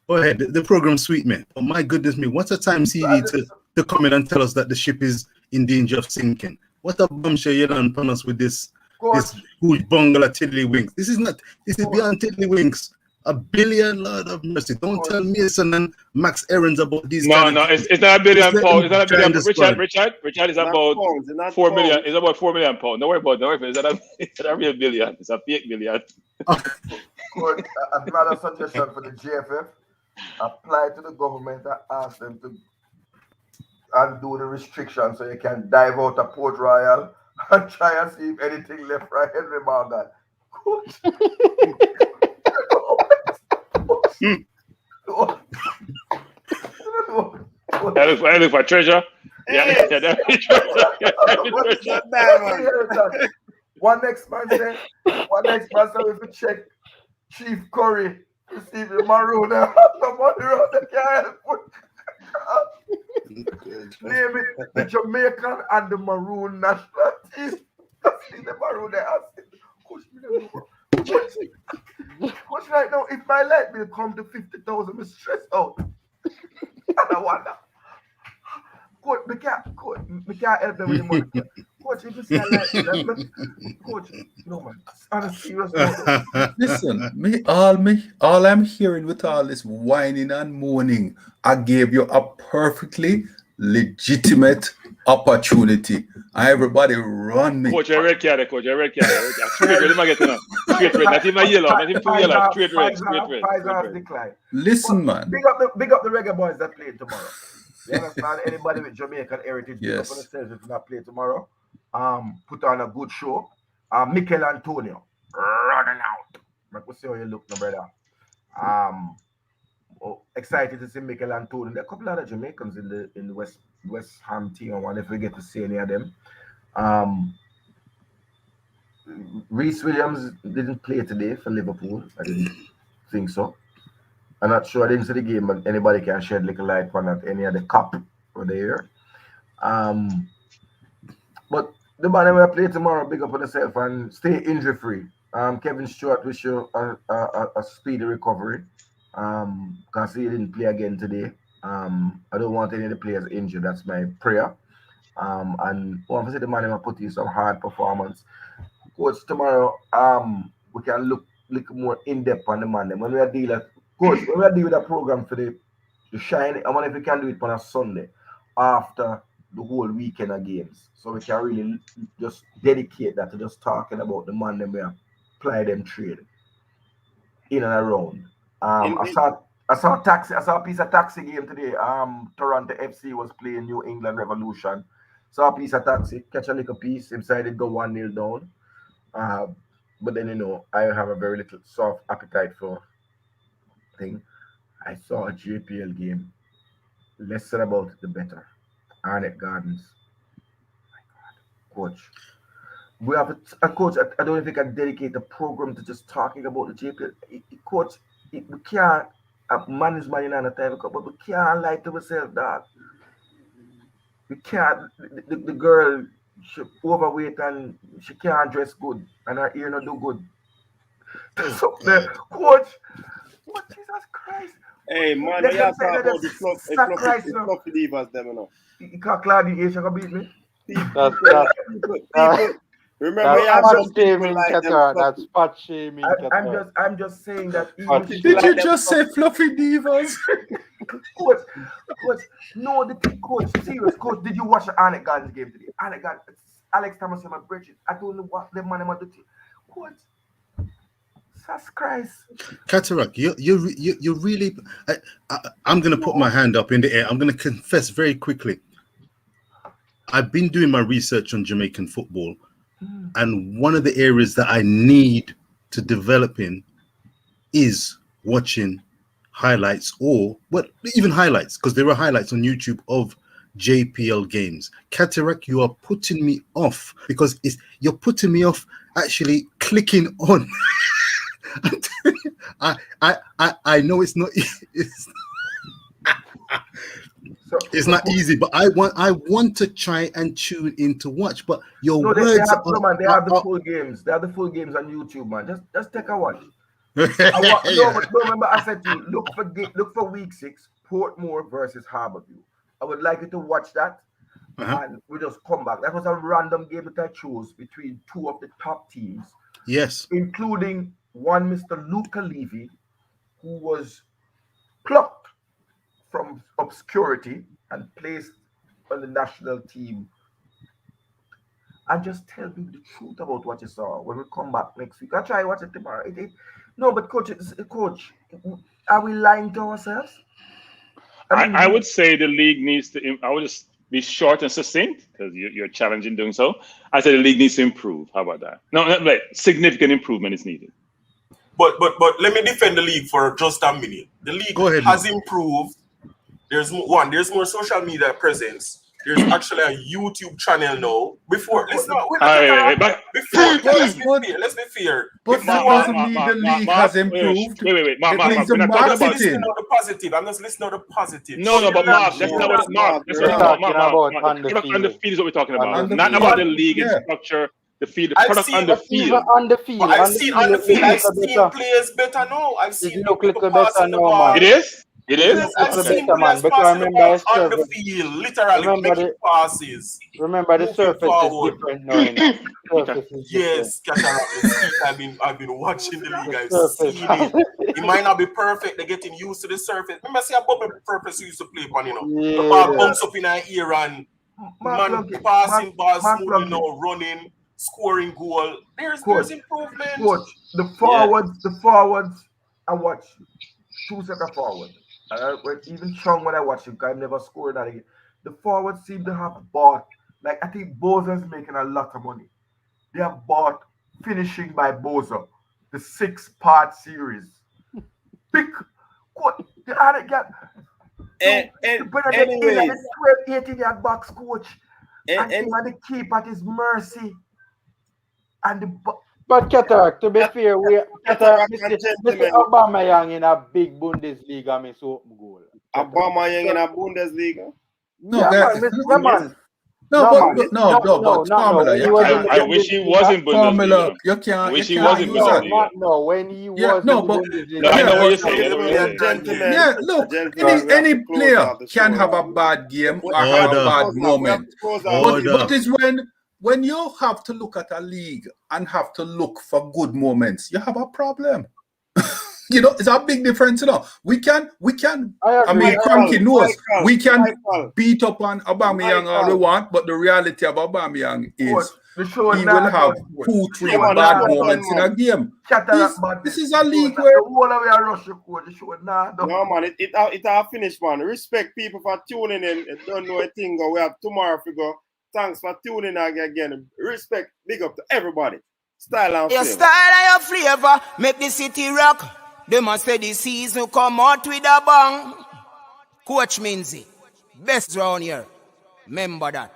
Go ahead. The program sweet me. Oh my goodness me. What a time CD to come in and tell us that the ship is in danger of sinking. What a bombshell you done upon us with this huge bungalow tiddlywinks. This is beyond tiddlywinks. $1 billion, Lord of mercy. Don't tell me and Max Aaron's about these. No, it's not $1 billion pounds. It's not $1 billion. Richard is about £4 million. It's about £4 million pounds. Don't worry about it. It's not a real billion. It's a fake billion. Another suggestion for the JFF. Apply to the government and ask them to undo the restrictions so you can dive out of Port Royal and try and see if anything left for Henry Morgan. I look for treasure. Yeah, One next man said we could check Chief Curry to see if the maroon the money around the car. Name it the Jamaican and the Maroon national team. See the Maroon there. What's right now? If my light bill come to 50,000, I'm stressed out. And I wonder. Coach, we can't help them with the money. Coach, if you see a light bill, Coach, no man. On a serious note. Listen, all I'm hearing with all this whining and moaning, I gave you a perfectly legitimate opportunity. Everybody run me. Coach, I read Straight red, not even yellow, not even too yellow. Straight red. Listen, man. Big up the Reggae Boyz that play tomorrow. You understand? Anybody with Jamaican heritage, yes. Up on the stage if not play tomorrow. Put on a good show. Mikel Antonio running out. Like we see how you look, no brother. Excited to see Mikel Antonio. There are a couple other Jamaicans in the West Ham team. I wonder if we get to see any of them. Reese Williams didn't play today for Liverpool. I didn't think so. I'm not sure. I didn't see the game, but anybody can shed little light on that. Any of the cup over there. But the man will play tomorrow. Big up on yourself and stay injury free. Kevin Stewart wish you a speedy recovery. Because he didn't play again today. I don't want any of the players injured. That's my prayer. And obviously the man will put in some hard performance. Coach, tomorrow we can look little more in depth on the man. Them. When we are dealing, coach, when we are dealing with a program for the shine, I wonder if we can do it on a Sunday after the whole weekend of games, so we can really just dedicate that to just talking about the man them we apply them trade in and around. I saw a piece of taxi game today. Toronto FC was playing New England Revolution. Saw a piece of taxi, catch a little piece. Inside it go 1-0 down. But then I have a very little soft appetite for thing. I saw a JPL game. Less said about it, the better. Arnett Gardens. My God, coach. We have a coach. I don't know if we can dedicate a program to just talking about the JPL. Coach, we can't manage money in the time, but we can't lie to ourselves, dog. We can't. The girl, she overweight and she can't dress good, and her ear not do good. So the coach, what Jesus Christ? Hey man, you have to talk about the fluffy divas, them, you know. You can't cloud the age, you can beat me. People, remember, that's you have spot some people shaming, like them. Keter. That's spot shaming, Keter. I'm just saying that. Did you just say fluffy divas? Coach, no, coach, serious coach. Did you watch the Arnett Gardens game today? Arnett Gardens, Alex Thomas and my bridges. I don't know what the man am do. Coach, Jesus Christ. Cataract, you really. I'm gonna put my hand up in the air. I'm gonna confess very quickly. I've been doing my research on Jamaican football, and one of the areas that I need to develop in is watching highlights, or even highlights, because there are highlights on YouTube of JPL games. Cataract, you are putting me off, because you're putting me off actually clicking on. I know it's not it's not easy, but I want to try and tune in to watch. But your words they have the full games. They have the full games on YouTube, man. Just take a watch. But remember, I said to you, look for week 6, Portmore versus Harborview. I would like you to watch that, and we just come back. That was a random game that I chose between 2 of the top teams. Yes, including one Mr. Luca Levy, who was plucked from obscurity and placed on the national team. And just tell me the truth about what you saw when we come back next week. I'll try to watch it tomorrow. No, but coach, are we lying to ourselves? I would say the league needs to. I would just be short and succinct, because you're challenging doing so. I say the league needs to improve. How about that? No, like significant improvement is needed. But let me defend the league for just a minute. The league has improved. There's more social media presence. There's actually a YouTube channel now. Let's be fair. But that doesn't mean the league has improved. Wait. I'm not listening to the positive. I'm just listening to the positive. No, but Mark, that's not what Mark. That's what Mark. On the field is what we're talking about. Not about the league and structure. The field, the product on the field. On the field. I've seen on the field. I've seen players better now. I've seen people passing the ball. It is. I've seen players passing the ball on the field, literally making passes. Remember, the surface is different now. Yes, Cataract. I've been watching the league. I've seen it. It might not be perfect. They're getting used to the surface. Remember, see how bubble purpose used to play on, the ball bumps up in our ear and man passing balls, running, scoring goal. There's improvement. Coach, the forwards. I watch 2 sets of forwards. Even strong when I watch him, I've never scored that again. The forwards seem to have bought, like I think Boza's making a lot of money. They have bought Finishing by Boza, the 6-part series. Big coach, the other guy. Anyways, 18-yard box coach, and him and the keep at his mercy. But Cataract, to be fair, Mr. Aubameyang in a big Bundesliga makes open goal. Aubameyang in a Bundesliga? But Carmela, I wish he wasn't Bundesliga. You can't. Wish he wasn't Bundesliga. No, when he was Bundesliga. I know what you're saying. Yeah, look, any player can have a bad game or have a bad moment. But it's when when you have to look at a league and have to look for good moments, you have a problem. You know, it's a big difference, you know. We can, I mean, Cranky knows, we can beat up on Aubameyang all we want, but the reality of Aubameyang is he will have 2-3 bad moments in a game. This is a league where... No, man, it all finished, man. Respect people for tuning in. Don't know a thing, we have tomorrow to go. Thanks for tuning in again. Respect, big up to everybody. Style and flavor. Your style and your flavor make the city rock. They must say the season come out with a bang. Coach Minzy, best round here. Remember that.